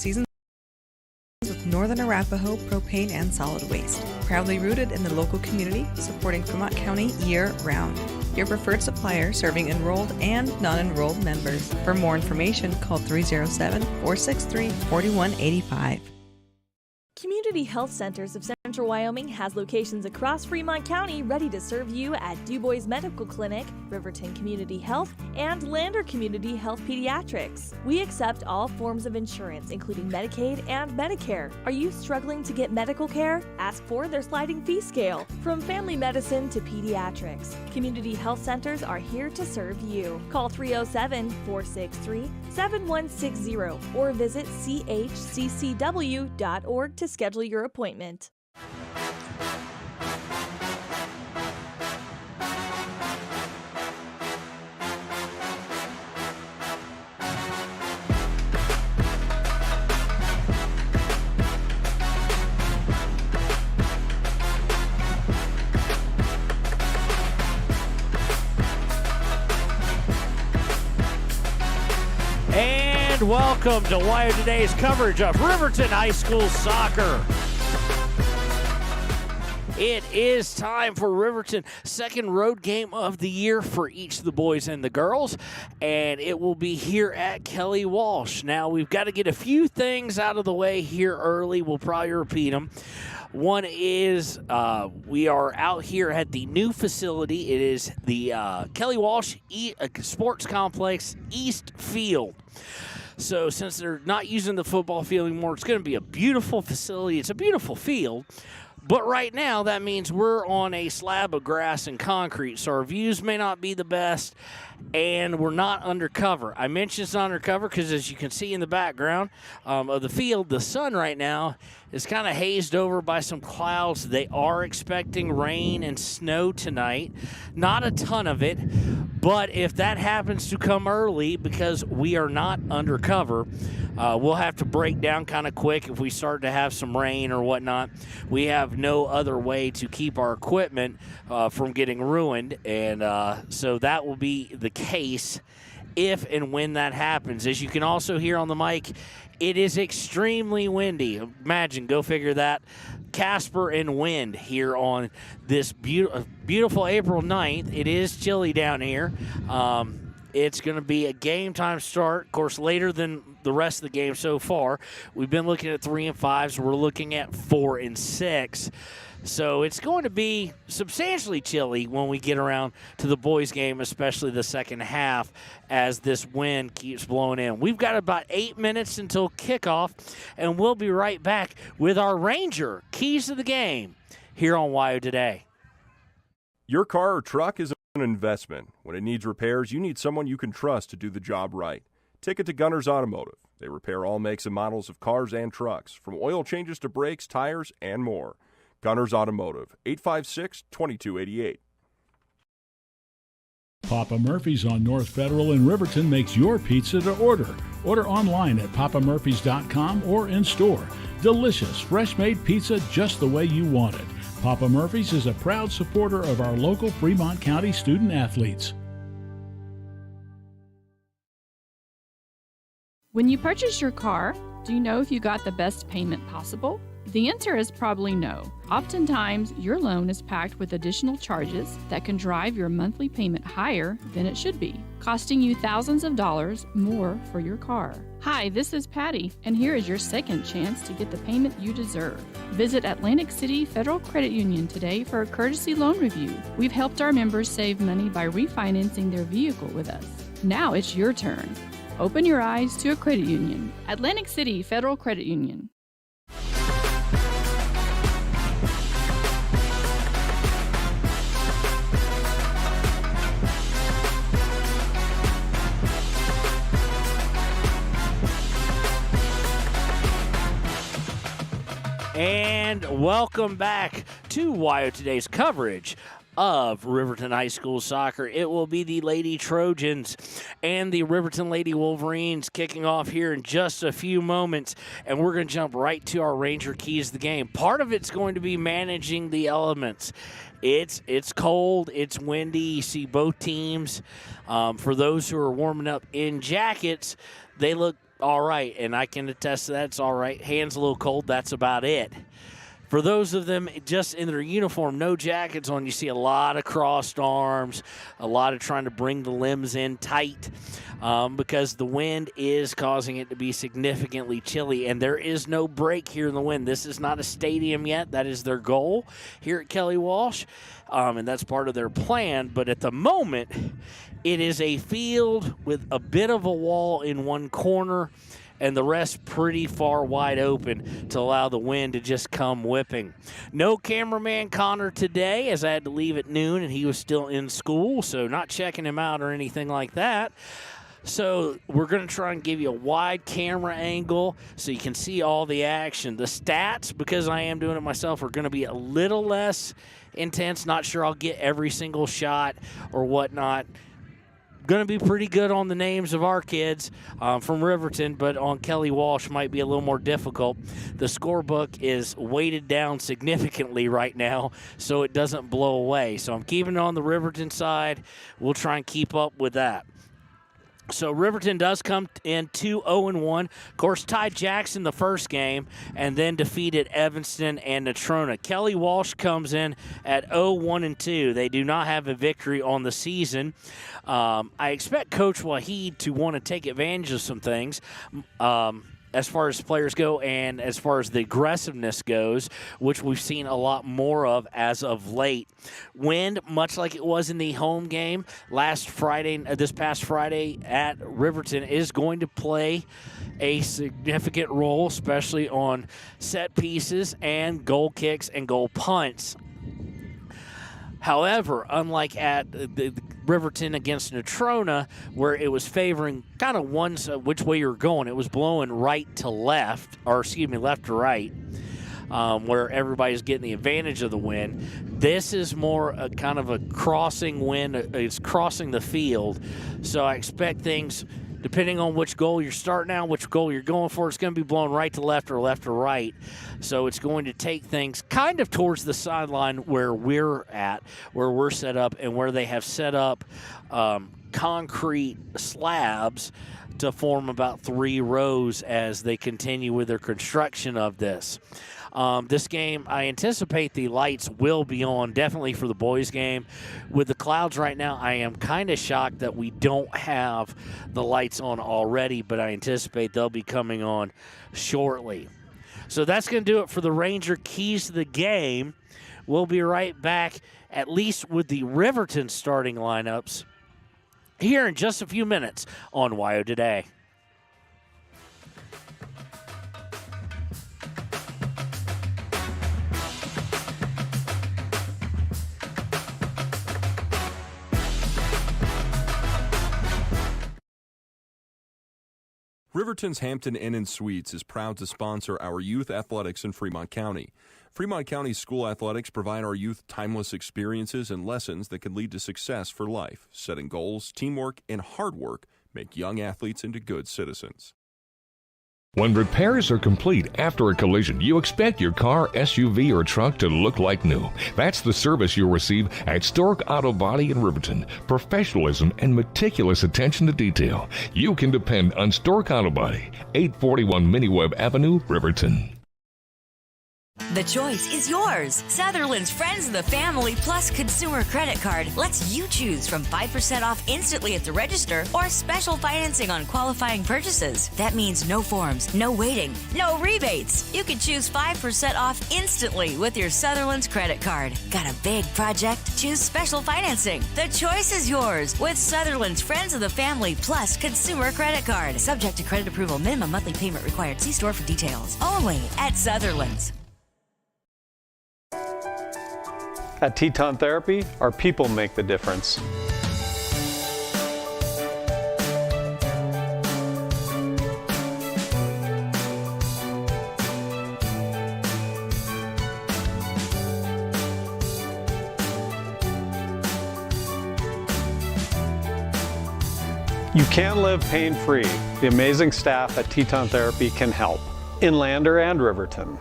Seasons with Northern Arapaho Propane and Solid Waste. Proudly rooted in the local community, supporting Fremont County year-round. Your preferred supplier serving enrolled and non-enrolled members. For more information, call 307-463-4185. Community Health Centers of Central Wyoming has locations across Fremont County ready to serve you at Du Bois Medical Clinic, Riverton Community Health, and Lander Community Health Pediatrics. We accept all forms of insurance, including Medicaid and Medicare. Are you struggling to get medical care? Ask for their sliding fee scale. From family medicine to pediatrics, Community Health Centers are here to serve you. Call 307-463-7160 or visit chccw.org to schedule your appointment. And welcome to Wire Today's coverage of Riverton High School soccer. It is time for Riverton, second road game of the year for each of the boys and the girls, and it will be here at Kelly Walsh. Now, we've got to get a few things out of the way here early. We'll probably repeat them. One is we are out here at the new facility. It is the Kelly Walsh Sports Complex East Field. So since they're not using the football field anymore, it's going to be a beautiful facility. It's a beautiful field. But right now, that means we're on a slab of grass and concrete, so our views may not be the best, and we're not undercover. I mentioned it's not undercover because, as you can see in the background of the field, the sun right now is kind of hazed over by some clouds. They are expecting rain and snow tonight. Not a ton of it, but if that happens to come early, because we are not undercover, we'll have to break down kind of quick if we start to have some rain or whatnot. We have no other way to keep our equipment from getting ruined, and so that will be the case if and when that happens. As you can also hear on the mic, it is extremely windy. Imagine, go figure that. Casper and wind here on this beautiful April 9th. It is chilly down here. It's going to be a game time start, of course, later than the rest of the game so far. We've been looking at 3 and 5s. We're looking at 4 and 6. So it's going to be substantially chilly when we get around to the boys' game, especially the second half, as this wind keeps blowing in. We've got about 8 minutes until kickoff, and we'll be right back with our Ranger keys to the game here on WYO Today. Your car or truck is an investment. When it needs repairs, you need someone you can trust to do the job right. Take it to Gunner's Automotive. They repair all makes and models of cars and trucks, from oil changes to brakes, tires, and more. Gunner's Automotive, 856-2288. Papa Murphy's on North Federal in Riverton makes your pizza to order. Order online at papamurphys.com or in store. Delicious, fresh-made pizza just the way you want it. Papa Murphy's is a proud supporter of our local Fremont County student athletes. When you purchase your car, do you know if you got the best payment possible? The answer is probably no. Oftentimes, your loan is packed with additional charges that can drive your monthly payment higher than it should be, costing you thousands of dollars more for your car. Hi, this is Patty, and here is your second chance to get the payment you deserve. Visit Atlantic City Federal Credit Union today for a courtesy loan review. We've helped our members save money by refinancing their vehicle with us. Now it's your turn. Open your eyes to a credit union. Atlantic City Federal Credit Union. And welcome back to WYO Today's coverage of Riverton High School soccer. It will be the Lady Trojans and the Riverton Lady Wolverines kicking off here in just a few moments, and we're going to jump right to our Ranger keys of the game. Part of it's going to be managing the elements. It's cold, it's windy. You see both teams. For those who are warming up in jackets, they look all right, and I can attest to that. It's all right. Hands a little cold. That's about it. For those of them just in their uniform, no jackets on, you see a lot of crossed arms, a lot of trying to bring the limbs in tight because the wind is causing it to be significantly chilly, and there is no break here in the wind. This is not a stadium yet. That is their goal here at Kelly Walsh, and that's part of their plan. But at the moment, it is a field with a bit of a wall in one corner, and the rest pretty far wide open to allow the wind to just come whipping. No cameraman Connor today, as I had to leave at noon, and he was still in school, so not checking him out or anything like that. So we're going to try and give you a wide camera angle so you can see all the action. The stats, because I am doing it myself, are going to be a little less intense. Not sure I'll get every single shot or whatnot. Going to be pretty good on the names of our kids from Riverton, but on Kelly Walsh might be a little more difficult. The scorebook is weighted down significantly right now so it doesn't blow away. So I'm keeping it on the Riverton side. We'll try and keep up with that. So Riverton does come in 2-0-1. Of course, tied Jackson the first game and then defeated Evanston and Natrona. Kelly Walsh comes in at 0-1-2. They do not have a victory on the season. I expect Coach Waheed to want to take advantage of some things. As far as players go and as far as the aggressiveness goes, which we've seen a lot more of as of late. Wind, much like it was in the home game this past Friday at Riverton, is going to play a significant role, especially on set pieces and goal kicks and goal punts. However, unlike at the Riverton against Natrona, where it was favoring kind of which way you're going, it was blowing left to right, where everybody's getting the advantage of the wind. This is more a kind of a crossing wind. It's crossing the field. So I expect things, depending on which goal you're starting out, which goal you're going for, it's going to be blowing right to left or left to right. So it's going to take things kind of towards the sideline where we're set up, and where they have set up concrete slabs to form about 3 rows as they continue with their construction of this. This game, I anticipate the lights will be on, definitely for the boys' game. With the clouds right now, I am kind of shocked that we don't have the lights on already, but I anticipate they'll be coming on shortly. So that's going to do it for the Ranger Keys to the Game. We'll be right back, at least with the Riverton starting lineups, here in just a few minutes on WYO Today. Riverton's Hampton Inn & Suites is proud to sponsor our youth athletics in Fremont County. Fremont County school athletics provide our youth timeless experiences and lessons that can lead to success for life. Setting goals, teamwork, and hard work make young athletes into good citizens. When repairs are complete after a collision, you expect your car, SUV, or truck to look like new. That's the service you'll receive at Stork Auto Body in Riverton. Professionalism and meticulous attention to detail. You can depend on Stork Auto Body, 841 Miniweb Avenue, Riverton. The choice is yours. Sutherland's Friends of the Family Plus Consumer Credit Card lets you choose from 5% off instantly at the register or special financing on qualifying purchases. That means no forms, no waiting, no rebates. You can choose 5% off instantly with your Sutherland's credit card. Got a big project? Choose special financing. The choice is yours with Sutherland's Friends of the Family Plus Consumer Credit Card. Subject to credit approval. Minimum monthly payment required. See store for details. Only at Sutherland's. At Teton Therapy, our people make the difference. You can live pain-free. The amazing staff at Teton Therapy can help. In Lander and Riverton.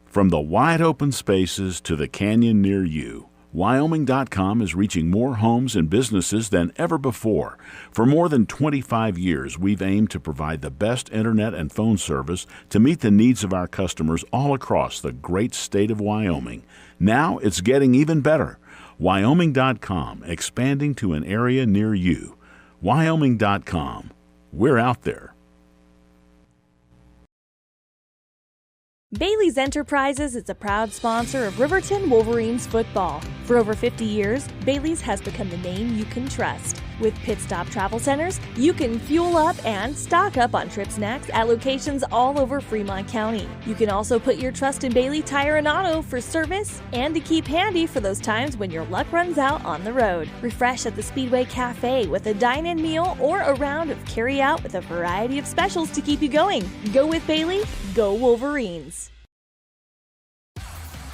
From the wide open spaces to the canyon near you, Wyoming.com is reaching more homes and businesses than ever before. For more than 25 years, we've aimed to provide the best internet and phone service to meet the needs of our customers all across the great state of Wyoming. Now it's getting even better. Wyoming.com, expanding to an area near you. Wyoming.com. We're out there. Bailey's Enterprises is a proud sponsor of Riverton Wolverines football. For over 50 years, Bailey's has become the name you can trust. With Pit Stop Travel Centers, you can fuel up and stock up on trip snacks at locations all over Fremont County. You can also put your trust in Bailey Tire and Auto for service and to keep handy for those times when your luck runs out on the road. Refresh at the Speedway Cafe with a dine-in meal or a round of carry-out with a variety of specials to keep you going. Go with Bailey, go Wolverines.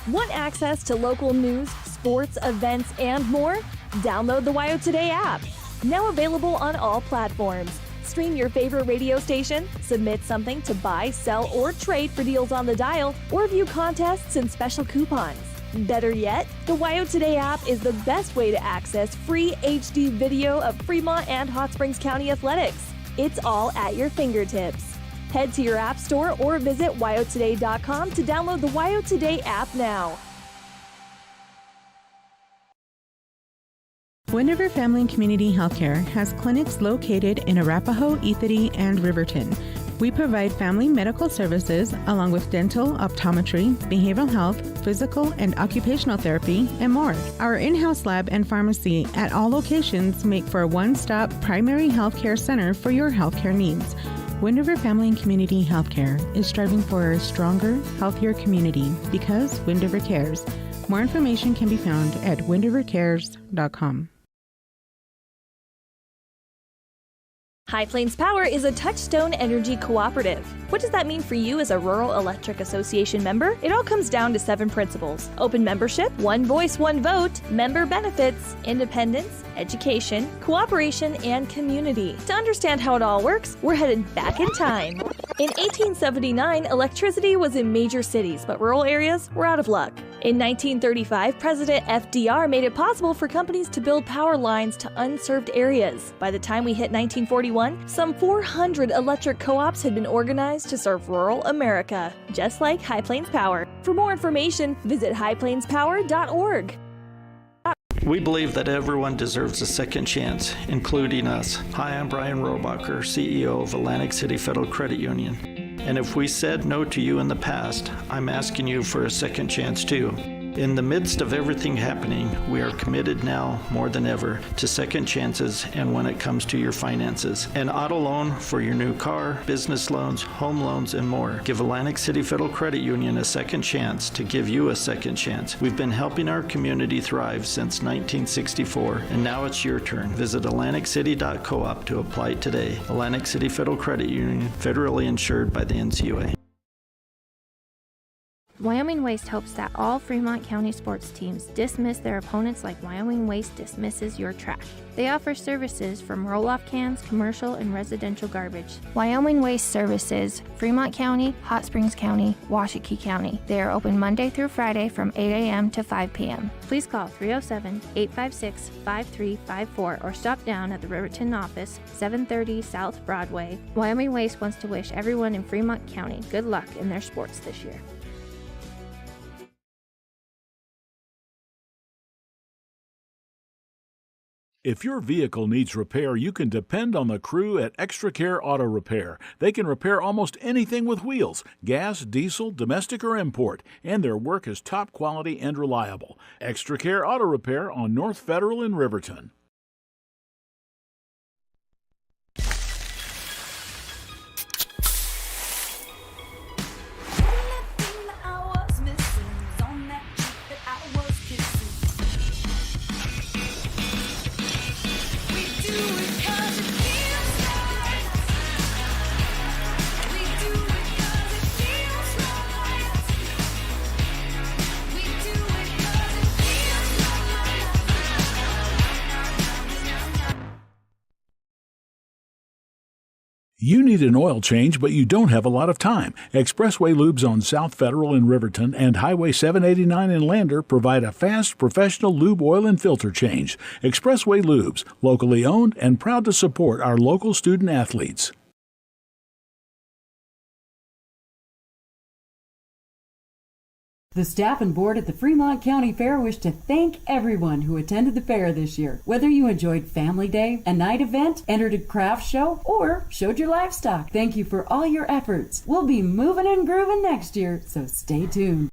Want access to local news, sports, events, and more? Download the WYO Today app. Now available on all platforms. Stream your favorite radio station, submit something to buy, sell, or trade for deals on the dial, or view contests and special coupons. Better yet, the WYO Today app is the best way to access free HD video of Fremont and Hot Springs County athletics. It's all at your fingertips. Head to your app store or visit wyotoday.com to download the WYO Today app now. Wind River Family and Community Healthcare has clinics located in Arapahoe, Ethity, and Riverton. We provide family medical services along with dental, optometry, behavioral health, physical and occupational therapy, and more. Our in-house lab and pharmacy at all locations make for a one-stop primary healthcare center for your healthcare needs. Wind River Family and Community Healthcare is striving for a stronger, healthier community because Wind River cares. More information can be found at windrivercares.com. High Plains Power is a Touchstone Energy Cooperative. What does that mean for you as a Rural Electric Association member? It all comes down to 7 principles: open membership, one voice, one vote, member benefits, independence, education, cooperation, and community. To understand how it all works, we're headed back in time. In 1879, electricity was in major cities, but rural areas were out of luck. In 1935, President FDR made it possible for companies to build power lines to unserved areas. By the time we hit 1941, some 400 electric co-ops had been organized to serve rural America, just like High Plains Power. For more information, visit highplainspower.org. We believe that everyone deserves a second chance, including us. Hi, I'm Brian Robacher, CEO of Atlantic City Federal Credit Union. And if we said no to you in the past, I'm asking you for a second chance too. In the midst of everything happening, we are committed now more than ever to second chances and when it comes to your finances. An auto loan for your new car, business loans, home loans, and more. Give Atlantic City Federal Credit Union a second chance to give you a second chance. We've been helping our community thrive since 1964, and now it's your turn. Visit atlanticcity.coop to apply today. Atlantic City Federal Credit Union, federally insured by the NCUA. Wyoming Waste hopes that all Fremont County sports teams dismiss their opponents like Wyoming Waste dismisses your trash. They offer services from roll-off cans, commercial, and residential garbage. Wyoming Waste services Fremont County, Hot Springs County, Washakie County. They are open Monday through Friday from 8 a.m. to 5 p.m. Please call 307-856-5354 or stop down at the Riverton office, 730 South Broadway. Wyoming Waste wants to wish everyone in Fremont County good luck in their sports this year. If your vehicle needs repair, you can depend on the crew at Extra Care Auto Repair. They can repair almost anything with wheels, gas, diesel, domestic, or import, and their work is top quality and reliable. Extra Care Auto Repair on North Federal in Riverton. You need an oil change, but you don't have a lot of time. Expressway Lubes on South Federal in Riverton and Highway 789 in Lander provide a fast, professional lube, oil, and filter change. Expressway Lubes, locally owned and proud to support our local student athletes. The staff and board at the Fremont County Fair wish to thank everyone who attended the fair this year. Whether you enjoyed Family Day, a night event, entered a craft show, or showed your livestock, thank you for all your efforts. We'll be moving and grooving next year, so stay tuned.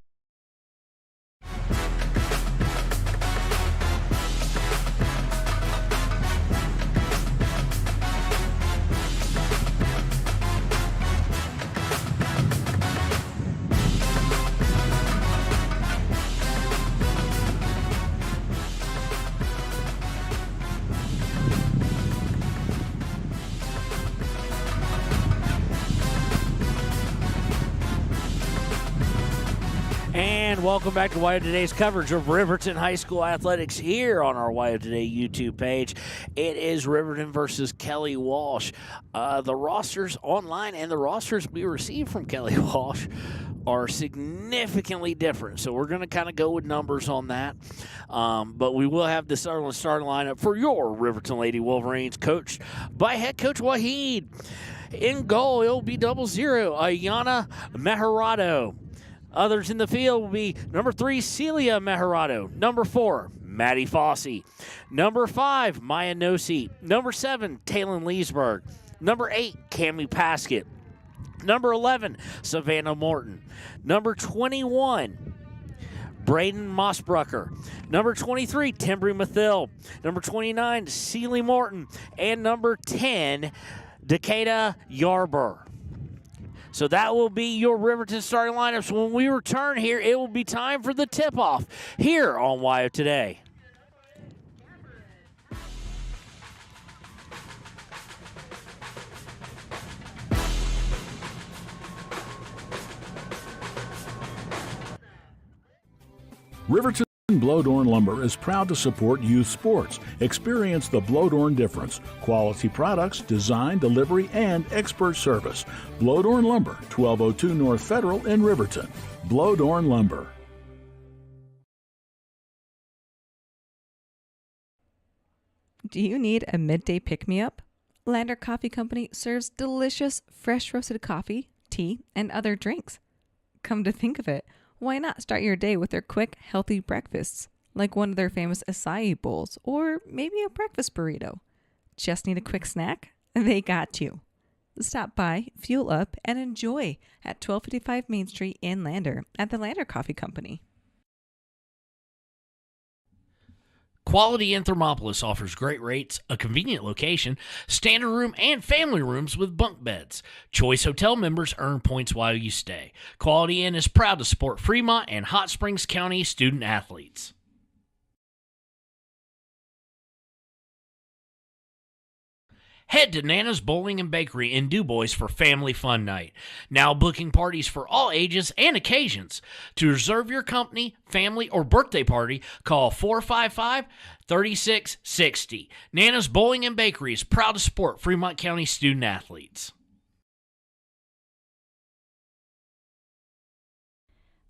And welcome back to Why Today's coverage of Riverton High School athletics here on our Why Today YouTube page. It is Riverton versus Kelly Walsh. The rosters online and the rosters we received from Kelly Walsh are significantly different. So we're going to kind of go with numbers on that. But we will have the starting lineup for your Riverton Lady Wolverines, coached by head coach Wahid. In goal, it'll be 00, Ayana Meharado. Others in the field will be number 3, Celia Meharado. Number 4, Maddie Fossey. Number 5, Maya Nosi. Number 7, Taylon Leesburg. Number 8, Cammie Paskett. Number 11, Savannah Morton. Number 21, Braden Mossbrucker. Number 23, Timbry Mathill. Number 29, Seeley Morton. And number 10, Decatur Yarber. So that will be your Riverton starting lineups. When we return here, it will be time for the tip-off here on Why Today. Riverton Blowdorn Lumber is proud to support youth sports. Experience the Blowdorn difference. Quality products, design, delivery, and expert service. Blowdorn Lumber, 1202 North Federal in Riverton. Blowdorn Lumber. Do you need a midday pick-me-up? Lander Coffee Company serves delicious, fresh roasted coffee, tea, and other drinks. Come to think of it, why not start your day with their quick, healthy breakfasts, like one of their famous acai bowls, or maybe a breakfast burrito? Just need a quick snack? They got you. Stop by, fuel up, and enjoy at 1255 Main Street in Lander at the Lander Coffee Company. Quality in Thermopolis offers great rates, a convenient location, standard room, and family rooms with bunk beds. Choice Hotel members earn points while you stay. Quality Inn is proud to support Fremont and Hot Springs County student athletes. Head to Nana's Bowling and Bakery in DuBois for family fun night. Now booking parties for all ages and occasions. To reserve your company, family, or birthday party, call 455-3660. Nana's Bowling and Bakery is proud to support Fremont County student athletes.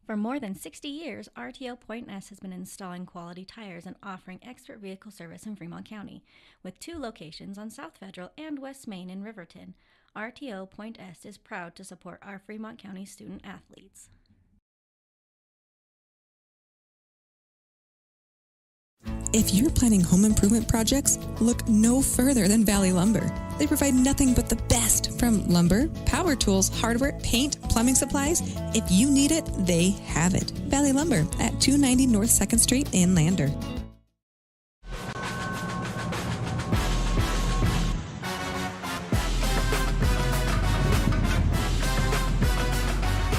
For more than 60 years, RTO Point S has been installing quality tires and offering expert vehicle service in Fremont County. With 2 locations on South Federal and West Main in Riverton, RTO Point S is proud to support our Fremont County student athletes. If you're planning home improvement projects, look no further than Valley Lumber. They provide nothing but the best from lumber, power tools, hardware, paint, plumbing supplies. If you need it, they have it. Valley Lumber at 290 North 2nd Street in Lander.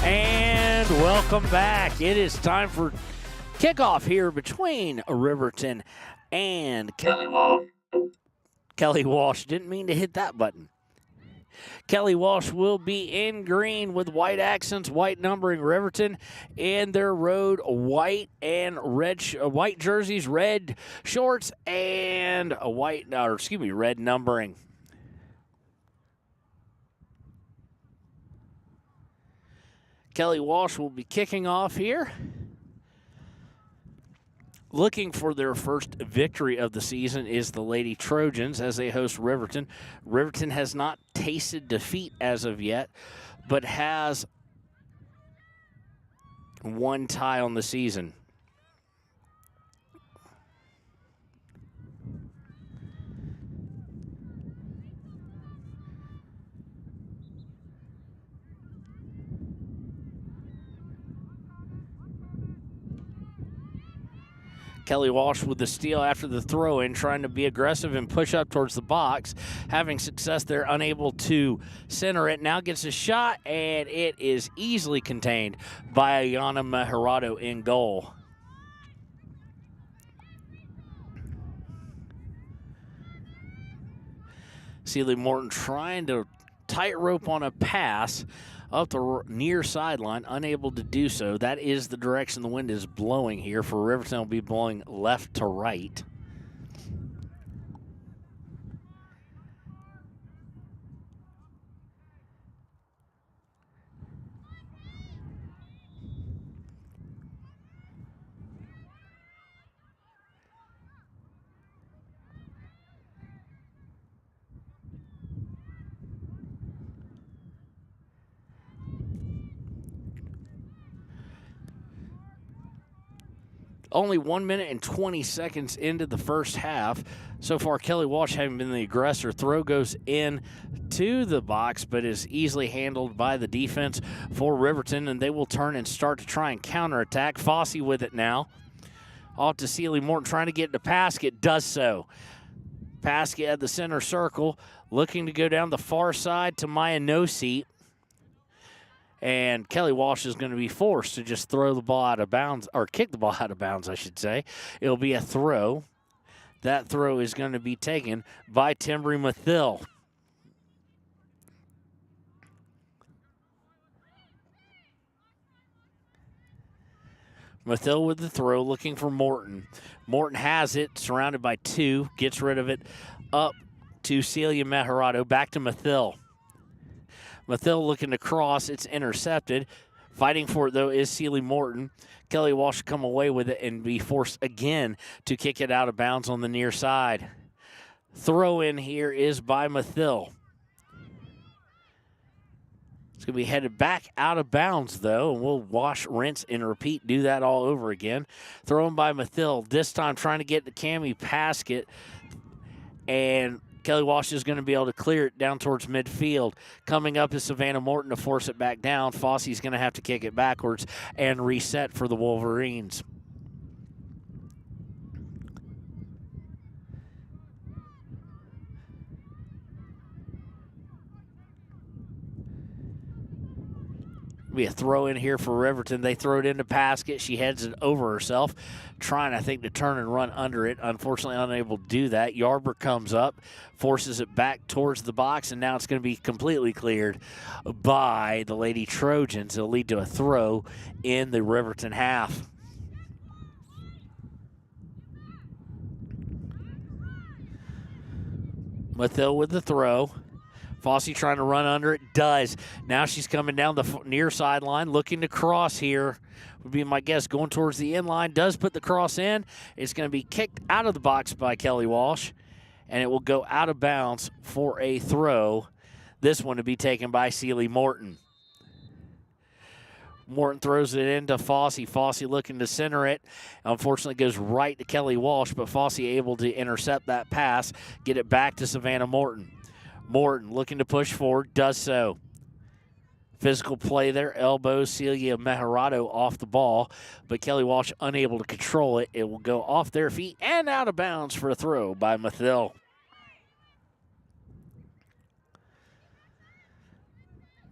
And welcome back. It is time for kickoff here between Riverton and Kelly Walsh. Kelly Walsh. Didn't mean to hit that button. Kelly Walsh will be in green with white accents, white numbering. Riverton in their road white and red, white jerseys, red shorts, and a red numbering. Kelly Walsh will be kicking off here. Looking for their first victory of the season is the Lady Trojans as they host Riverton. Riverton has not tasted defeat as of yet, but has one tie on the season. Kelly Walsh with the steal after the throw-in, trying to be aggressive and push up towards the box. Having success there, unable to center it. Now gets a shot, and it is easily contained by Ayana Meharado in goal. Celie Morton trying to tightrope on a pass up the near sideline, unable to do so. That is the direction the wind is blowing here. For Riverton, will be blowing left to right. Only 1 minute and 20 seconds into the first half. So far, Kelly Walsh having been the aggressor. Throw goes in to the box, but is easily handled by the defense for Riverton, and they will turn and start to try and counterattack. Fossey with it now. Off to Celie Morton, trying to get to Paskett. Does so. Paskett at the center circle, looking to go down the far side to Maya No-Seat. And Kelly Walsh is going to be forced to just throw the ball out of bounds, or kick the ball out of bounds, I should say. It'll be a throw. That throw is going to be taken by Timbri Mathill. Mathill with the throw, looking for Morton. Morton has it, surrounded by two, gets rid of it, up to Celia Meharado, back to Mathill. Mathill looking to cross. It's intercepted. Fighting for it, though, is Celie Morton. Kelly Walsh come away with it and be forced again to kick it out of bounds on the near side. Throw in here is by Mathill. It's going to be headed back out of bounds, though, and we'll wash, rinse, and repeat, do that all over again. Thrown by Mathill, this time trying to get to Cammie Paskett, and Kelly Walsh is going to be able to clear it down towards midfield. Coming up is Savannah Morton to force it back down. Fossey's going to have to kick it backwards and reset for the Wolverines. Be a throw in here for Riverton. They throw it into Paskett. She heads it over herself, trying, I think, to turn and run under it. Unfortunately, unable to do that. Yarber comes up, forces it back towards the box, and now it's going to be completely cleared by the Lady Trojans. It'll lead to a throw in the Riverton half. Mathill with the throw. Fossey trying to run under it, does. Now she's coming down the near sideline, looking to cross here, would be my guess, going towards the end line. Does put the cross in. It's going to be kicked out of the box by Kelly Walsh, and it will go out of bounds for a throw. This one to be taken by Celie Morton. Morton throws it into Fossey. Fossey looking to center it. Unfortunately, goes right to Kelly Walsh, but Fossey able to intercept that pass, get it back to Savannah Morton. Morton looking to push forward, does so. Physical play there, elbows Celia Meharado off the ball, but Kelly Walsh unable to control it. It will go off their feet and out of bounds for a throw by Mathill.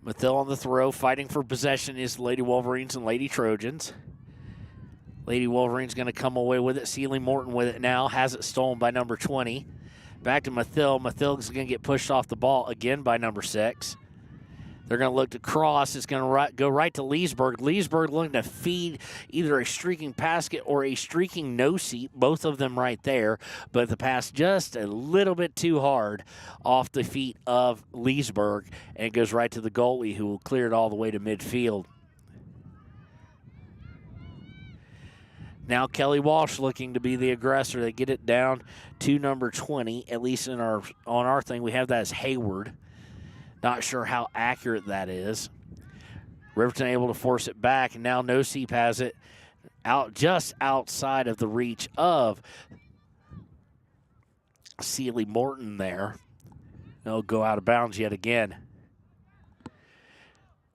Mathill on the throw, fighting for possession is Lady Wolverines and Lady Trojans. Lady Wolverines going to come away with it. Celie Morton with it now, has it stolen by number 20. Back to Mathill. Mathill is going to get pushed off the ball again by number 6. They're going to look to cross. It's going to go right to Leesburg. Leesburg looking to feed either a streaking Paskett or a streaking No-Seat, both of them right there. But the pass just a little bit too hard off the feet of Leesburg, and it goes right to the goalie, who will clear it all the way to midfield. Now Kelly Walsh looking to be the aggressor. They get it down to number 20. At least on our thing, we have that as Hayward. Not sure how accurate that is. Riverton able to force it back, and now Noseep has it out just outside of the reach of Sealy Morton there. They'll go out of bounds yet again.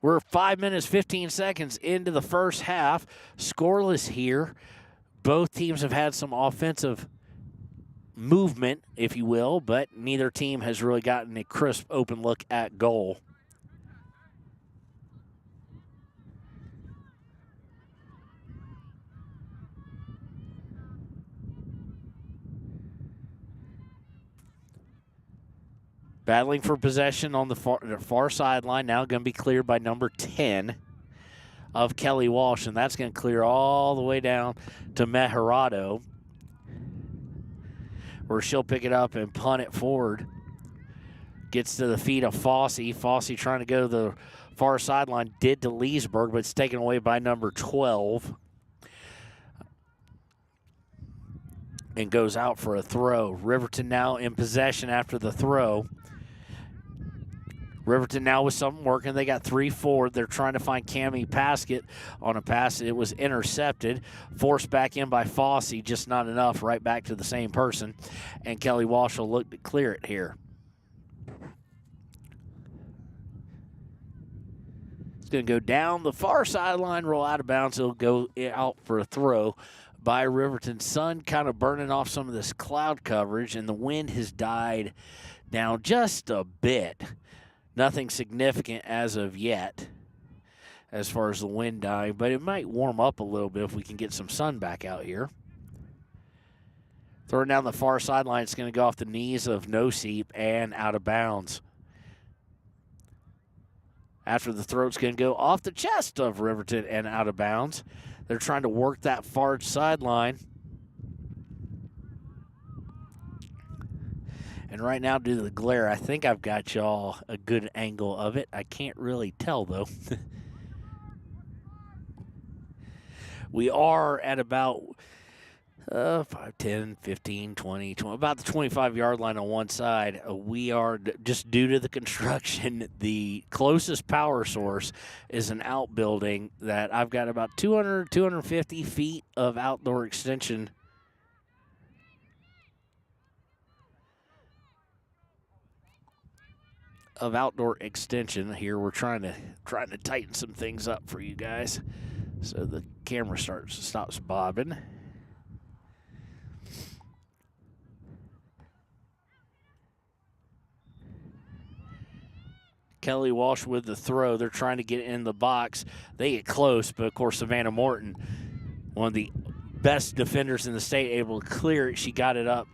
We're 5 minutes, 15 seconds into the first half. Scoreless here. Both teams have had some offensive movement, if you will, but neither team has really gotten a crisp open look at goal. Battling for possession on the far sideline. Now going to be cleared by number 10 of Kelly Walsh, and that's going to clear all the way down to Meharado, where she'll pick it up and punt it forward. Gets to the feet of Fossey. Fossey trying to go to the far sideline. Did to Leesburg, but it's taken away by number 12. And goes out for a throw. Riverton now in possession after the throw. Riverton now with something working. They got 3-4. They're trying to find Cammie Paskett on a pass. It was intercepted. Forced back in by Fossey. Just not enough. Right back to the same person. And Kelly Walsh will look to clear it here. It's going to go down the far sideline, roll out of bounds. It'll go out for a throw by Riverton. Sun kind of burning off some of this cloud coverage, and the wind has died down just a bit. Nothing significant as of yet as far as the wind dying, but it might warm up a little bit if we can get some sun back out here. Throwing down the far sideline, it's going to go off the knees of Noseep and out of bounds. After the throw, it's going to go off the chest of Riverton and out of bounds. They're trying to work that far sideline. And right now, due to the glare, I think I've got y'all a good angle of it. I can't really tell, though. We are at about 5, 10, 15, 20, about the 25-yard line on one side. We are, just due to the construction, the closest power source is an outbuilding that I've got about 200, 250 feet of outdoor extension. Here. We're trying to tighten some things up for you guys so the camera stops bobbing. Kelly Walsh with the throw. They're trying to get it in the box. They get close, but of course Savannah Morton, one of the best defenders in the state, able to clear it. She got it up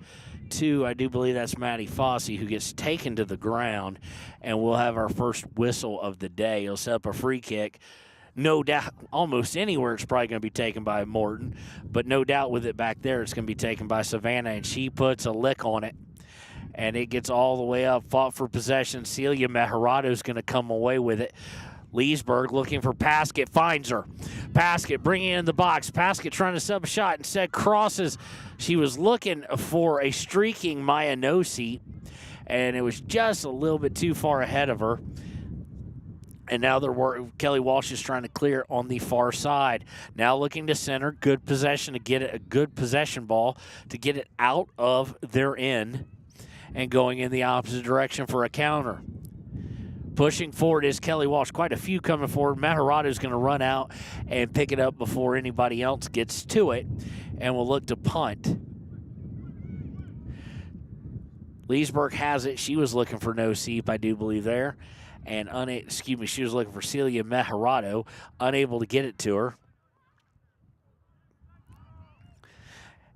to, I do believe that's Maddie Fossey, who gets taken to the ground, and we'll have our first whistle of the day. He'll set up a free kick. No doubt, almost anywhere it's probably going to be taken by Morton, but no doubt with it back there, it's going to be taken by Savannah, and she puts a lick on it, and it gets all the way up, fought for possession. Celia Meharado is going to come away with it. Leesburg looking for Paskett, finds her. Paskett bringing it in the box. Paskett trying to sub a shot, instead crosses. She was looking for a streaking Maya Noseep, and it was just a little bit too far ahead of her. And now Kelly Walsh is trying to clear on the far side. Now looking to center. Good possession to get it, a good possession ball to get it out of their end and going in the opposite direction for a counter. Pushing forward is Kelly Walsh. Quite a few coming forward. Meharado is going to run out and pick it up before anybody else gets to it, and will look to punt. Leesburg has it. She was looking for Noseep, I do believe there. And she was looking for Celia Meharado, unable to get it to her.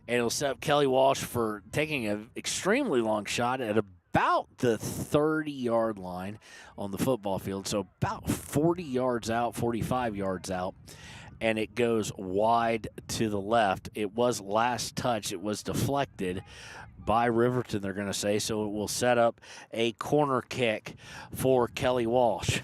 And it'll set up Kelly Walsh for taking an extremely long shot at about the 30-yard line on the football field. So about 40 yards out, 45 yards out. And it goes wide to the left. It was last touch. It was deflected by Riverton, they're going to say. So it will set up a corner kick for Kelly Walsh.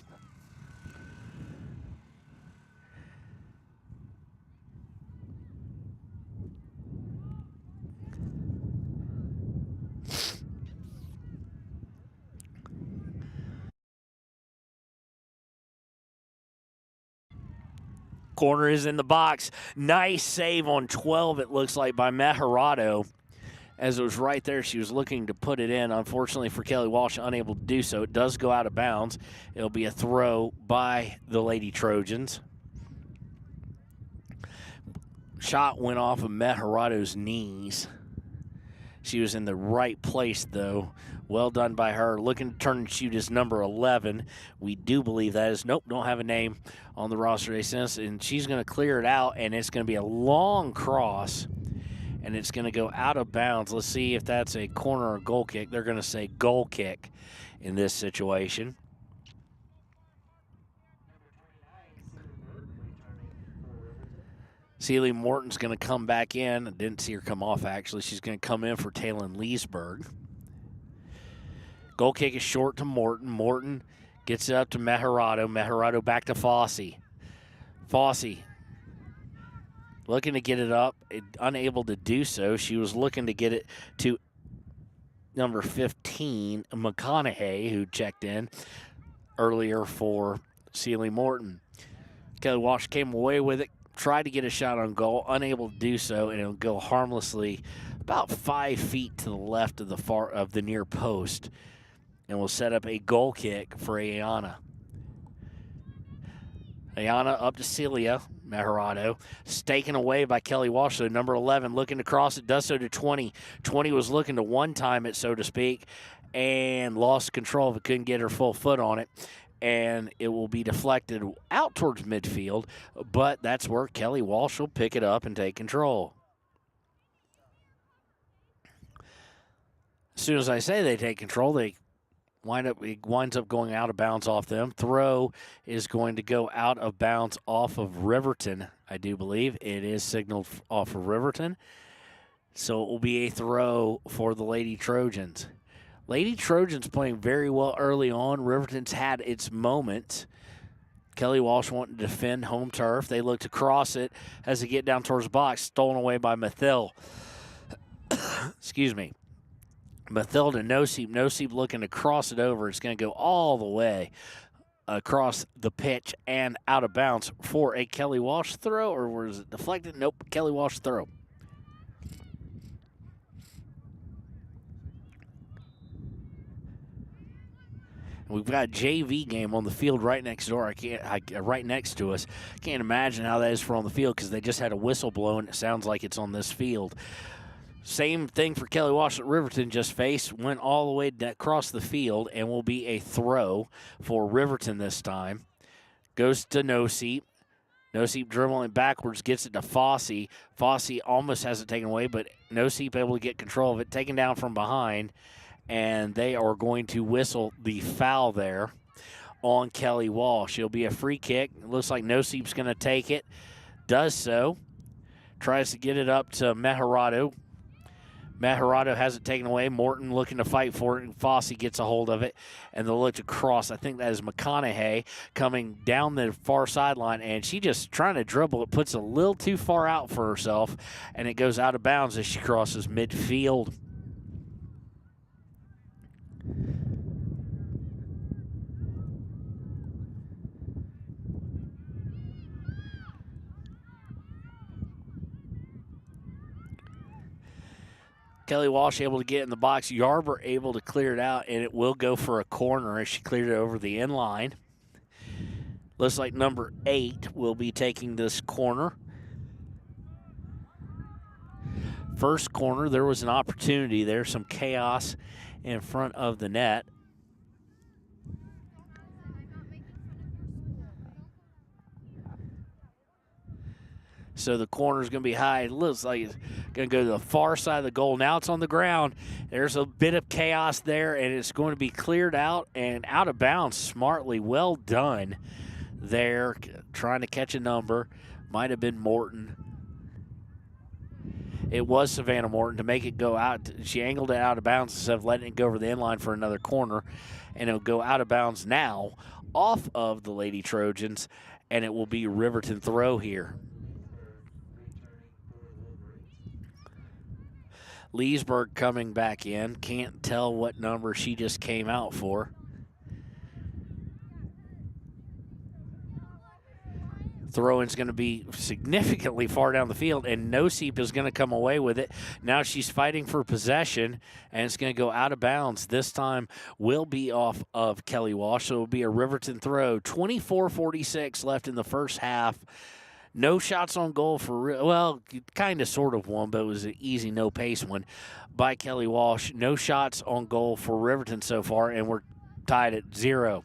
Corner is in the box. Nice save on 12, it looks like, by Meharado. As it was right there, she was looking to put it in. Unfortunately for Kelly Walsh, unable to do so. It does go out of bounds. It'll be a throw by the Lady Trojans. Shot went off of Meharado's knees. She was in the right place, though. Well done by her. Looking to turn and shoot is number 11. We do believe that is. Nope, don't have a name on the roster. And she's going to clear it out, and it's going to be a long cross, and it's going to go out of bounds. Let's see if that's a corner or goal kick. They're going to say goal kick in this situation. Celie Morton's going to come back in. I didn't see her come off, actually. She's going to come in for Taylon Leesburg. Goal kick is short to Morton. Morton gets it up to Meharado. Meharado back to Fossey. Fossey looking to get it up, unable to do so. She was looking to get it to number 15, McConaughey, who checked in earlier for Celie Morton. Kelly Walsh came away with it. Tried to get a shot on goal, unable to do so, and it'll go harmlessly about 5 feet to the left of the near post, and will set up a goal kick for Ayana. Ayana up to Celia Meharado, it's taken away by Kelly Walsh. So number 11 looking to cross it, does so to 20. 20 was looking to one-time it, so to speak, and lost control of it, couldn't get her full foot on it. And it will be deflected out towards midfield, but that's where Kelly Walsh will pick it up and take control. As soon as I say they take control, it winds up going out of bounds off them. Throw is going to go out of bounds off of Riverton, I do believe. It is signaled off of Riverton. So it will be a throw for the Lady Trojans. Lady Trojans playing very well early on. Riverton's had its moments. Kelly Walsh wanting to defend home turf. They look to cross it as they get down towards the box. Stolen away by Mathil. Excuse me. Mathil to Nosip. Nosip looking to cross it over. It's going to go all the way across the pitch and out of bounds for a Kelly Walsh throw. Or was it deflected? Nope. Kelly Walsh throw. We've got a JV game on the field right next door. Right next to us. Can't imagine how that is for on the field because they just had a whistle blown. It sounds like it's on this field. Same thing for Kelly Walsh that Riverton just faced. Went all the way across the field and will be a throw for Riverton this time. Goes to Nosip. Nosip dribbling backwards, gets it to Fossey. Fossey almost has it taken away, but Nosip able to get control of it. Taken down from behind. And they are going to whistle the foul there on Kelly Walsh. It'll be a free kick. It looks like Nosip's going to take it. Does so. Tries to get it up to Meharado. Meharado has it taken away. Morton looking to fight for it, and Fossey gets a hold of it. And they'll look to cross. I think that is McConaughey coming down the far sideline, and she just trying to dribble. It puts it a little too far out for herself, and it goes out of bounds as she crosses midfield. Kelly Walsh able to get in the box. Yarber able to clear it out, and it will go for a corner as she cleared it over the end line. Looks like number 8 will be taking this corner. First corner, there was an opportunity there, some chaos in front of the net. So the corner is going to be high. It looks like it's going to go to the far side of the goal. Now it's on the ground. There's a bit of chaos there, and it's going to be cleared out and out of bounds smartly. Well done there, trying to catch a number. Might have been Morton. It was Savannah Morton to make it go out. She angled it out of bounds instead of letting it go over the end line for another corner. And it'll go out of bounds now off of the Lady Trojans, and it will be Riverton throw here. Leesburg coming back in. Can't tell what number she just came out for. Throw-in's going to be significantly far down the field, and Noseep is going to come away with it. Now she's fighting for possession, and it's going to go out of bounds. This time will be off of Kelly Walsh, so it will be a Riverton throw. 24:46 left in the first half. No shots on goal for, well, kind of sort of one, but it was an easy no-pace one by Kelly Walsh. No shots on goal for Riverton so far, and we're tied at 0.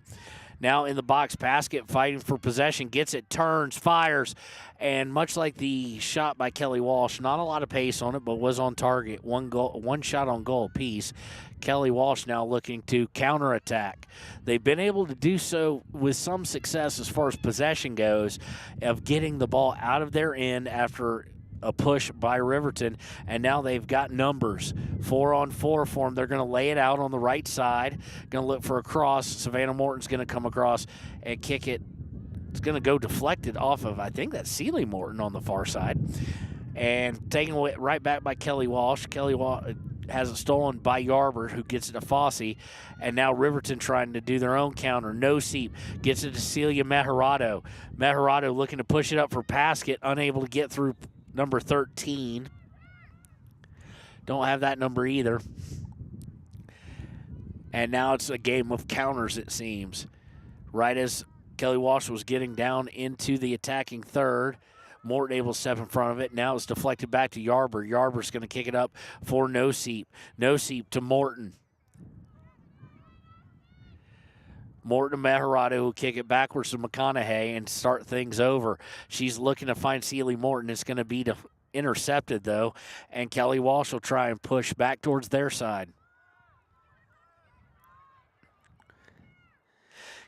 Now in the box, Paskett fighting for possession, gets it, turns, fires, and much like the shot by Kelly Walsh, not a lot of pace on it, but was on target. One shot on goal apiece. Kelly Walsh now looking to counterattack. They've been able to do so with some success as far as possession goes, of getting the ball out of their end after a push by Riverton, and now they've got numbers 4-on-4 for them. They're going to lay it out on the right side, going to look for a cross. Savannah Morton's going to come across and kick it. It's going to go deflected off of, I think that's Sealy Morton on the far side, and taken away right back by Kelly Walsh. Kelly Walsh has it stolen by Yarborough, who gets it to Fossey, and now Riverton trying to do their own counter. Noseep gets it to Celia Mejarado. Mejarado looking to push it up for Paskett, unable to get through number 13. Don't have that number either. And now it's a game of counters, it seems. Right as Kelly Walsh was getting down into the attacking third, Morton able to step in front of it. Now it's deflected back to Yarborough. Yarborough's going to kick it up for Noseep. Noseep to Morton. Morton and Mejarado will kick it backwards to McConaughey and start things over. She's looking to find Sealy Morton. It's going to be intercepted, though, and Kelly Walsh will try and push back towards their side.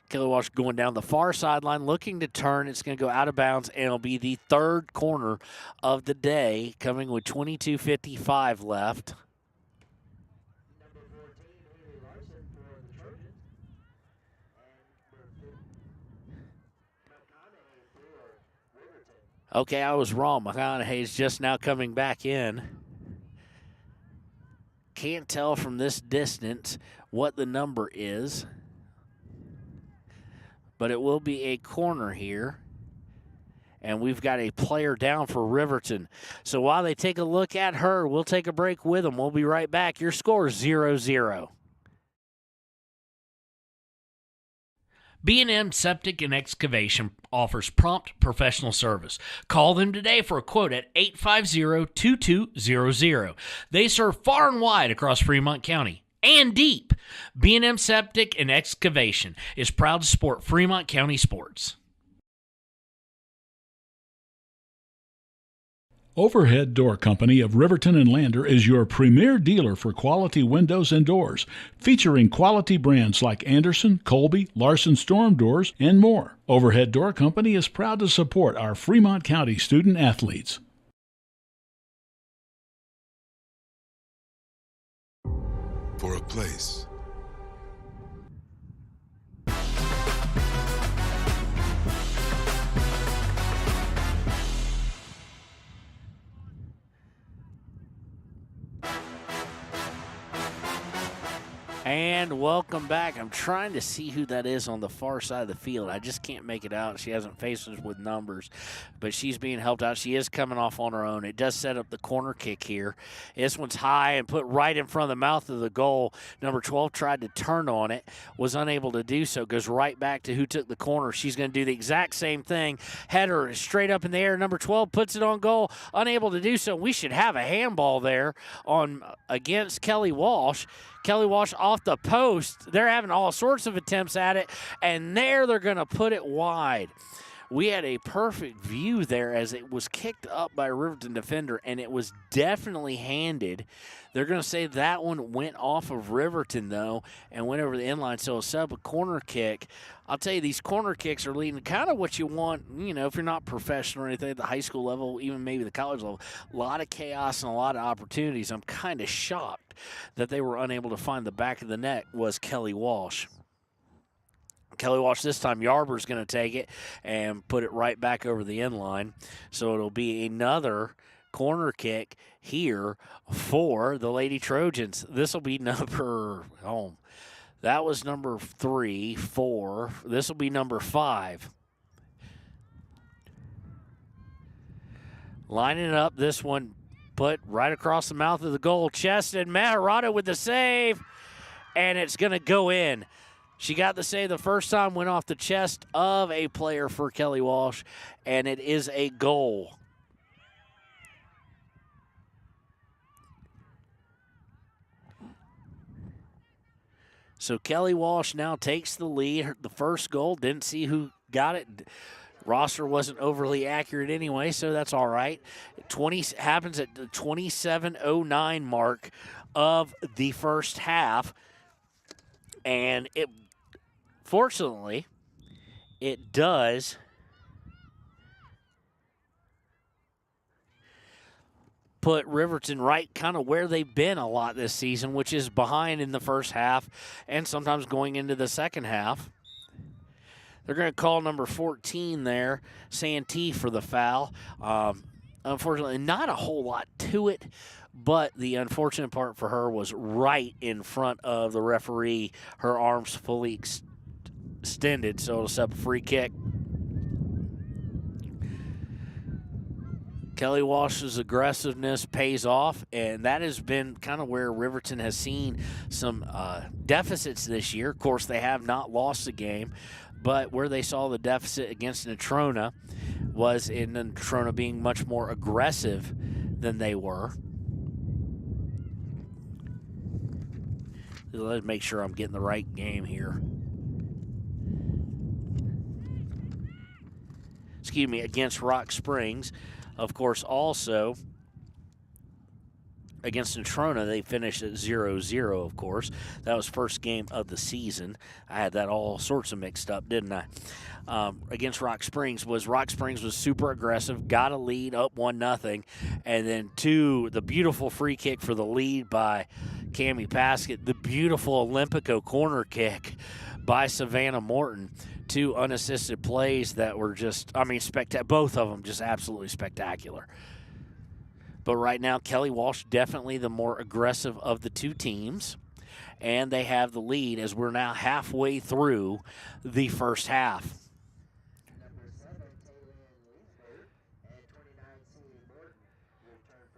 Kelly Walsh going down the far sideline, looking to turn. It's going to go out of bounds, and it'll be the third corner of the day, coming with 22:55 left. Okay, I was wrong. McConaughey's just now coming back in. Can't tell from this distance what the number is, but it will be a corner here. And we've got a player down for Riverton. So while they take a look at her, we'll take a break with them. We'll be right back. Your score is 0-0. B&M Septic and Excavation offers prompt professional service. Call them today for a quote at 850-2200. They serve far and wide across Fremont County and deep. B&M Septic and Excavation is proud to support Fremont County sports. Overhead Door Company of Riverton and Lander is your premier dealer for quality windows and doors, featuring quality brands like Anderson, Colby, Larson Storm Doors, and more. Overhead Door Company is proud to support our Fremont County student athletes. For a place. And welcome back. I'm trying to see who that is on the far side of the field. I just can't make it out. She hasn't faced us with numbers, but she's being helped out. She is coming off on her own. It does set up the corner kick here. This one's high and put right in front of the mouth of the goal. Number 12 tried to turn on it, was unable to do so. Goes right back to who took the corner. She's going to do the exact same thing. Header straight up in the air. Number 12 puts it on goal, unable to do so. We should have a handball there on against Kelly Walsh. Kelly Walsh off the post. They're having all sorts of attempts at it, and there they're going to put it wide. We had a perfect view there as it was kicked up by a Riverton defender, and it was definitely handed. They're going to say that one went off of Riverton, though, and went over the inline, so it'll set up a corner kick. I'll tell you, these corner kicks are leading kind of what you want, you know, if you're not professional or anything at the high school level, even maybe the college level. A lot of chaos and a lot of opportunities. I'm kind of shocked that they were unable to find the back of the net was Kelly Walsh. Kelly Walsh this time, Yarborough's going to take it and put it right back over the end line. So it'll be another corner kick here for the Lady Trojans. This will be number, that was number 3, 4. This will be number 5. Lining up this one, put right across the mouth of the goal. Chested, Maharada with the save, and it's going to go in. She got the save the first time, went off the chest of a player for Kelly Walsh, and it is a goal. So Kelly Walsh now takes the lead. The first goal, didn't see who got it. Roster wasn't overly accurate anyway, so that's all right. 20 happens at the 27:09 mark of the first half, and it fortunately it does put Riverton right kind of where they've been a lot this season, which is behind in the first half and sometimes going into the second half. They're going to call number 14 there, Santee, for the foul. Unfortunately, not a whole lot to it, but the unfortunate part for her was right in front of the referee, her arms fully extended, so it'll set up a free kick. Kelly Walsh's aggressiveness pays off, and that has been kind of where Riverton has seen some deficits this year. Of course, they have not lost a game, but where they saw the deficit against Natrona was in Natrona being much more aggressive than they were. Let's make sure I'm getting the right game here. Excuse me, against Rock Springs. Of course, also against Natrona, they finished at 0-0, of course. That was first game of the season. I had that all sorts of mixed up, didn't I? Against Rock Springs was super aggressive, got a lead up 1-0, and then the beautiful free kick for the lead by Cammie Paskett, the beautiful Olympico corner kick by Savannah Morton. Two unassisted plays that were just, both of them just absolutely spectacular. But right now, Kelly Walsh definitely the more aggressive of the two teams, and they have the lead as we're now halfway through the first half.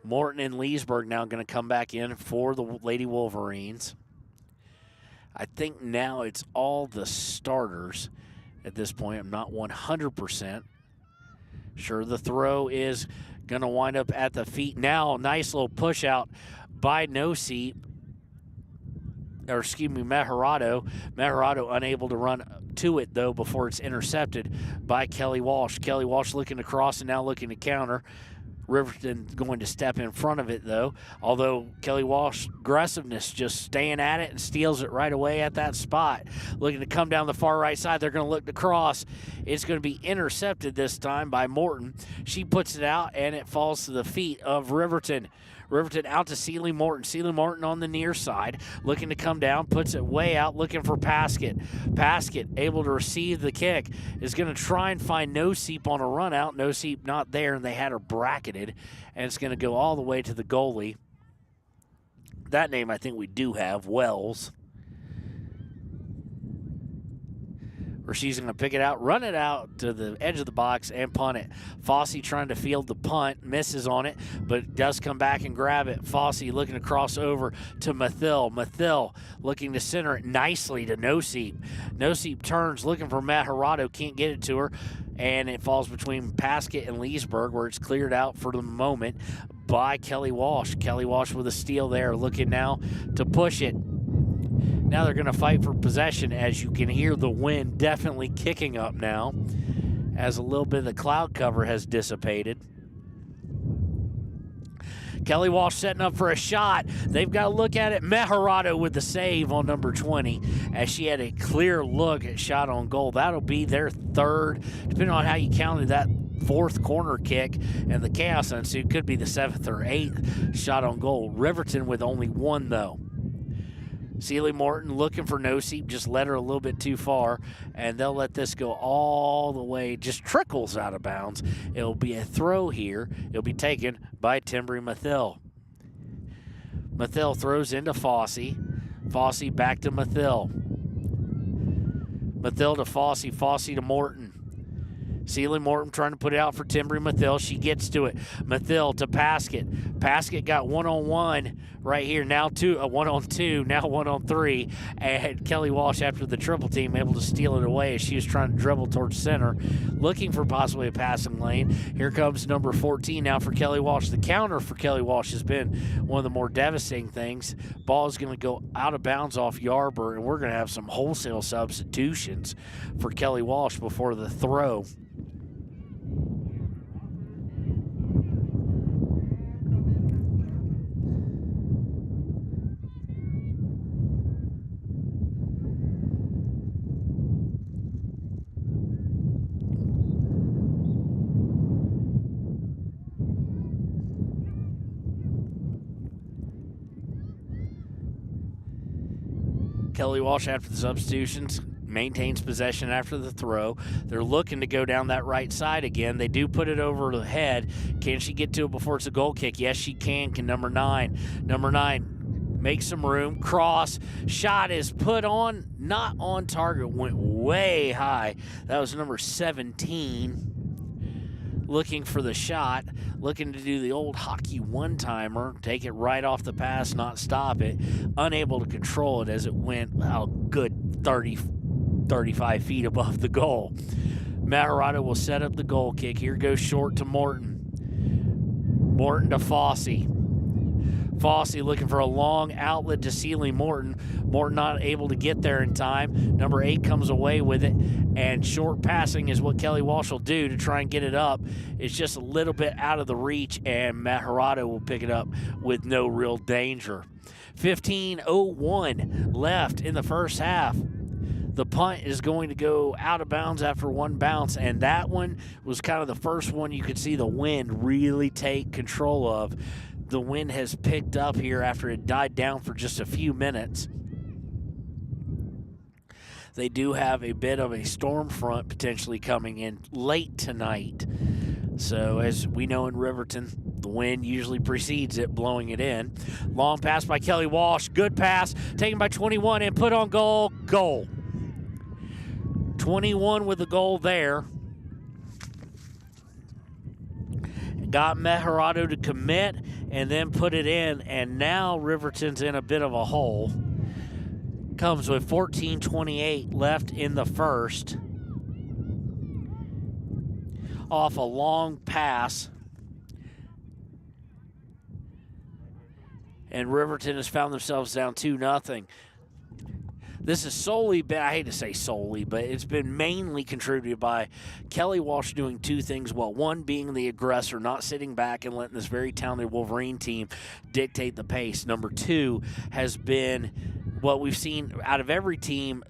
Morton and Leesburg now going to come back in for the Lady Wolverines. I think now it's all the starters at this point. I'm not 100% sure. The throw is going to wind up at the feet. Now, nice little push out by Maharado. Maharado unable to run to it, though, before it's intercepted by Kelly Walsh. Kelly Walsh looking to cross and now looking to counter. Riverton going to step in front of it, though, although Kelly Walsh aggressiveness just staying at it and steals it right away at that spot. Looking to come down the far right side. They're going to look to cross. It's going to be intercepted this time by Morton. She puts it out, and it falls to the feet of Riverton. Riverton out to Sealy Morton. Sealy Morton on the near side, looking to come down, puts it way out, looking for Paskett. Paskett able to receive the kick, is going to try and find Noseep on a run out. Noseep not there, and they had her bracketed, and it's going to go all the way to the goalie. That name I think we do have, Wells. Where she's going to pick it out, run it out to the edge of the box, and punt it. Fossey trying to field the punt, misses on it, but does come back and grab it. Fossey looking to cross over to Mathil. Mathil looking to center it nicely to Noseep. Noseep turns, looking for Maharado, can't get it to her, and it falls between Paskett and Leesburg, where it's cleared out for the moment by Kelly Walsh. Kelly Walsh with a steal there, looking now to push it. Now they're going to fight for possession, as you can hear the wind definitely kicking up now as a little bit of the cloud cover has dissipated. Kelly Walsh setting up for a shot. They've got to look at it. Maharado with the save on number 20 as she had a clear look at shot on goal. That'll be their third, depending on how you counted that fourth corner kick, and the chaos ensued. Could be the 7th or 8th shot on goal. Riverton with only one, though. Sealy Morton looking for Noseep, just led her a little bit too far, and they'll let this go all the way, just trickles out of bounds. It'll be a throw here. It'll be taken by Timbry Mathil. Mathil throws into Fossey. Fossey back to Mathil. Mathil to Fossey. Fossey to Morton. Celie Morton trying to put it out for Timbry Mathil. She gets to it. Mathil to Paskett. Paskett got one-on-one right here. Now one-on-two, now one-on-three. And Kelly Walsh, after the triple team, able to steal it away as she was trying to dribble towards center, looking for possibly a passing lane. Here comes number 14 now for Kelly Walsh. The counter for Kelly Walsh has been one of the more devastating things. Ball is going to go out of bounds off Yarber, and we're going to have some wholesale substitutions for Kelly Walsh before the throw. Kelly Walsh, after the substitutions, maintains possession after the throw. They're looking to go down that right side again. They do put it over the head. Can she get to it before it's a goal kick? Yes, she can. Can number 9. Number 9 make some room. Cross. Shot is put on. Not on target. Went way high. That was number 17. Looking for the shot, looking to do the old hockey one-timer, take it right off the pass, not stop it, unable to control it as it went a good 35 feet above the goal. Maharada will set up the goal kick. Here goes short to Morton. Morton to Fossey. Fossey looking for a long outlet to Celie Morton. Morton not able to get there in time. Number 8 comes away with it, and short passing is what Kelly Walsh will do to try and get it up. It's just a little bit out of the reach, and Maharada will pick it up with no real danger. 15:01 left in the first half. The punt is going to go out of bounds after one bounce, and that one was kind of the first one you could see the wind really take control of. The wind has picked up here after it died down for just a few minutes. They do have a bit of a storm front potentially coming in late tonight. So as we know in Riverton, the wind usually precedes it, blowing it in. Long pass by Kelly Walsh. Good pass. Taken by 21 and put on goal. Goal. 21 with the goal there. Got Meharado to commit and then put it in, and now Riverton's in a bit of a hole. Comes with 14:28 left in the first. Off a long pass. And Riverton has found themselves down 2-0. This is solely, I hate to say solely, but it's been mainly contributed by Kelly Walsh doing two things well. One, being the aggressor, not sitting back and letting this very talented Wolverine team dictate the pace. Number 2 has been what we've seen out of every team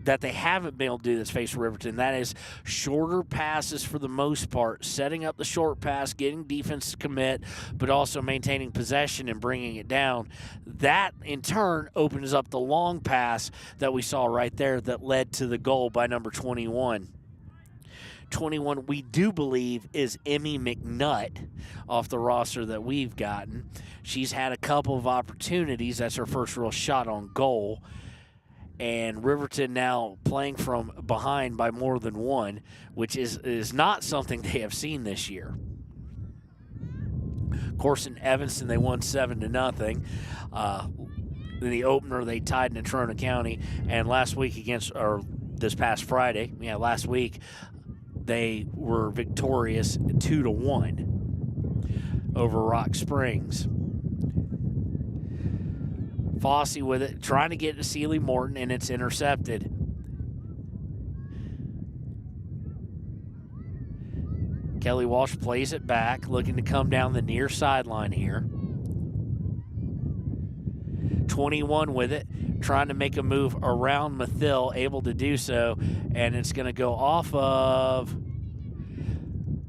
that they haven't been able to do that's faced Riverton. That is shorter passes for the most part, setting up the short pass, getting defense to commit, but also maintaining possession and bringing it down. That, in turn, opens up the long pass that we saw right there that led to the goal by number 21. 21, we do believe, is Emmy McNutt off the roster that we've gotten. She's had a couple of opportunities. That's her first real shot on goal. And Riverton now playing from behind by more than one, which is not something they have seen this year. Of course, in Evanston, they won 7-0. In the opener, they tied in Trona County. And last week this past Friday, last week, they were victorious 2-1 over Rock Springs. Fossey with it, trying to get to Celie Morton, and it's intercepted. Kelly Walsh plays it back, looking to come down the near sideline here. 21 with it, trying to make a move around Mathil, able to do so, and it's going to go off of...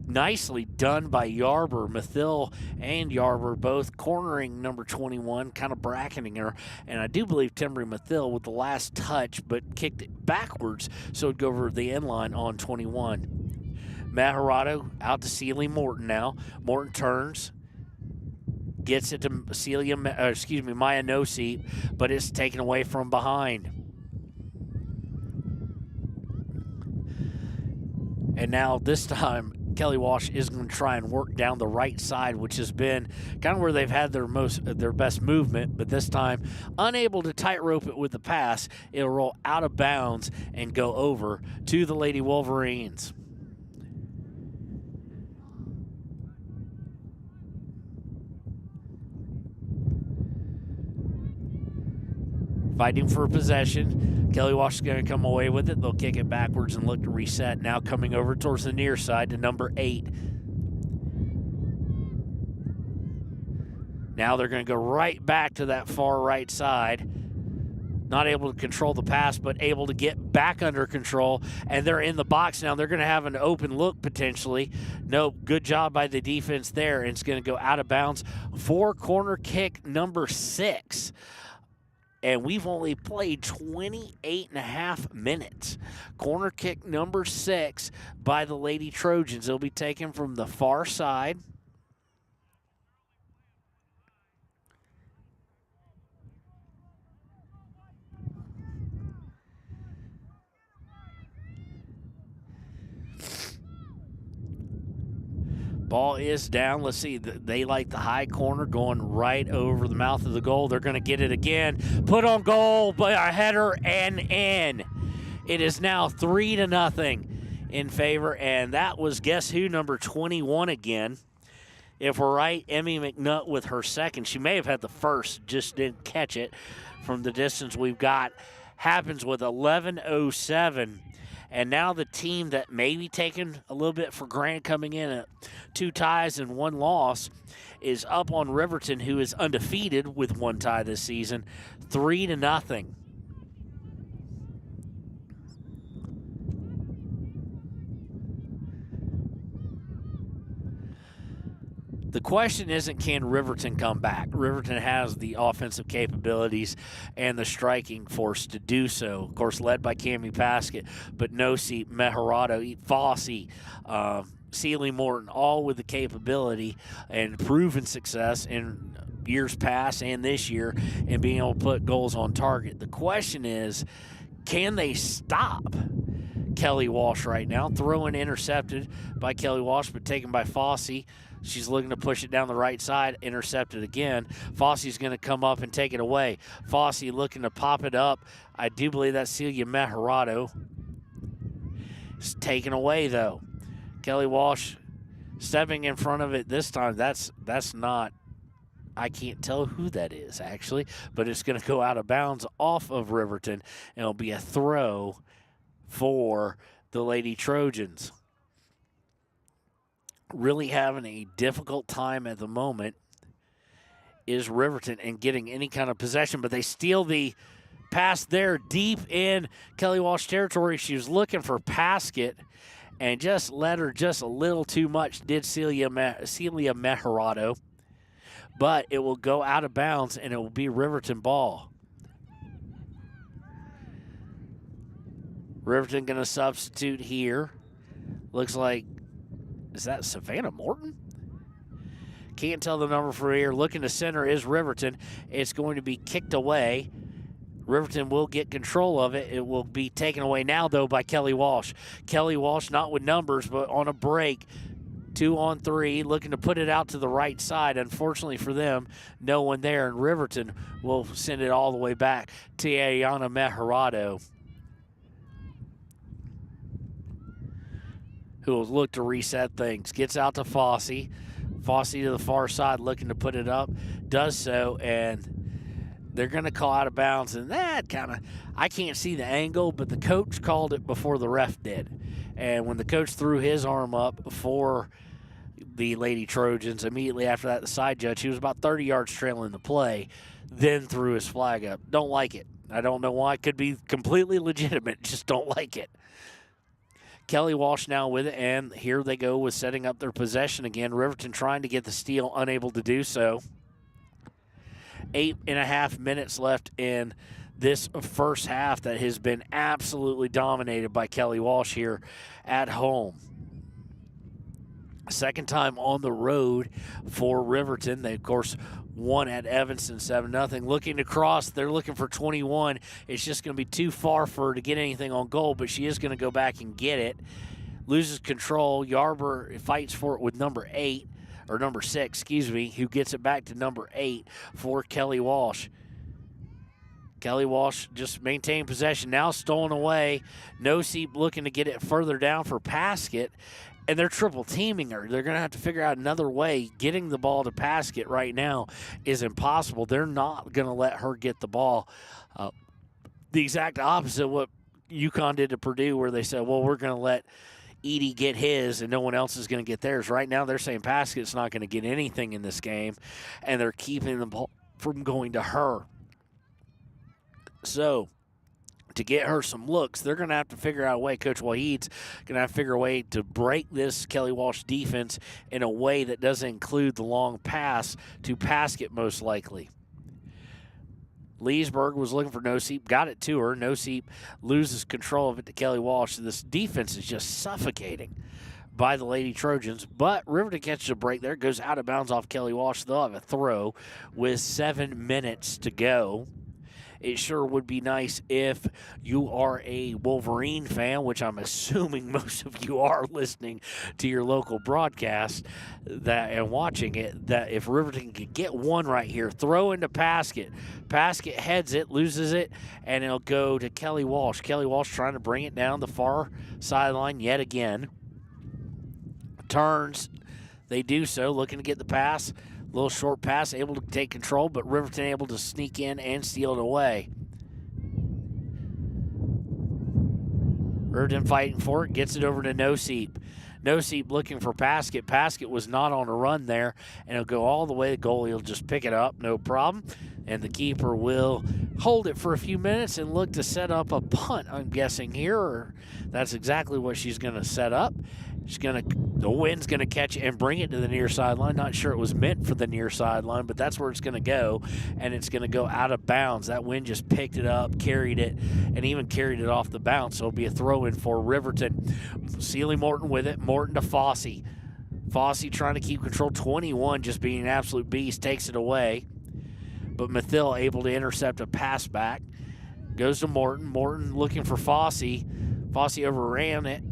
Nicely done by Yarber. Mathil and Yarber both cornering number 21, kind of bracketing her. And I do believe Timbry Mathil with the last touch, but kicked it backwards, so it'd go over the end line on 21. Maharado out to Celie Morton now. Morton turns, gets it to Maya No-Seat, but it's taken away from behind. And now this time, Kelly Walsh is going to try and work down the right side, which has been kind of where they've had their best movement. But this time, unable to tightrope it with the pass, it'll roll out of bounds and go over to the Lady Wolverines. Fighting for possession. Kelly Walsh is going to come away with it. They'll kick it backwards and look to reset. Now coming over towards the near side to number 8. Now they're going to go right back to that far right side. Not able to control the pass, but able to get back under control. And they're in the box now. They're going to have an open look potentially. Nope, good job by the defense there. And it's going to go out of bounds for corner kick number 6. And we've only played 28 and a half minutes. Corner kick number 6 by the Lady Trojans. It'll be taken from the far side. Ball is down. Let's see. They like the high corner going right over the mouth of the goal. They're going to get it again. Put on goal by a header and in. It is now 3-0 in favor, and that was guess who, number 21 again. If we're right, Emmy McNutt with her second. She may have had the first, just didn't catch it from the distance we've got. Happens with 11:07. And now the team that may be taken a little bit for granted coming in at 2 ties and 1 loss is up on Riverton, who is undefeated with 1 tie this season, 3-0. The question isn't, can Riverton come back? Riverton has the offensive capabilities and the striking force to do so. Of course, led by Cammie Paskett, but Nosi, Meharado, Fossey, Sealy Morton, all with the capability and proven success in years past and this year in being able to put goals on target. The question is, can they stop Kelly Walsh right now? Throw-in intercepted by Kelly Walsh, but taken by Fossey. She's looking to push it down the right side, intercepted again. Fossey's going to come up and take it away. Fossey looking to pop it up. I do believe that's Celia Meharado. It's taken away, though. Kelly Walsh stepping in front of it this time. That's not, I can't tell who that is, actually, but it's going to go out of bounds off of Riverton, and it'll be a throw for the Lady Trojans. Really having a difficult time at the moment is Riverton and getting any kind of possession, but they steal the pass there deep in Kelly Walsh territory. She was looking for Paskett and just let her just a little too much, did Celia Meharado, but it will go out of bounds and it will be Riverton ball. Riverton going to substitute here. Looks like, is that Savannah Morton? Can't tell the number from here. Looking to center is Riverton. It's going to be kicked away. Riverton will get control of it. It will be taken away now, though, by Kelly Walsh. Kelly Walsh not with numbers, but on a break. 2-on-3, looking to put it out to the right side. Unfortunately for them, no one there, and Riverton will send it all the way back to Ayana Meharado, who will look to reset things. Gets out to Fossey. Fossey to the far side looking to put it up. Does so, and they're going to call out of bounds. And that kind of, I can't see the angle, but the coach called it before the ref did. And when the coach threw his arm up for the Lady Trojans, immediately after that, the side judge, he was about 30 yards trailing the play, then threw his flag up. Don't like it. I don't know why. It could be completely legitimate. Just don't like it. Kelly Walsh now with it, and here they go with setting up their possession again. Riverton trying to get the steal, unable to do so. 8.5 minutes left in this first half that has been absolutely dominated by Kelly Walsh here at home. Second time on the road for Riverton. They, of course, won at Evanston 7-0. Looking to cross, they're looking for 21. It's just going to be too far for her to get anything on goal, but she is going to go back and get it. loses control. Yarber fights for it with number 6, who gets it back to number 8 for Kelly Walsh. Kelly Walsh just maintained possession. Now stolen away. Nosey looking to get it further down for Paskett, and they're triple teaming her. They're going to have to figure out another way. Getting the ball to Paskett right now is impossible. They're not going to let her get the ball. The exact opposite of what UConn did to Purdue, where they said, well, we're going to let Edie get his and no one else is going to get theirs. Right now they're saying Paskett's not going to get anything in this game, and they're keeping the ball from going to her. So to get her some looks, they're going to have to figure out a way. Coach Wahid's going to have to figure a way to break this Kelly Walsh defense in a way that doesn't include the long pass to Paskett most likely. Leesburg was looking for Noseep, got it to her. Noseep loses control of it to Kelly Walsh. This defense is just suffocating by the Lady Trojans, but Riverton catches a break there, goes out of bounds off Kelly Walsh. They'll have a throw with 7 minutes to go. It sure would be nice if you are a Wolverine fan, which I'm assuming most of you are listening to your local broadcast and watching it, that if Riverton could get one right here, throw into Paskett. Paskett heads it, loses it, and it'll go to Kelly Walsh. Kelly Walsh trying to bring it down the far sideline yet again. Turns. They do so, looking to get the pass. Little short pass, able to take control, but Riverton able to sneak in and steal it away. Riverton fighting for it, gets it over to Noseep. Noseep looking for Paskett. Paskett was not on a run there, and it'll go all the way. The goalie will just pick it up, no problem. And the keeper will hold it for a few minutes and look to set up a punt, I'm guessing here. Or that's exactly what she's going to set up. The wind's going to catch it and bring it to the near sideline. Not sure it was meant for the near sideline, but that's where it's going to go, and it's going to go out of bounds. That wind just picked it up, carried it, and even carried it off the bounce. So it'll be a throw-in for Riverton. Sealy Morton with it. Morton to Fossey. Fossey trying to keep control. 21 just being an absolute beast. Takes it away. But Mathill able to intercept a pass back. Goes to Morton. Morton looking for Fossey. Fossey overran it,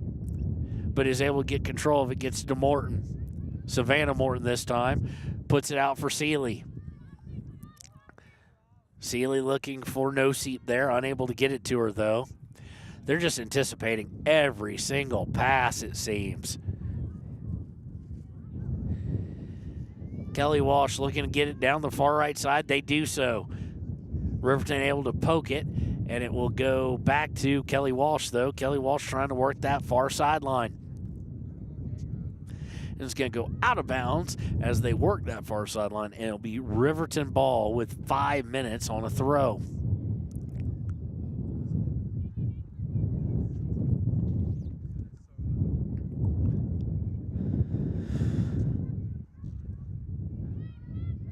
but is able to get control of it. Gets to Morton. Savannah Morton this time. Puts it out for Sealy. Sealy looking for Noseep there. Unable to get it to her, though. They're just anticipating every single pass, it seems. Kelly Walsh looking to get it down the far right side. They do so. Riverton able to poke it, and it will go back to Kelly Walsh, though. Kelly Walsh trying to work that far sideline. And it's going to go out of bounds as they work that far sideline, and it'll be Riverton ball with 5 minutes on a throw.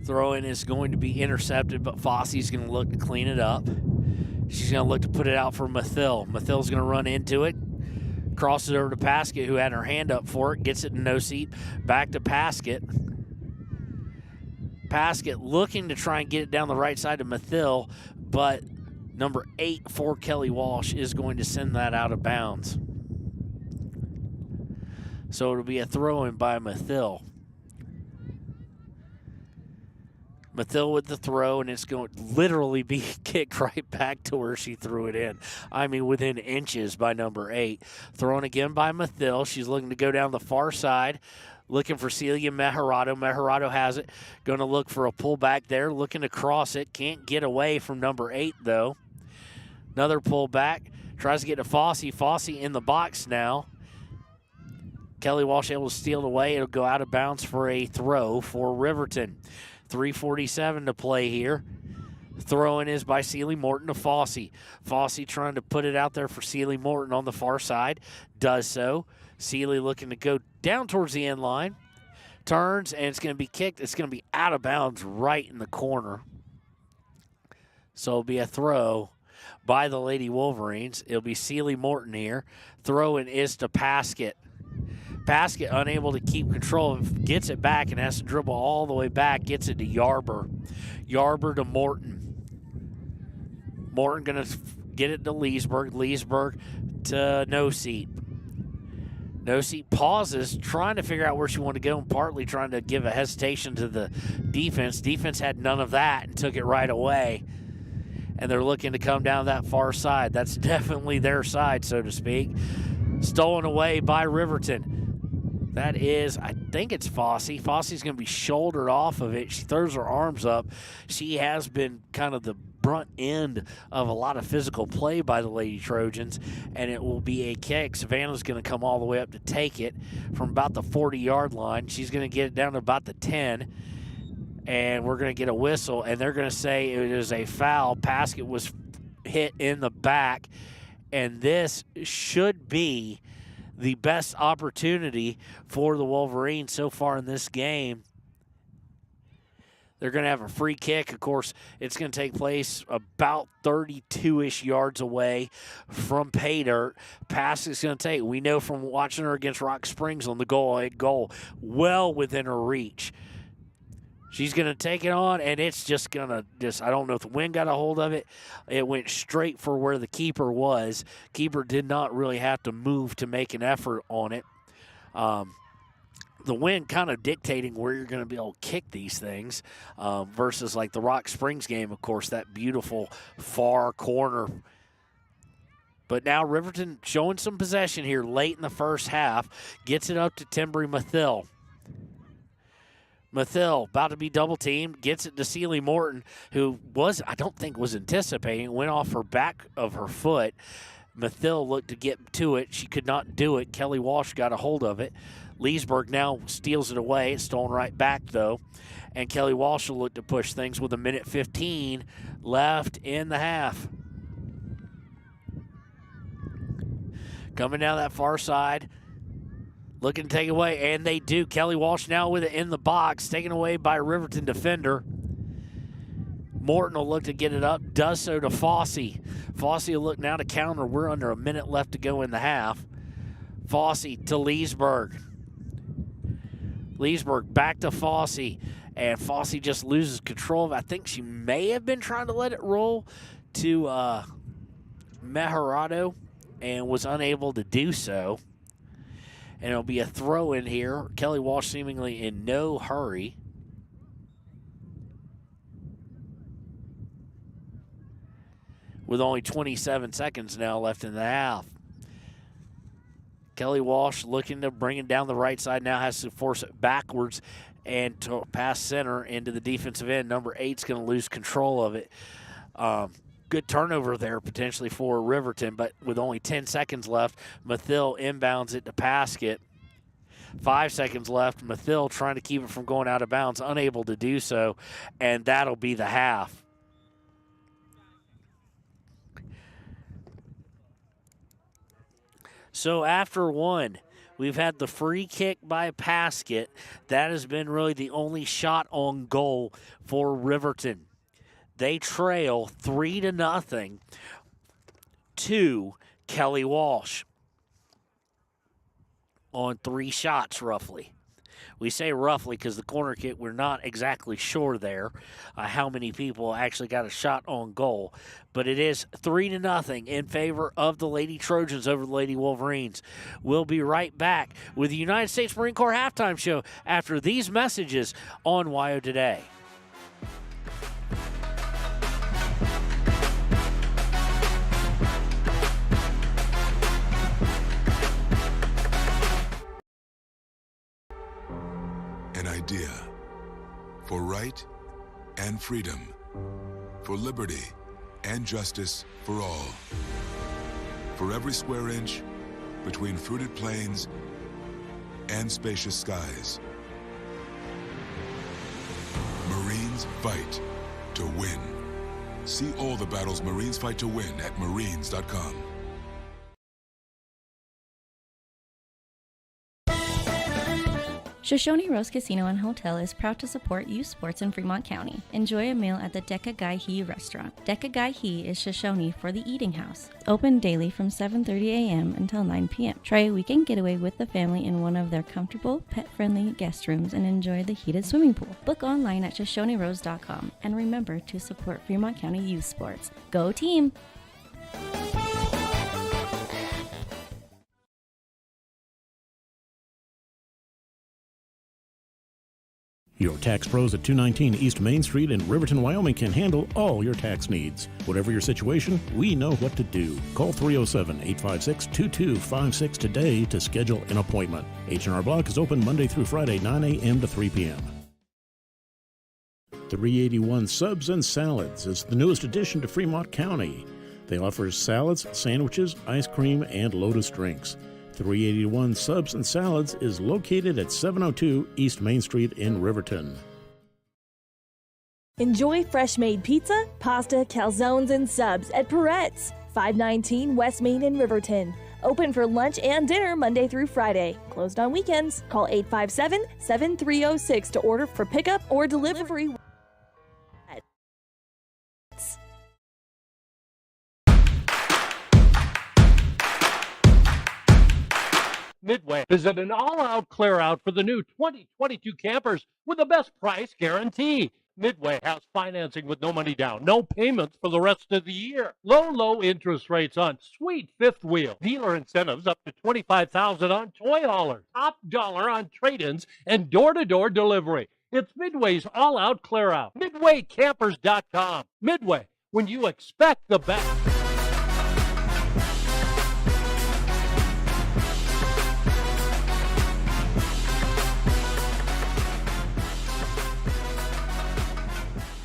Throw-in is going to be intercepted, but Fossey's going to look to clean it up. She's going to look to put it out for Mathill. Mathill's going to run into it. Crosses it over to Paskett, who had her hand up for it. Gets it to Noseep. Back to Paskett. Paskett looking to try and get it down the right side to Mathill, but number 8 for Kelly Walsh is going to send that out of bounds. So it'll be a throw-in by Mathill. Mathill with the throw, and it's going to literally be kicked right back to where she threw it in. I mean, within inches by number 8. Thrown again by Mathill. She's looking to go down the far side, looking for Celia Mejorado. Mejorado has it. Going to look for a pullback there, looking to cross it. Can't get away from number 8, though. Another pullback. Tries to get to Fossey. Fossey in the box now. Kelly Walsh able to steal it away. It'll go out of bounds for a throw for Riverton. 3:47 to play here. Throw-in is by Sealy Morton to Fossey. Fossey trying to put it out there for Sealy Morton on the far side. Does so. Sealy looking to go down towards the end line. Turns, and it's going to be kicked. It's going to be out of bounds right in the corner. So it'll be a throw by the Lady Wolverines. It'll be Sealy Morton here. Throw-in is to Paskett. Paskett unable to keep control, gets it back and has to dribble all the way back, gets it to Yarber. Yarber to Morton. Morton going to get it to Leesburg. Leesburg to Noseep. Nosey pauses, trying to figure out where she wanted to go, and partly trying to give a hesitation to the defense. Defense had none of that and took it right away. And they're looking to come down that far side. That's definitely their side, so to speak. Stolen away by Riverton. That is, I think it's Fossey. Fossey's going to be shouldered off of it. She throws her arms up. She has been kind of the brunt end of a lot of physical play by the Lady Trojans, and it will be a kick. Savannah's going to come all the way up to take it from about the 40-yard line. She's going to get it down to about the 10, and we're going to get a whistle, and they're going to say it is a foul. Paskett was hit in the back, and this should be the best opportunity for the Wolverines so far in this game. They're going to have a free kick. Of course, it's going to take place about 32-ish yards away from pay dirt. Pass is going to take. We know from watching her against Rock Springs on the goal, well within her reach. She's going to take it on, and it's just going to I don't know if the wind got a hold of it. It went straight for where the keeper was. Keeper did not really have to move to make an effort on it. The wind kind of dictating where you're going to be able to kick these things versus like the Rock Springs game, of course, that beautiful far corner. But now Riverton showing some possession here late in the first half. Gets it up to Timbry Mathill. Mathill about to be double teamed. Gets it to Celie Morton, who I don't think was anticipating. Went off her back of her foot. Mathill looked to get to it. She could not do it. Kelly Walsh got a hold of it. Leesburg now steals it away. It's stolen right back, though. And Kelly Walsh will look to push things with 1:15 left in the half. Coming down that far side. Looking to take it away, and they do. Kelly Walsh now with it in the box, taken away by a Riverton defender. Morton will look to get it up, does so to Fossey. Fossey will look now to counter. We're under a minute left to go in the half. Fossey to Leesburg. Leesburg back to Fossey, and Fossey just loses control of it. I think she may have been trying to let it roll to Meharado and was unable to do so. And it'll be a throw in here. Kelly Walsh seemingly in no hurry. With only 27 seconds now left in the half. Kelly Walsh looking to bring it down the right side. Now has to force it backwards and to pass center into the defensive end. Number 8's going to lose control of it. Good turnover there potentially for Riverton, but with only 10 seconds left, Mathill inbounds it to Paskett. 5 seconds left. Mathill trying to keep it from going out of bounds, unable to do so, and that'll be the half. So after one, we've had the free kick by Paskett. That has been really the only shot on goal for Riverton. They trail 3-0 to Kelly Walsh on 3 shots, roughly. We say roughly because the corner kick, we're not exactly sure there how many people actually got a shot on goal. But it is 3-0 in favor of the Lady Trojans over the Lady Wolverines. We'll be right back with the United States Marine Corps halftime show after these messages on WYO Today. An idea for right and freedom, for liberty and justice for all. For every square inch between fruited plains and spacious skies. Marines fight to win. See all the battles Marines fight to win at marines.com. Shoshone Rose Casino and Hotel is proud to support youth sports in Fremont County. Enjoy a meal at the Deca Gai He restaurant. Deca Gai He is Shoshone for the eating house. Open daily from 7:30 a.m. until 9 p.m. Try a weekend getaway with the family in one of their comfortable, pet-friendly guest rooms and enjoy the heated swimming pool. Book online at ShoshoneRose.com and remember to support Fremont County youth sports. Go team! Your tax pros at 219 East Main Street in Riverton, Wyoming can handle all your tax needs. Whatever your situation, we know what to do. Call 307-856-2256 today to schedule an appointment. H&R Block is open Monday through Friday, 9 a.m. to 3 p.m. 381 Subs and Salads is the newest addition to Fremont County. They offer salads, sandwiches, ice cream, and Lotus drinks. 381 Subs and Salads is located at 702 East Main Street in Riverton. Enjoy fresh-made pizza, pasta, calzones, and subs at Peretz, 519 West Main in Riverton. Open for lunch and dinner Monday through Friday. Closed on weekends. Call 857-7306 to order for pickup or delivery. Midway is at an all-out clear-out for the new 2022 campers with the best price guarantee. Midway has financing with no money down, no payments for the rest of the year. Low interest rates on sweet fifth wheel. Dealer incentives up to $25,000 on toy haulers. Top dollar on trade-ins and door-to-door delivery. It's Midway's all-out clear-out. MidwayCampers.com. Midway, when you expect the best.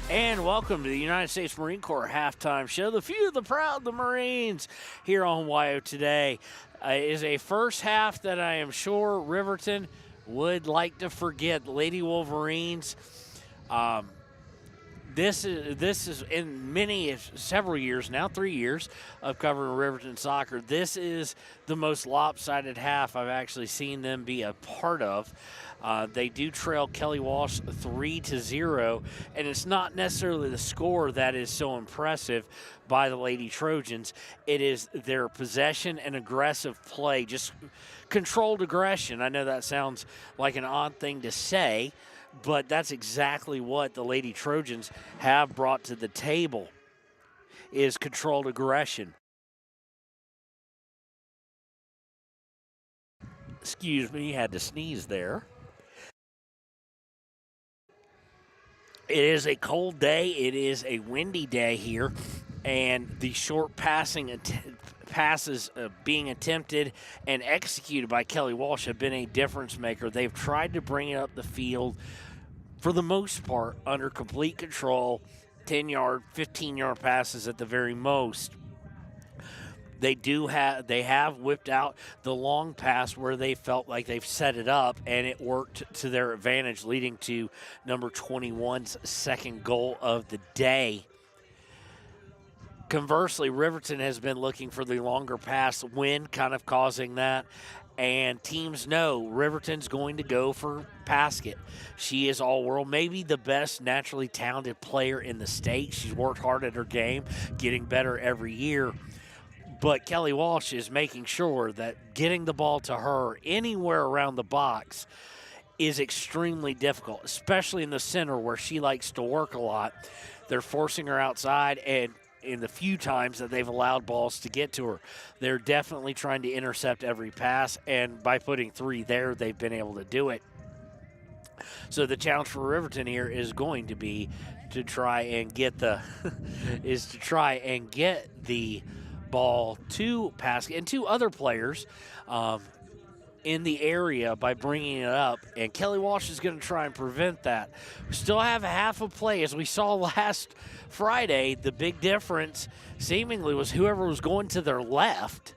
And welcome to the United States Marine Corps halftime show. The few, the proud, the Marines here on WYO Today. Is a first half that I am sure Riverton would like to forget. The Lady Wolverines. This is in several years now, 3 years of covering Riverton soccer. This is the most lopsided half I've actually seen them be a part of. They do trail Kelly Walsh 3-0, and it's not necessarily the score that is so impressive by the Lady Trojans. It is their possession and aggressive play, just controlled aggression. I know that sounds like an odd thing to say, but that's exactly what the Lady Trojans have brought to the table, is controlled aggression. Excuse me, had to sneeze there. It is a cold day. It is a windy day here, and the short passes being attempted and executed by Kelly Walsh have been a difference maker. They've tried to bring it up the field for the most part under complete control, 10-yard, 15-yard passes at the very most. They have whipped out the long pass where they felt like they've set it up, and it worked to their advantage, leading to number 21's second goal of the day. Conversely, Riverton has been looking for the longer pass, wind kind of causing that, and teams know Riverton's going to go for Paskett. She is all-world, maybe the best naturally talented player in the state. She's worked hard at her game, getting better every year. But Kelly Walsh is making sure that getting the ball to her anywhere around the box is extremely difficult, especially in the center where she likes to work a lot. They're forcing her outside, and in the few times that they've allowed balls to get to her, they're definitely trying to intercept every pass, and by putting 3 there, they've been able to do it. So the challenge for Riverton here is going to be to try and get the ball to Paskett and 2 other players in the area by bringing it up, and Kelly Walsh is going to try and prevent that. We still have a half a play. As we saw last Friday, the big difference seemingly was whoever was going to their left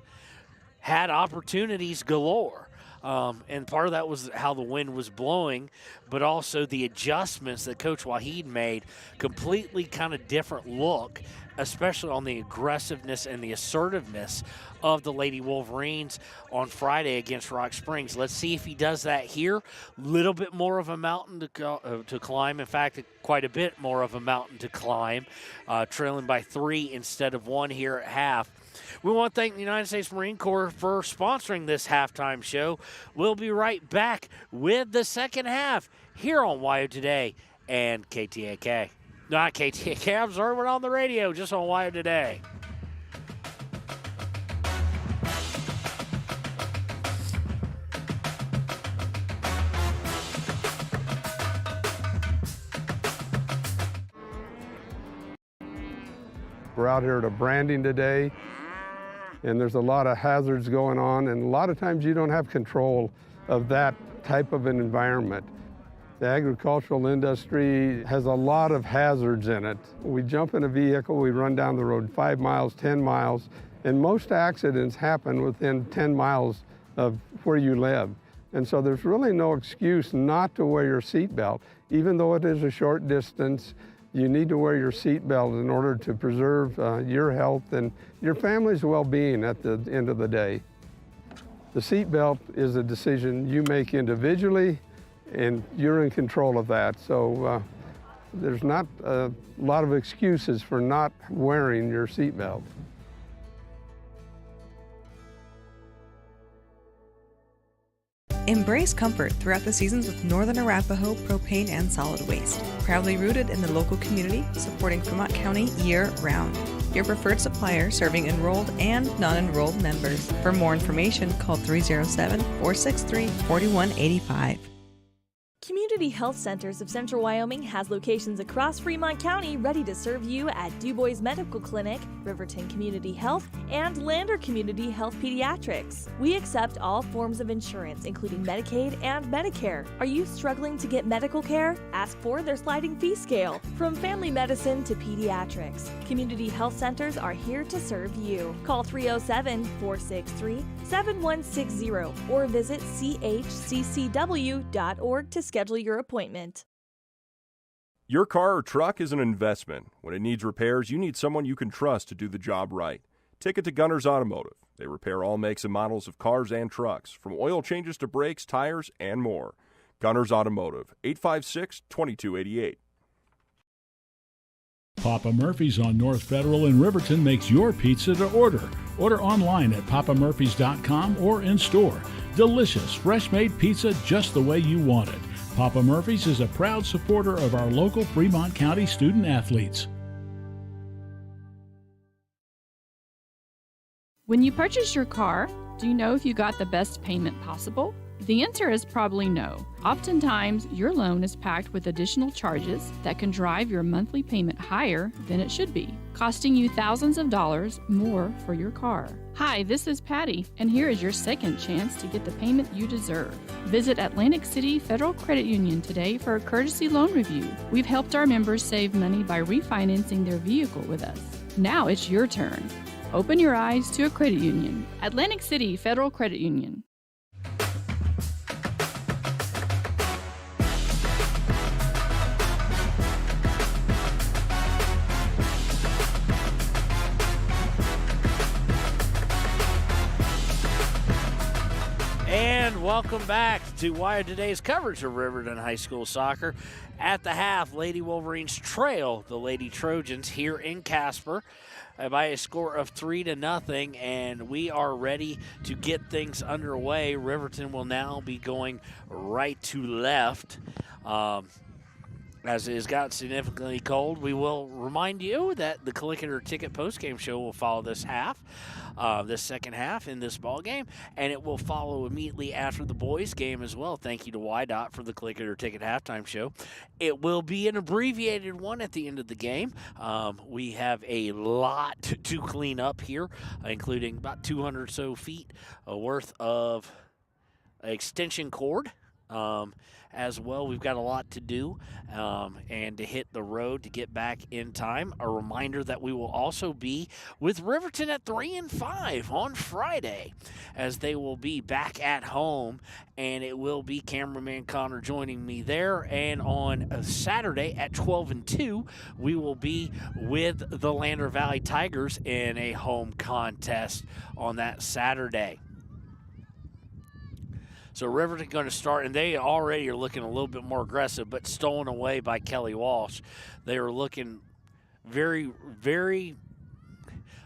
had opportunities galore. And part of that was how the wind was blowing, but also the adjustments that Coach Waheed made, completely kind of different look, especially on the aggressiveness and the assertiveness of the Lady Wolverines on Friday against Rock Springs. Let's see if he does that here. A little bit more of a mountain to climb. In fact, quite a bit more of a mountain to climb, trailing by 3 instead of 1 here at half. We want to thank the United States Marine Corps for sponsoring this halftime show. We'll be right back with the second half here on WYO Today and KTAK. Not KTAK, I'm sorry, we're on the radio, just on WYO Today. We're out here at a branding today, and there's a lot of hazards going on, and a lot of times you don't have control of that type of an environment. The agricultural industry has a lot of hazards in it. We jump in a vehicle, we run down the road 5 miles, 10 miles, and most accidents happen within 10 miles of where you live. And so there's really no excuse not to wear your seatbelt. Even though it is a short distance, you need to wear your seatbelt in order to preserve your health and your family's well-being at the end of the day. The seatbelt is a decision you make individually, and you're in control of that. So there's not a lot of excuses for not wearing your seatbelt. Embrace comfort throughout the seasons with Northern Arapahoe Propane and Solid Waste. Proudly rooted in the local community, supporting Fremont County year-round. Your preferred supplier serving enrolled and non-enrolled members. For more information, call 307-463-4185. Community Health Centers of Central Wyoming has locations across Fremont County ready to serve you at Du Bois Medical Clinic, Riverton Community Health, and Lander Community Health Pediatrics. We accept all forms of insurance, including Medicaid and Medicare. Are you struggling to get medical care? Ask for their sliding fee scale. From family medicine to pediatrics, Community Health Centers are here to serve you. Call 307-463-7160 or visit chccw.org to schedule your appointment. Your car or truck is an investment. When it needs repairs, you need someone you can trust to do the job right. Take it to Gunners Automotive. They repair all makes and models of cars and trucks, from oil changes to brakes, tires, and more. Gunners Automotive, 856-2288. Papa Murphy's on North Federal in Riverton makes your pizza to order. Order online at papamurphys.com or in store. Delicious, fresh-made pizza just the way you want it. Papa Murphy's is a proud supporter of our local Fremont County student athletes. When you purchase your car, do you know if you got the best payment possible? The answer is probably no. Oftentimes, your loan is packed with additional charges that can drive your monthly payment higher than it should be, costing you thousands of dollars more for your car. Hi, this is Patty, and here is your second chance to get the payment you deserve. Visit Atlantic City Federal Credit Union today for a courtesy loan review. We've helped our members save money by refinancing their vehicle with us. Now it's your turn. Open your eyes to a credit union. Atlantic City Federal Credit Union. And welcome back to Wire Today's coverage of Riverton High School soccer. At the half, Lady Wolverines trail the Lady Trojans here in Casper by a score of 3-0, and we are ready to get things underway. Riverton will now be going right to left. As it has gotten significantly cold, we will remind you that the Clicker Ticket postgame show will follow this second half in this ball game, and it will follow immediately after the boys' game as well. Thank you to YDOT for the Clicker Ticket halftime show. It will be an abbreviated one at the end of the game. We have a lot to clean up here, including about 200 or so feet worth of extension cord. As well, we've got a lot to do and to hit the road to get back in time. A reminder that we will also be with Riverton at 3 and 5 on Friday, as they will be back at home, and it will be cameraman Connor joining me there. And on Saturday at 12 and 2, we will be with the Lander Valley Tigers in a home contest on that Saturday. So Riverton going to start, and they already are looking a little bit more aggressive, but stolen away by Kelly Walsh. They are looking very, very,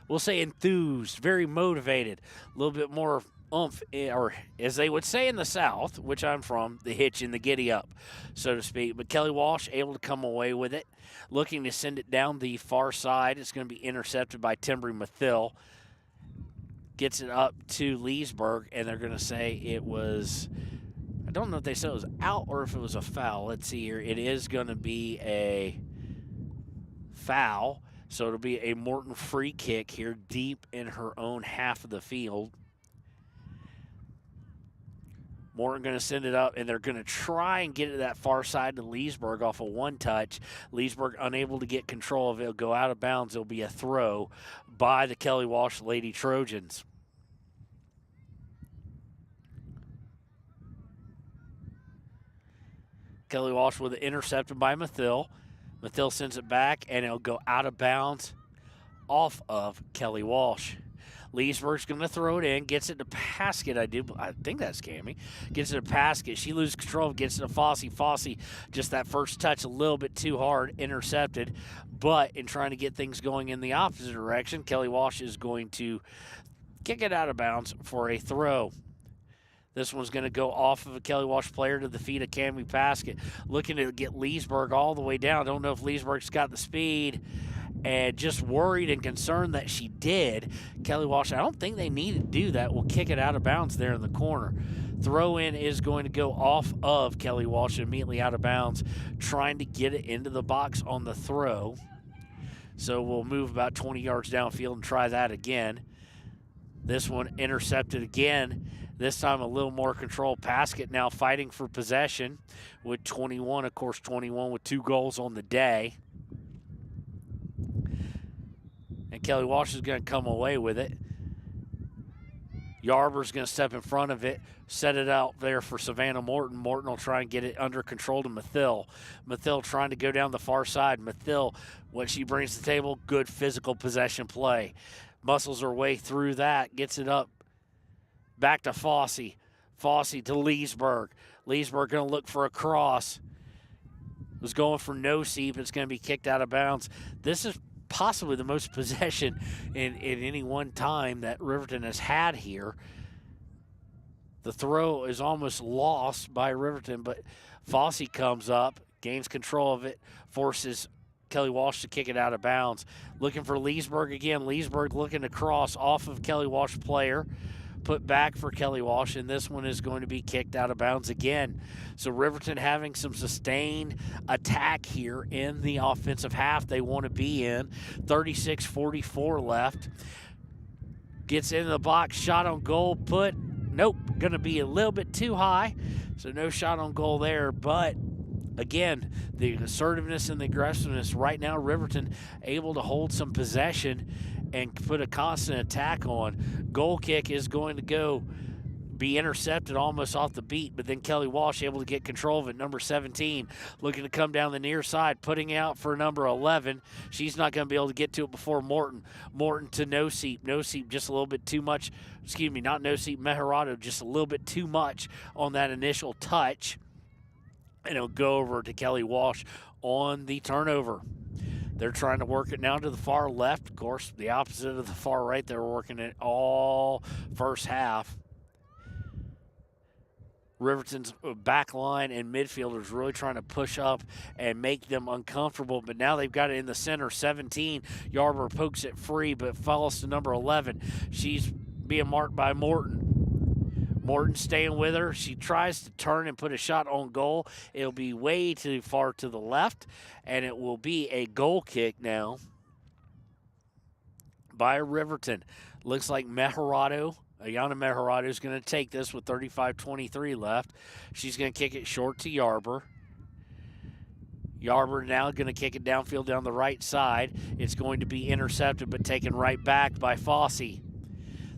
we'll say enthused, very motivated, a little bit more oomph, or as they would say in the South, which I'm from, the hitch and the giddy up, so to speak. But Kelly Walsh able to come away with it, looking to send it down the far side. It's going to be intercepted by Timbry Mathill. Gets it up to Leesburg, and they're going to say it was, I don't know if they said it was out or if it was a foul. Let's see here. It is going to be a foul. So it'll be a Morton free kick here deep in her own half of the field. Morton going to send it up, and they're going to try and get it to that far side to Leesburg off a one-touch. Leesburg unable to get control of it. It'll go out of bounds. It'll be a throw by the Kelly Walsh Lady Trojans. Kelly Walsh with it intercepted by Mathil. Mathil sends it back, and it'll go out of bounds off of Kelly Walsh. Leesburg's going to throw it in, gets it to Paskett. I think that's Cammy. Gets it to Paskett. She loses control, gets it to Fossey. Fossey, just that first touch a little bit too hard, intercepted. But in trying to get things going in the opposite direction, Kelly Walsh is going to kick it out of bounds for a throw. This one's going to go off of a Kelly Walsh player to the feet of Cammy Paskett. Looking to get Leesburg all the way down. Don't know if Leesburg's got the speed. And just worried and concerned that she did. Kelly Walsh, I don't think they need to do that. We'll kick it out of bounds there in the corner. Throw in is going to go off of Kelly Walsh, immediately out of bounds, trying to get it into the box on the throw. So we'll move about 20 yards downfield and try that again. This one intercepted again. This time a little more control. Paskett now fighting for possession with 21. Of course, 21 with 2 goals on the day. And Kelly Walsh is going to come away with it. Yarber's going to step in front of it, set it out there for Savannah Morton. Morton will try and get it under control to Mathil. Mathil trying to go down the far side. Mathil, what she brings to the table, good physical possession play. Muscles her way through that, gets it up back to Fossey. Fossey to Leesburg. Leesburg going to look for a cross. Was going for no seat, but it's going to be kicked out of bounds. This is possibly the most possession in any one time that Riverton has had here. The throw is almost lost by Riverton, but Fossey comes up, gains control of it, forces Kelly Walsh to kick it out of bounds. Looking for Leesburg again. Leesburg looking to cross off of Kelly Walsh player. Put back for Kelly Walsh, and this one is going to be kicked out of bounds again. So Riverton having some sustained attack here in the offensive half they want to be in. 36-44 left. Gets into the box, shot on goal, nope, going to be a little bit too high. So no shot on goal there, but again, the assertiveness and the aggressiveness right now, Riverton able to hold some possession and put a constant attack on. Goal kick is going to be intercepted almost off the beat, but then Kelly Walsh able to get control of it. Number 17 looking to come down the near side, putting out for number 11. She's not going to be able to get to it before Morton. Morton to Noseep. Noseep just a little bit too much. Excuse me, not Noseep, Meharado just a little bit too much on that initial touch. And it'll go over to Kelly Walsh on the turnover. They're trying to work it now to the far left. Of course, the opposite of the far right. They were working it all first half. Riverton's back line and midfielders really trying to push up and make them uncomfortable, but now they've got it in the center. 17, Yarber pokes it free, but falls to number 11. She's being marked by Morton. Morton staying with her. She tries to turn and put a shot on goal. It'll be way too far to the left, and it will be a goal kick now by Riverton. Looks like Ayana Meharado is going to take this with 35-23 left. She's going to kick it short to Yarber. Yarber now going to kick it downfield down the right side. It's going to be intercepted, but taken right back by Fossey.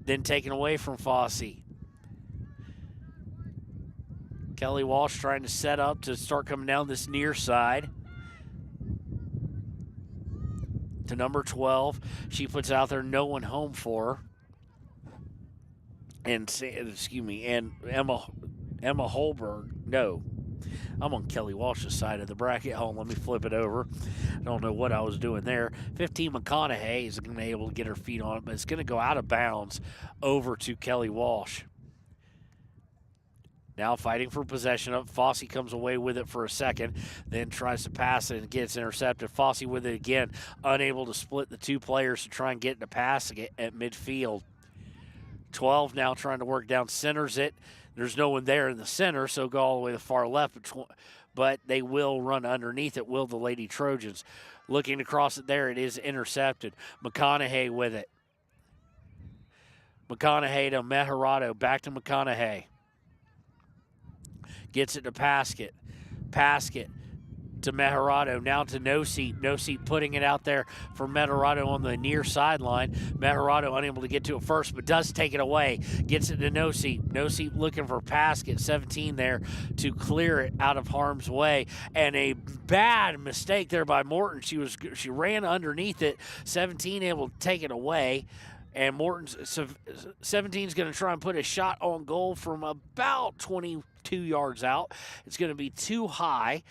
Then taken away from Fossey. Kelly Walsh trying to set up to start coming down this near side. To number 12. She puts out there, no one home for her. And Emma Holberg. No, I'm on Kelly Walsh's side of the bracket. Hold on, let me flip it over. I don't know what I was doing there. 15 McConaughey is going to be able to get her feet on it, but it's going to go out of bounds over to Kelly Walsh. Now fighting for possession of Fossey comes away with it for a second, then tries to pass it and gets intercepted. Fossey with it again, unable to split the two players to try and get the pass at midfield. 12 now trying to work down, centers it. There's no one there in the center, so go all the way to the far left. But they will run underneath it, will the Lady Trojans. Looking across it there, it is intercepted. McConaughey with it. McConaughey to Meharado, back to McConaughey. Gets it to Paskett. Paskett to Meharado, now to No Seat. No Seat putting it out there for Meharado on the near sideline. Meharado unable to get to it first, but does take it away. Gets it to No Seat. No Seat looking for Paskett, 17 there, to clear it out of harm's way. And a bad mistake there by Morton. She ran underneath it. 17 able to take it away. And Morton's 17 is going to try and put a shot on goal from about 22 yards out. It's going to be too high.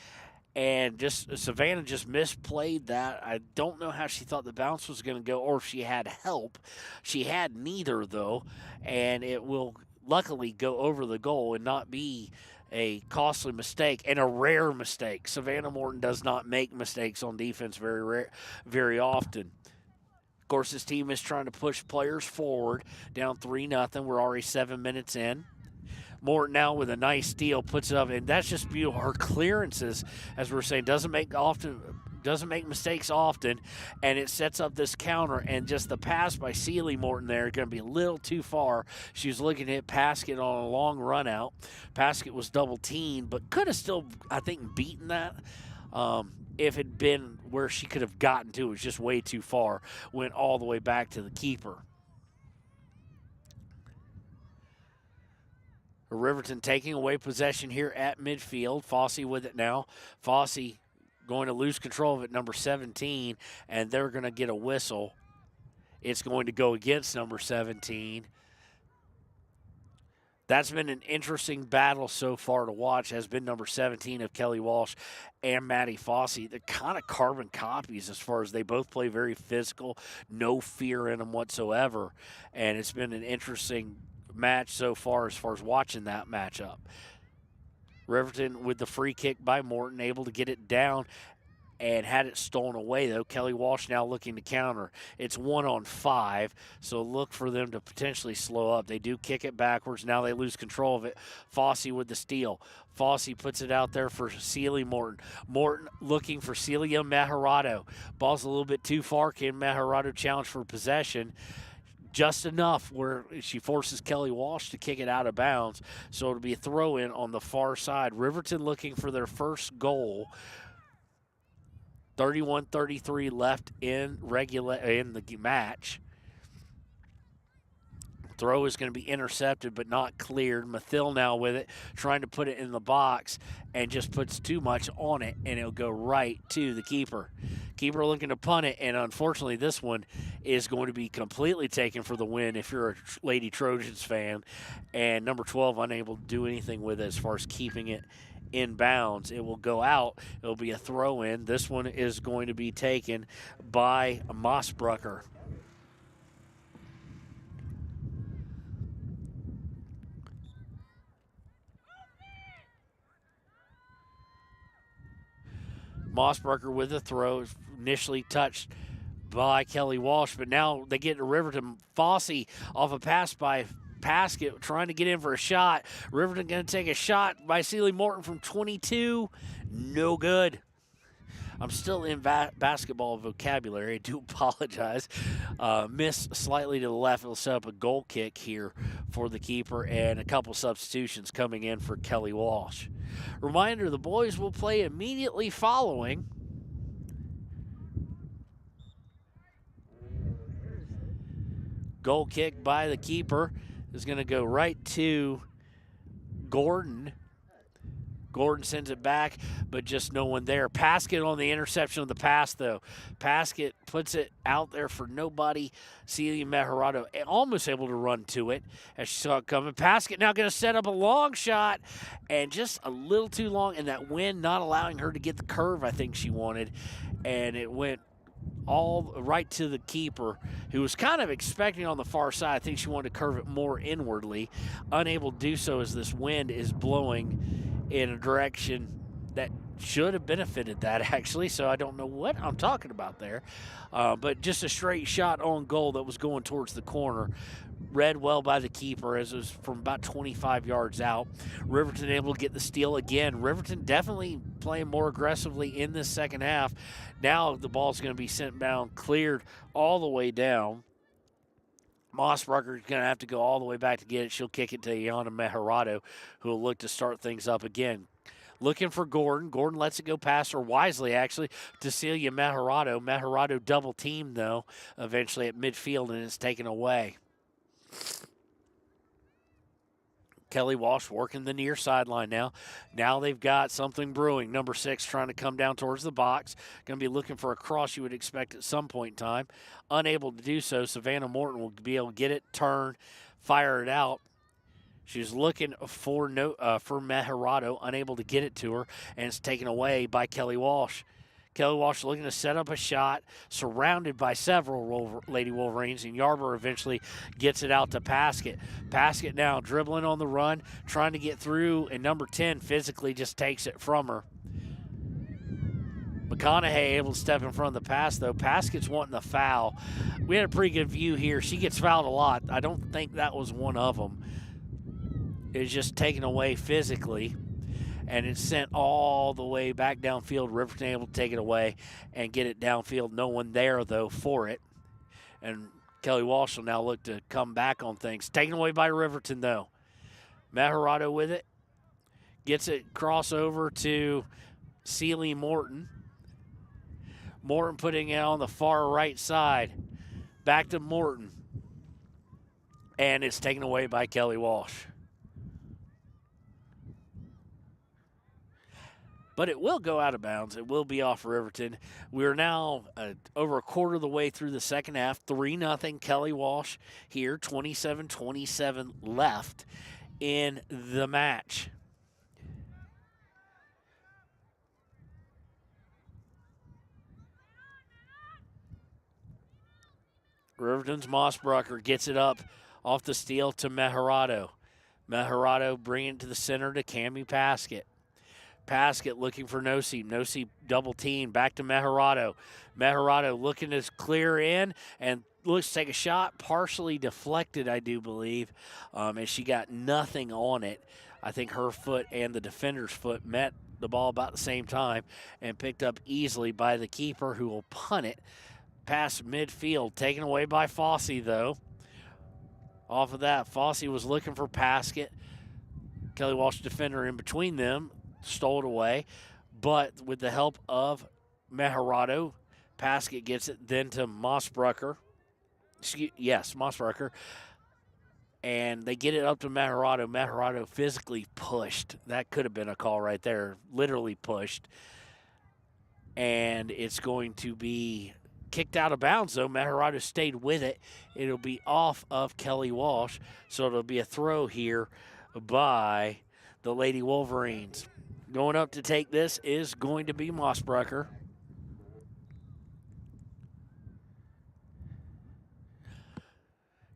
And Savannah just misplayed that. I don't know how she thought the bounce was going to go or if she had help. She had neither, though, and it will luckily go over the goal and not be a costly mistake and a rare mistake. Savannah Morton does not make mistakes on defense very often. Of course, this team is trying to push players forward, down 3-0. We're already 7 minutes in. Morton now with a nice steal puts it up, and that's just beautiful. Her clearances, as we're saying, doesn't make mistakes often, and it sets up this counter. And just the pass by Sealy Morton there going to be a little too far. She was looking to hit Paskett on a long run out. Paskett was double teamed, but could have still, I think, beaten that. If it had been where she could have gotten to, it was just way too far. Went all the way back to the keeper. Riverton taking away possession here at midfield. Fossey with it now. Fossey going to lose control of it, number 17, and they're going to get a whistle. It's going to go against number 17. That's been an interesting battle so far to watch, has been number 17 of Kelly Walsh and Maddie Fossey. They're kind of carbon copies as far as they both play very physical, no fear in them whatsoever, and it's been an interesting match so far as watching that matchup. Riverton with the free kick by Morton, able to get it down and had it stolen away, though. Kelly Walsh now looking to counter. It's 1-on-5, so look for them to potentially slow up. They do kick it backwards. Now they lose control of it. Fossey with the steal. Fossey puts it out there for Celia Morton. Morton looking for Celia Meharado. Ball's a little bit too far. Can Meharado challenge for possession? Just enough where she forces Kelly Walsh to kick it out of bounds. So it'll be a throw-in on the far side. Riverton looking for their first goal. 31-33 left in the match. Throw is going to be intercepted but not cleared. Mathil now with it, trying to put it in the box and just puts too much on it, and it'll go right to the keeper. Keeper looking to punt it, and unfortunately this one is going to be completely taken for the win if you're a Lady Trojans fan. And number 12 unable to do anything with it as far as keeping it in bounds. It will go out. It'll be a throw-in. This one is going to be taken by Mossbrucker. Mossbrucker with the throw, initially touched by Kelly Walsh, but now they get to Riverton. Fossey off a pass by Paskett, trying to get in for a shot. Riverton going to take a shot by Celia Morton from 22. No good. I'm still in basketball vocabulary. I do apologize. Miss slightly to the left. It'll set up a goal kick here for the keeper, and a couple substitutions coming in for Kelly Walsh. Reminder, the boys will play immediately following. Goal kick by the keeper is going to go right to Gordon. Gordon sends it back, but just no one there. Paskett on the interception of the pass, though. Paskett puts it out there for nobody. Celia Meharado almost able to run to it as she saw it coming. Paskett now going to set up a long shot, and just a little too long, and that wind not allowing her to get the curve I think she wanted, and it went all right to the keeper, who was kind of expecting on the far side. I think she wanted to curve it more inwardly. Unable to do so as this wind is blowing in a direction that should have benefited that, actually, so I don't know what I'm talking about there. But just a straight shot on goal that was going towards the corner. Read well by the keeper as it was from about 25 yards out. Riverton able to get the steal again. Riverton definitely playing more aggressively in this second half. Now the ball's going to be sent down, cleared all the way down. Mossbrucker is going to have to go all the way back to get it. She'll kick it to Iana Meharado, who will look to start things up again. Looking for Gordon. Gordon lets it go past her wisely, actually, to Celia Meharado. Meharado double teamed, though, eventually at midfield, and it's taken away. Kelly Walsh working the near sideline now. Now they've got something brewing. Number 6 trying to come down towards the box. Going to be looking for a cross you would expect at some point in time. Unable to do so. Savannah Morton will be able to get it, turn, fire it out. She's looking for Meharado, unable to get it to her, and it's taken away by Kelly Walsh. Kelly Walsh looking to set up a shot, surrounded by several Lady Wolverines, and Yarber eventually gets it out to Paskett. Paskett now dribbling on the run, trying to get through, and number 10 physically just takes it from her. McConaughey able to step in front of the pass, though. Paskett's wanting the foul. We had a pretty good view here. She gets fouled a lot. I don't think that was one of them. It was just taken away physically. And it's sent all the way back downfield. Riverton able to take it away and get it downfield. No one there, though, for it. And Kelly Walsh will now look to come back on things. Taken away by Riverton, though. Meharado with it. Gets it crossover to Celie Morton. Morton putting it on the far right side. Back to Morton. And it's taken away by Kelly Walsh. But it will go out of bounds. It will be off Riverton. We are now over a quarter of the way through the second half. 3-0 Kelly Walsh here. 27-27 left in the match. Riverton's Mossbrucker gets it up off the steal to Meharado. Meharado bringing it to the center to Cammie Paskett. Paskett looking for Nosey. Nosey double team back to Meharado. Meharado looking to clear in and looks to take a shot, partially deflected, I do believe, and she got nothing on it. I think her foot and the defender's foot met the ball about the same time and picked up easily by the keeper, who will punt it past midfield. Taken away by Fossey, though. Off of that, Fossey was looking for Paskett. Kelly Walsh defender in between them. Stole it away, but with the help of Meharado, Paskett gets it then to Mossbrucker. Mossbrucker. And they get it up to Meharado. Meharado physically pushed. That could have been a call right there. Literally pushed. And it's going to be kicked out of bounds, though. Meharado stayed with it. It'll be off of Kelly Walsh, so it'll be a throw here by the Lady Wolverines. Going up to take this is going to be Mossbrucker.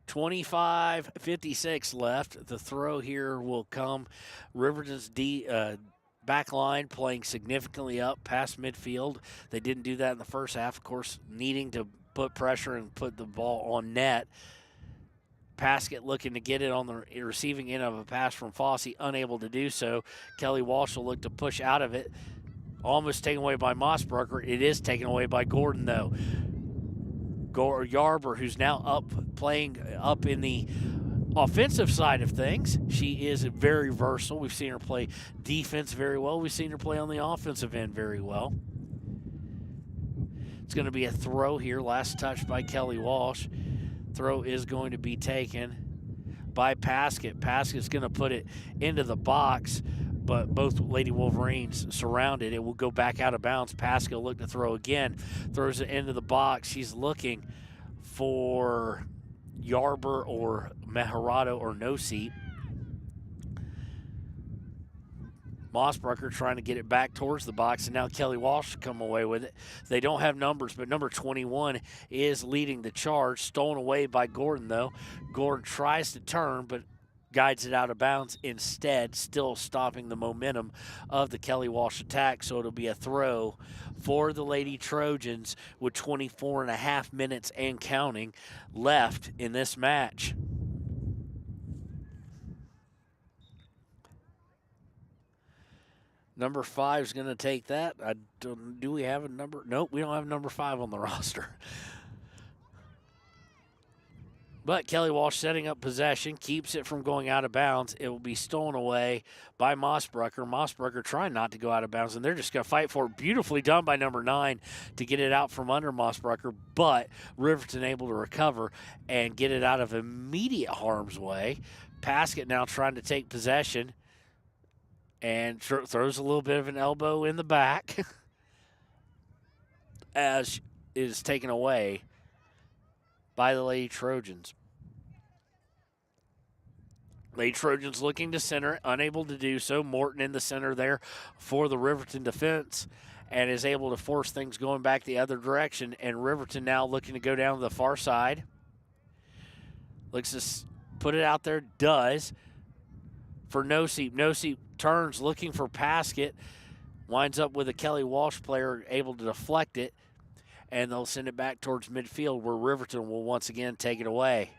.55-56 left. The throw here will come. Riverton's back line playing significantly up past midfield. They didn't do that in the first half, of course, needing to put pressure and put the ball on net. Paskett looking to get it on the receiving end of a pass from Fossey, unable to do so. Kelly Walsh will look to push out of it. Almost taken away by Mossbrucker. It is taken away by Gordon, though. Yarber, who's now playing up in the offensive side of things. She is very versatile. We've seen her play defense very well. We've seen her play on the offensive end very well. It's going to be a throw here. Last touch by Kelly Walsh. Throw is going to be taken by Paskett. Paskett's going to put it into the box, but both Lady Wolverines surrounded. It will go back out of bounds. Paskett will look to throw again. Throws it into the box. She's looking for Yarber or Meharado or Nosey. Mossbrucker trying to get it back towards the box, and now Kelly Walsh come away with it. They don't have numbers, but number 21 is leading the charge. Stolen away by Gordon, though. Gordon tries to turn, but guides it out of bounds, instead still stopping the momentum of the Kelly Walsh attack. So it'll be a throw for the Lady Trojans with 24 and a half minutes and counting left in this match. Number 5 is going to take that. Do we have a number? Nope, we don't have number 5 on the roster. But Kelly Walsh setting up possession, keeps it from going out of bounds. It will be stolen away by Mossbrucker. Mossbrucker trying not to go out of bounds, and they're just going to fight for it. Beautifully done by number 9 to get it out from under Mossbrucker, but Riverton able to recover and get it out of immediate harm's way. Paskett now trying to take possession and throws a little bit of an elbow in the back as it is taken away by the Lady Trojans. Lady Trojans looking to center, unable to do so. Morton in the center there for the Riverton defense and is able to force things going back the other direction. And Riverton now looking to go down to the far side. Looks to put it out there, does. For Noseep. Noseep turns looking for Paskett. Winds up with a Kelly Walsh player able to deflect it. And they'll send it back towards midfield where Riverton will once again take it away.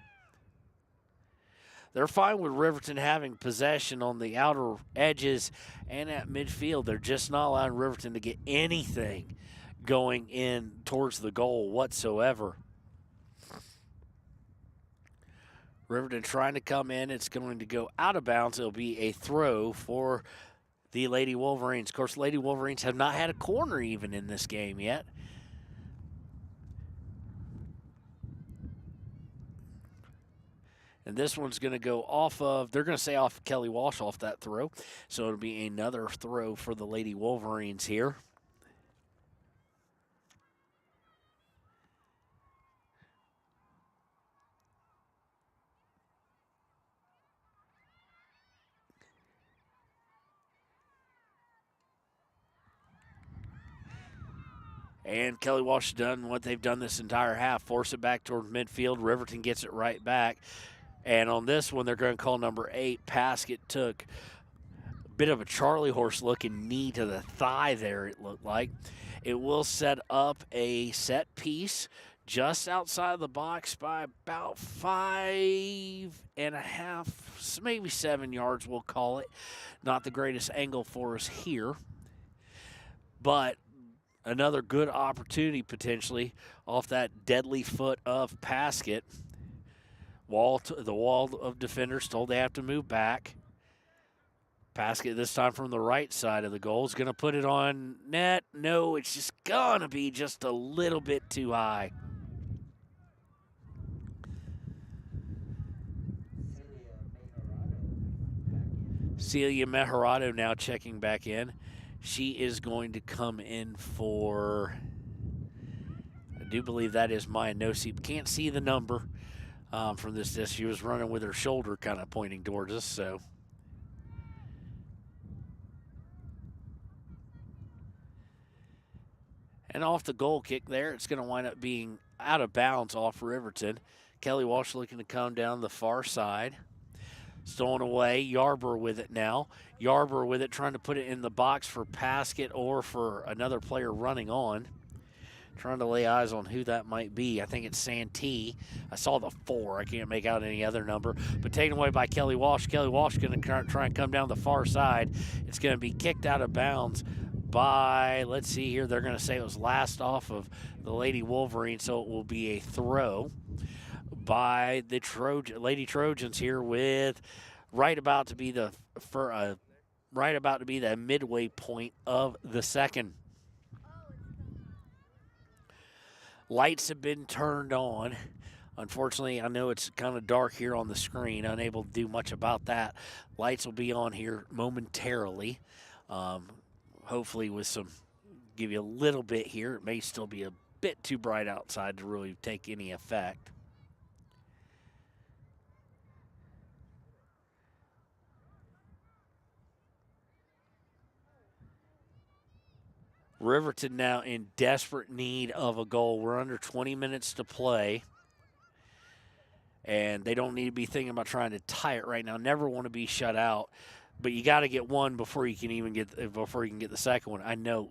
They're fine with Riverton having possession on the outer edges and at midfield. They're just not allowing Riverton to get anything going in towards the goal whatsoever. Riverton trying to come in. It's going to go out of bounds. It'll be a throw for the Lady Wolverines. Of course, Lady Wolverines have not had a corner even in this game yet. And this one's going to go off of, they're going to say off Kelly Walsh off that throw. So it'll be another throw for the Lady Wolverines here. And Kelly Walsh done what they've done this entire half, force it back toward midfield. Riverton gets it right back. And on this one, they're going to call number 8. Paskett took a bit of a Charlie horse looking knee to the thigh there, it looked like. It will set up a set piece just outside the box by about 5.5, maybe 7 yards, we'll call it. Not the greatest angle for us here. But another good opportunity potentially off that deadly foot of Paskett. The wall of defenders told they have to move back. Paskett this time from the right side of the goal is going to put it on net. No, it's just going to be just a little bit too high. Celia Mejorado now checking back in. She is going to come in for, I do believe that is Maya Noseep. Can't see the number from this. She was running with her shoulder kind of pointing towards us, so. And off the goal kick there, it's going to wind up being out of bounds off Riverton. Kelly Walsh looking to come down the far side. Stolen away, Yarborough with it now. Yarborough with it, trying to put it in the box for Paskett or for another player running on. Trying to lay eyes on who that might be. I think it's Santee. I saw the 4. I can't make out any other number. But taken away by Kelly Walsh. Kelly Walsh going to try and come down the far side. It's going to be kicked out of bounds by, let's see here, they're going to say it was last off of the Lady Wolverine, so it will be a throw by the Lady Trojans here with right about to be the midway point of the second. Lights have been turned on. Unfortunately, I know it's kind of dark here on the screen, unable to do much about that. Lights will be on here momentarily. Hopefully with some, give you a little bit here. It may still be a bit too bright outside to really take any effect. Riverton now in desperate need of a goal. We're under 20 minutes to play. and they don't need to be thinking about trying to tie it right now. Never want to be shut out, but you got to get one before you can get the second one. I know,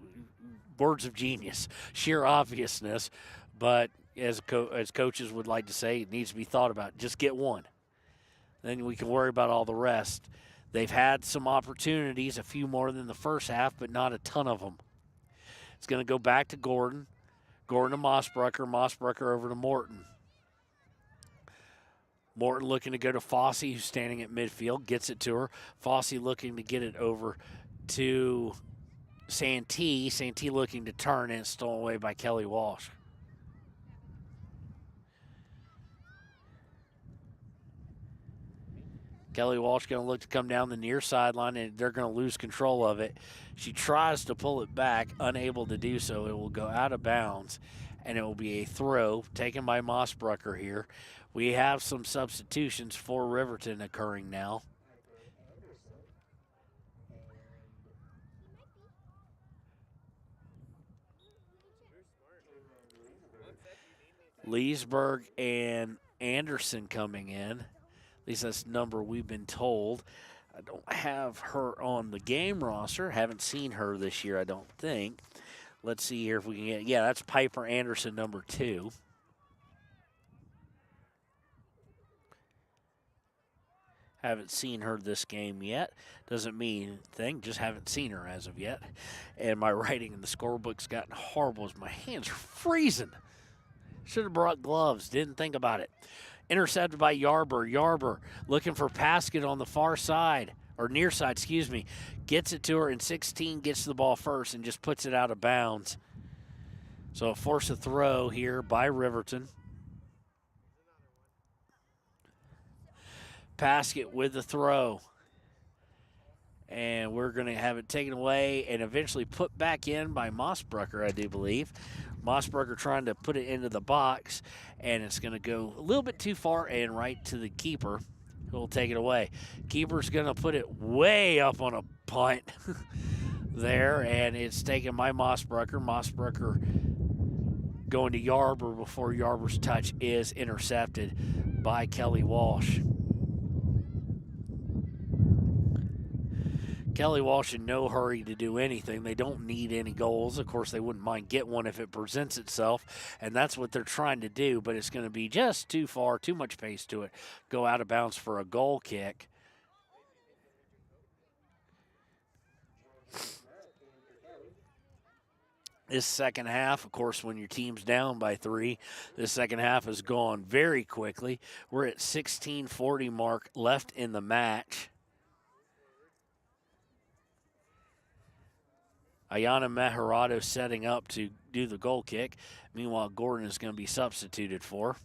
words of genius, sheer obviousness, but as coaches would like to say, it needs to be thought about. Just get one. Then we can worry about all the rest. They've had some opportunities, a few more than the first half, but not a ton of them. It's going to go back to Gordon. Gordon to Mossbrucker. Mossbrucker over to Morton. Morton looking to go to Fosse, who's standing at midfield, gets it to her. Fosse looking to get it over to Santee. Santee looking to turn, and it's stolen away by Kelly Walsh. Kelly Walsh going to look to come down the near sideline, and they're going to lose control of it. She tries to pull it back, unable to do so. It will go out of bounds, and it will be a throw taken by Mossbrucker here. We have some substitutions for Riverton occurring now. Leesburg and Anderson coming in. At least that's the number we've been told. I don't have her on the game roster. Haven't seen her this year, I don't think. Let's see here if we can get. Yeah, that's Piper Anderson, number 2. Haven't seen her this game yet. Doesn't mean anything, just haven't seen her as of yet. And my writing in the scorebook's gotten horrible as my hands are freezing. Should have brought gloves, didn't think about it. Intercepted by Yarber. Yarber looking for Paskett on the far side, or near side, excuse me. Gets it to her, and 16 gets the ball first and just puts it out of bounds. So a force a throw here by Riverton. Paskett with the throw. And we're going to have it taken away and eventually put back in by Mossbrucker, I do believe. Mossbrucker trying to put it into the box, and it's going to go a little bit too far and right to the keeper, who will take it away. Keeper's going to put it way up on a punt there, and it's taken by Mossbrucker. Mossbrucker going to Yarber before Yarber's touch is intercepted by Kelly Walsh. Kelly Walsh in no hurry to do anything. They don't need any goals. Of course, they wouldn't mind get one if it presents itself, and that's what they're trying to do, but it's going to be just too far, too much pace to it. Go out of bounds for a goal kick. This second half, of course, when your team's down by 3, this second half has gone very quickly. We're at 16:40 mark left in the match. Ayana Meharado setting up to do the goal kick. Meanwhile, Gordon is going to be substituted for.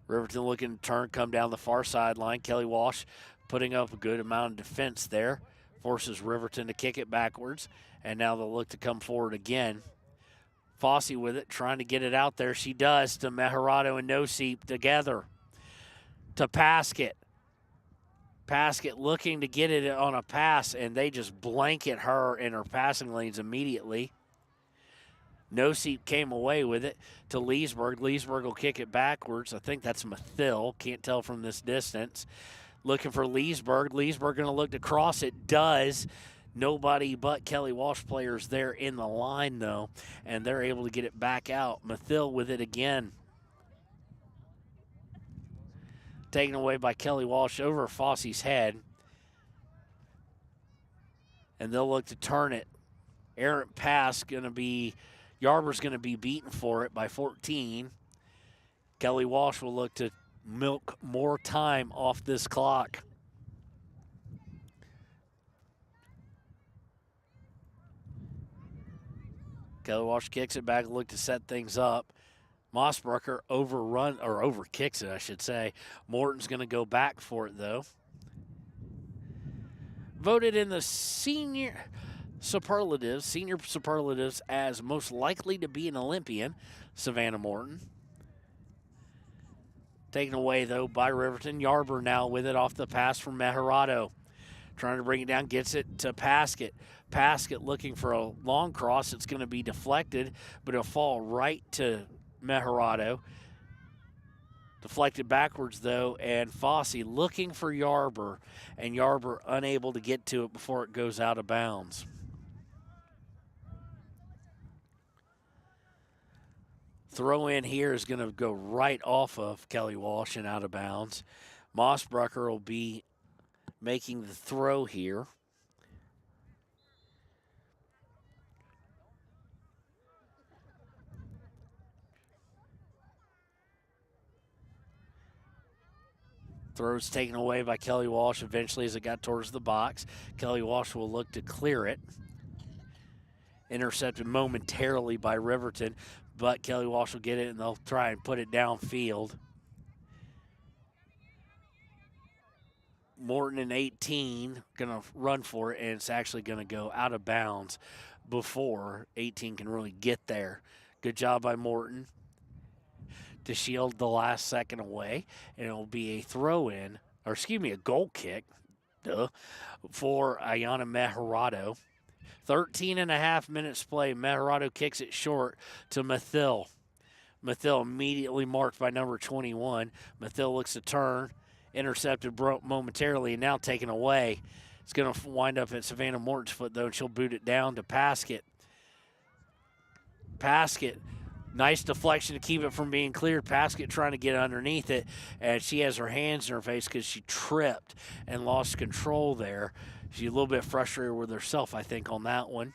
Riverton looking to turn, come down the far sideline. Kelly Walsh putting up a good amount of defense there. Forces Riverton to kick it backwards. And now they'll look to come forward again. Fosse with it, trying to get it out there. She does to Meharado and Noseep together. To Paskett. Paskett looking to get it on a pass, and they just blanket her in her passing lanes immediately. Noseep came away with it to Leesburg. Leesburg will kick it backwards. I think that's Mathill. Can't tell from this distance. Looking for Leesburg. Leesburg going to look to cross it. Does. Nobody but Kelly Walsh players there in the line, though, and they're able to get it back out. Mathill with it again. Taken away by Kelly Walsh over Fosse's head. And they'll look to turn it. Errant pass going to be, Yarber's going to be beaten for it by 14. Kelly Walsh will look to milk more time off this clock. Kelly Walsh kicks it back, look to set things up. Mossbrucker overkicks it, I should say. Morton's going to go back for it, though. Voted in the senior superlatives as most likely to be an Olympian, Savannah Morton. Taken away, though, by Riverton. Yarber now with it off the pass from Meharado. Trying to bring it down, gets it to Paskett. Paskett looking for a long cross. It's going to be deflected, but it'll fall right to Meharado. Deflected backwards, though, and Fossey looking for Yarber, and Yarber unable to get to it before it goes out of bounds. Throw in here is going to go right off of Kelly Walsh and out of bounds. Mossbrucker will be making the throw here. Throw's taken away by Kelly Walsh eventually as it got towards the box. Kelly Walsh will look to clear it. Intercepted momentarily by Riverton, but Kelly Walsh will get it and they'll try and put it downfield. Morton in 18 going to run for it, and it's actually going to go out of bounds before 18 can really get there. Good job by Morton to shield the last second away, and it will be a throw-in, or excuse me, a goal kick for Ayana Meharado. 13 and a half minutes play. Meharado kicks it short to Mathil. Mathil immediately marked by number 21. Mathil looks to turn, intercepted momentarily, and now taken away. It's going to wind up at Savannah Morton's foot, though, and she'll boot it down to Paskett. Paskett, nice deflection to keep it from being cleared. Paskett trying to get underneath it, and she has her hands in her face because she tripped and lost control there. She's a little bit frustrated with herself, I think, on that one.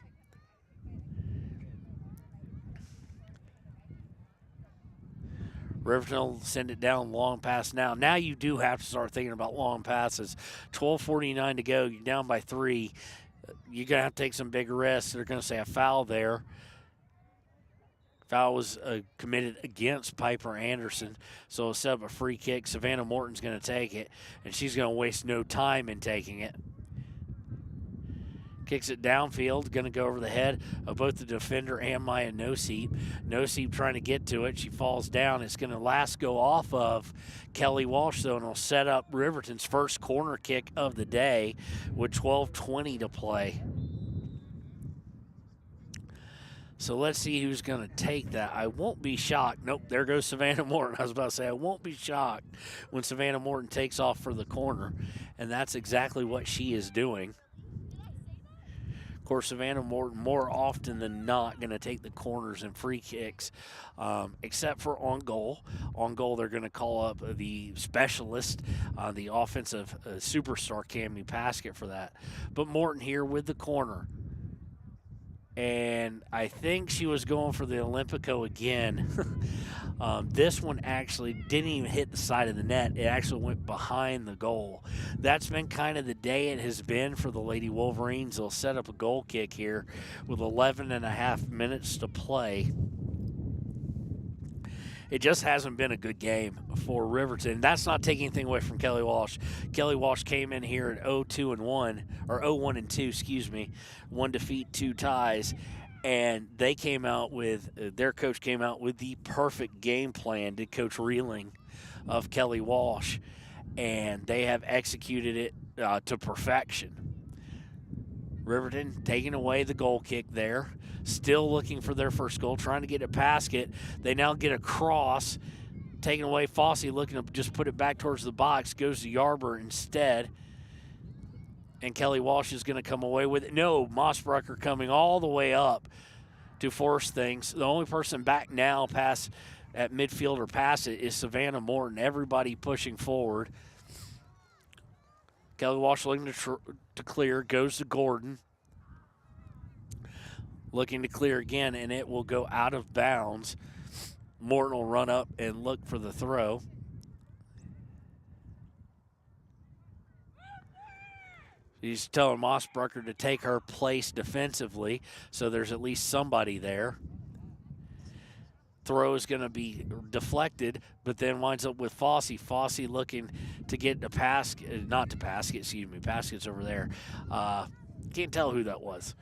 Riverton will send it down long pass now. Now you do have to start thinking about long passes. 12:49 to go. You're down by 3. You're going to have to take some big risks. They're going to say a foul there. Foul was committed against Piper Anderson, so it'll set up a free kick. Savannah Morton's going to take it, and she's going to waste no time in taking it. Kicks it downfield, going to go over the head of both the defender and Maya Noseep. Noseep trying to get to it. She falls down. It's going to last go off of Kelly Walsh, though, and it'll set up Riverton's first corner kick of the day with 12:20 to play. So let's see who's going to take that. I won't be shocked. Nope, there goes Savannah Morton. I was about to say, I won't be shocked when Savannah Morton takes off for the corner, and that's exactly what she is doing. Of course, Savannah Morton more often than not going to take the corners and free kicks, except for on goal. On goal, they're going to call up the specialist, the offensive superstar Cammie Paskett for that. But Morton here with the corner. And I think she was going for the Olympico again. This one actually didn't even hit the side of the net. It actually went behind the goal. That's been kind of the day it has been for the Lady Wolverines. They'll set up a goal kick here with 11 and a half minutes to play. It just hasn't been a good game for Riverton. That's not taking anything away from Kelly Walsh. Kelly Walsh came in here at 0-2-1, or 0-1-2, excuse me. 1 defeat, 2 ties. And they came out with, their coach came out with the perfect game plan, did Coach Reeling of Kelly Walsh. And they have executed it to perfection. Riverton taking away the goal kick there. Still looking for their first goal, trying to get it Paskett. They now get a cross, taking away Fossey, looking to just put it back towards the box, goes to Yarber instead. And Kelly Walsh is going to come away with it. No, Mossbrucker coming all the way up to force things. The only person back now past at midfield or past it is Savannah Morton. Everybody pushing forward. Kelly Walsh looking to clear, goes to Gordon. Looking to clear again, and it will go out of bounds. Morton will run up and look for the throw. He's telling Mossbrucker to take her place defensively, so there's at least somebody there. Throw is going to be deflected, but then winds up with Fossey. Fossey looking to get to Paskett, not to Paskett, excuse me. Paskett's over there. Can't tell who that was.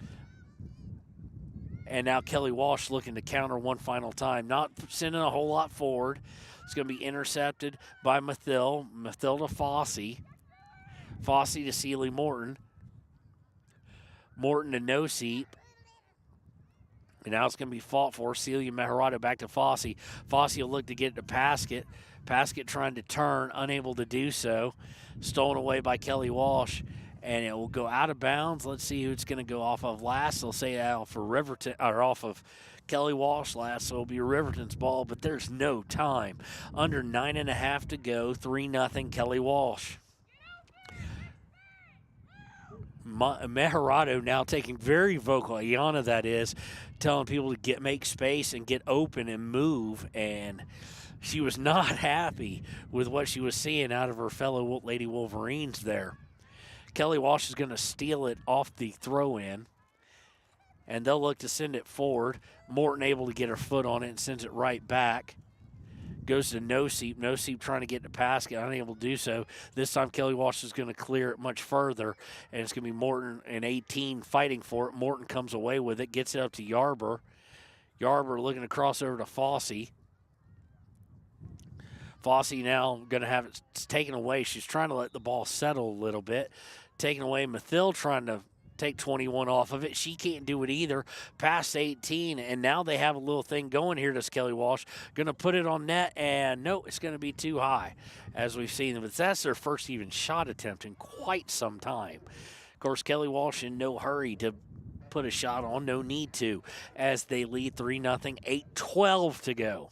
And now Kelly Walsh looking to counter one final time. Not sending a whole lot forward. It's going to be intercepted by Mathil. Mathil to Fossey. Fossey to Sealy Morton. Morton to No Seep. And now it's going to be fought for. Celia Mejorado back to Fossey. Fossey will look to get it to Paskett. Paskett trying to turn, unable to do so. Stolen away by Kelly Walsh. And it will go out of bounds. Let's see who it's going to go off of last. They'll say out for Riverton, or off of Kelly Walsh last, so it'll be Riverton's ball, but there's no time. Under 9.5 to go, 3-0 Kelly Walsh. Mejorado now taking very vocal, Ayanna that is, telling people to make space and get open and move, and she was not happy with what she was seeing out of her fellow Lady Wolverines there. Kelly Walsh is going to steal it off the throw-in, and they'll look to send it forward. Morton able to get her foot on it and sends it right back. Goes to No Seep. No Seep trying to get to Paskett, unable to do so. This time Kelly Walsh is going to clear it much further, and it's going to be Morton and 18 fighting for it. Morton comes away with it, gets it up to Yarber. Yarber looking to cross over to Fossey. Fossey now going to have it taken away. She's trying to let the ball settle a little bit. Taken away. Mathill trying to take 21 off of it. She can't do it either. Past 18, and now they have a little thing going here to Kelly Walsh. Going to put it on net, and no, it's going to be too high, as we've seen. But that's their first even shot attempt in quite some time. Of course, Kelly Walsh in no hurry to put a shot on. No need to, as they lead 3-0, 8:12 to go.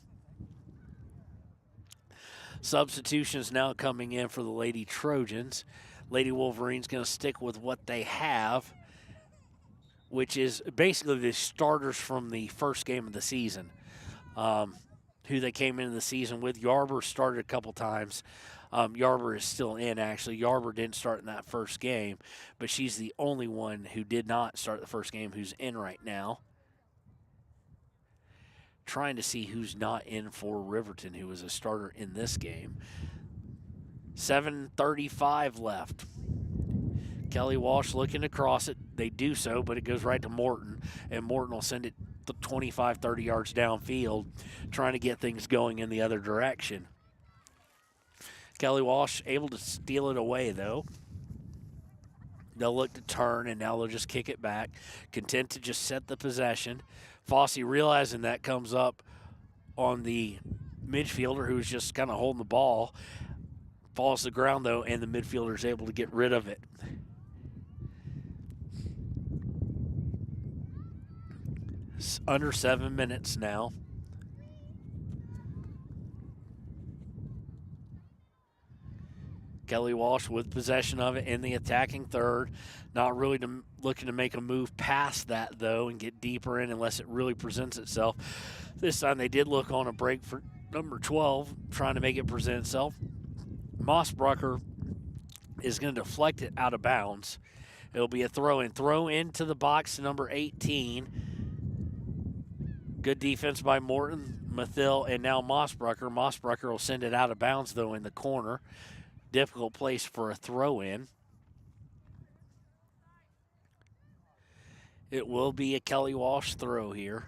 Substitutions now coming in for the Lady Trojans. Lady Wolverines going to stick with what they have, which is basically the starters from the first game of the season, who they came into the season with. Yarber started a couple times. Yarber is still in, actually. Yarber didn't start in that first game, but she's the only one who did not start the first game who's in right now. Trying to see who's not in for Riverton, who was a starter in this game. 7:35 left. Kelly Walsh looking to cross it. They do so, but it goes right to Morton, and Morton will send it 25, 30 yards downfield, trying to get things going in the other direction. Kelly Walsh able to steal it away, though. They'll look to turn, and now they'll just kick it back, content to just set the possession. Fossey, realizing that, comes up on the midfielder who's just kind of holding the ball. Falls to the ground, though, and the midfielder is able to get rid of it. It's under 7 minutes now. Kelly Walsh with possession of it in the attacking third. Not really looking to make a move past that, though, and get deeper in unless it really presents itself. This time they did look on a break for number 12, trying to make it present itself. Mossbrucker is going to deflect it out of bounds. It'll be a throw-in. Throw into the box to number 18. Good defense by Morton, Mathill, and now Mossbrucker. Mossbrucker will send it out of bounds, though, in the corner. Difficult place for a throw-in. It will be a Kelly Walsh throw here.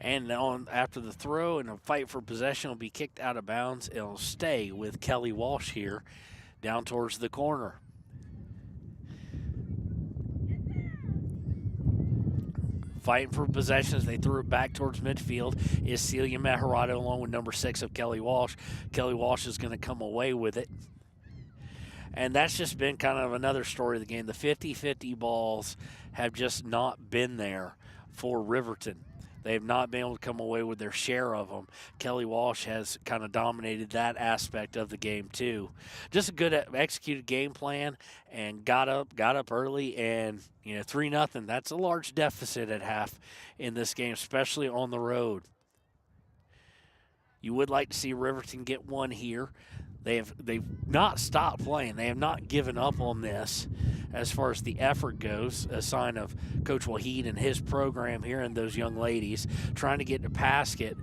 And after the throw and a fight for possession, will be kicked out of bounds. It'll stay with Kelly Walsh here down towards the corner. Fighting for possession as they threw it back towards midfield is Celia Mejorado along with number 6 of Kelly Walsh. Kelly Walsh is going to come away with it. And that's just been kind of another story of the game. The 50-50 balls have just not been there for Riverton. They have not been able to come away with their share of them. Kelly Walsh has kind of dominated that aspect of the game too. Just a good executed game plan, and got up early, and 3-0. That's a large deficit at half in this game, especially on the road. You would like to see Riverton get one here. They've not stopped playing. They have not given up on this as far as the effort goes, a sign of Coach Wahid and his program here and those young ladies trying to get to Paskett,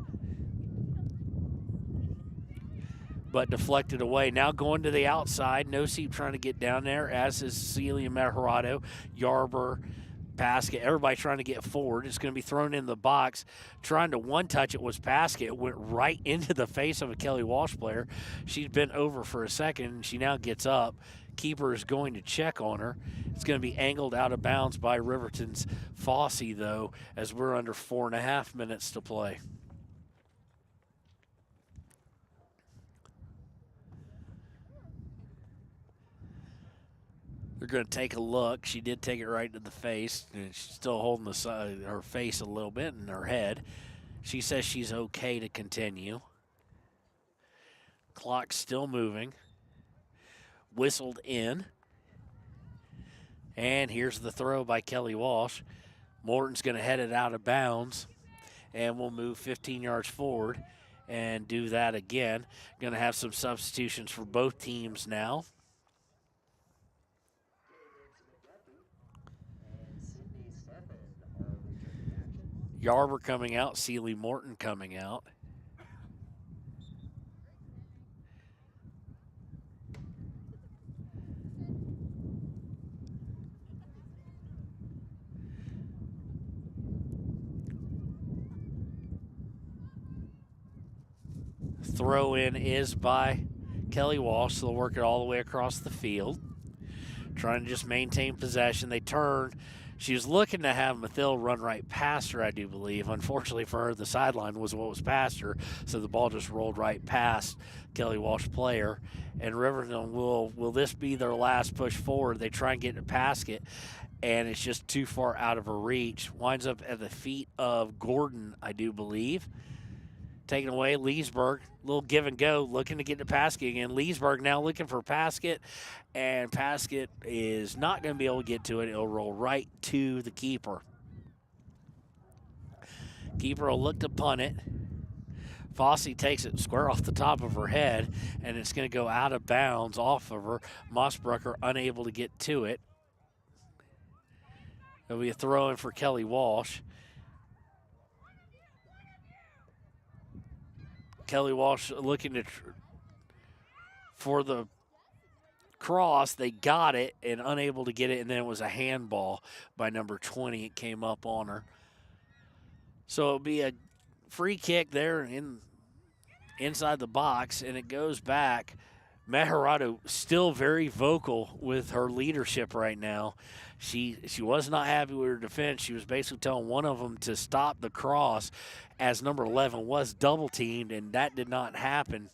but deflected away. Now going to the outside. No Seep trying to get down there, as is Celia Mejorado. Yarber Paskett. Everybody trying to get forward. It's going to be thrown in the box. Trying to one-touch it was Paskett. It went right into the face of a Kelly Walsh player. She's been over for a second, and she now gets up. Keeper is going to check on her. It's going to be angled out of bounds by Riverton's Fossey, though, as we're under 4.5 minutes to play. They're going to take a look. She did take it right to the face. And she's still holding the side, her face a little bit and her head. She says she's okay to continue. Clock's still moving. Whistled in. And here's the throw by Kelly Walsh. Morton's going to head it out of bounds. And we'll move 15 yards forward and do that again. Going to have some substitutions for both teams now. Yarber coming out, Seeley Morton coming out. Throw in is by Kelly Walsh. So they'll work it all the way across the field. Trying to just maintain possession. They turn. She was looking to have Mathil run right past her, I do believe. Unfortunately for her, the sideline was what was past her, so the ball just rolled right past Kelly Walsh player. And Riverton, will this be their last push forward? They try and get to Paskett, and it's just too far out of her reach. Winds up at the feet of Gordon, I do believe. Taken away, Leesburg, little give and go, looking to get to Paskett again. Leesburg now looking for Paskett, and Paskett is not going to be able to get to it. It'll roll right to the keeper. Keeper will look to punt it. Fossey takes it square off the top of her head, and it's going to go out of bounds off of her. Mossbrucker unable to get to it. There'll be a throw in for Kelly Walsh. Kelly Walsh looking for the cross. They got it and unable to get it, and then it was a handball by number 20. It came up on her. So it'll be a free kick there inside the box, and it goes back. Meharado still very vocal with her leadership right now. She was not happy with her defense. She was basically telling one of them to stop the cross as number 11 was double teamed, and that did not happen.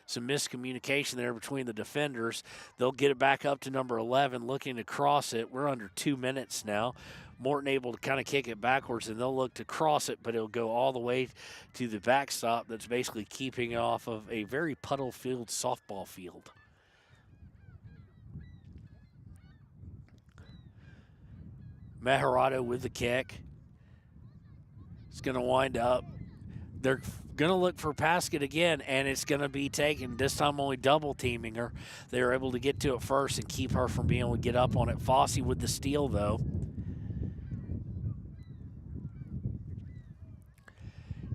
Some miscommunication there between the defenders. They'll get it back up to number 11, looking to cross it. We're under 2 minutes now. Morton able to kind of kick it backwards, and they'll look to cross it, but it'll go all the way to the backstop that's basically keeping off of a very puddle-filled softball field. Meharado with the kick. It's going to wind up. They're going to look for Paskett again, and it's going to be taken, this time only double teaming her. They were able to get to it first and keep her from being able to get up on it. Fossey with the steal, though.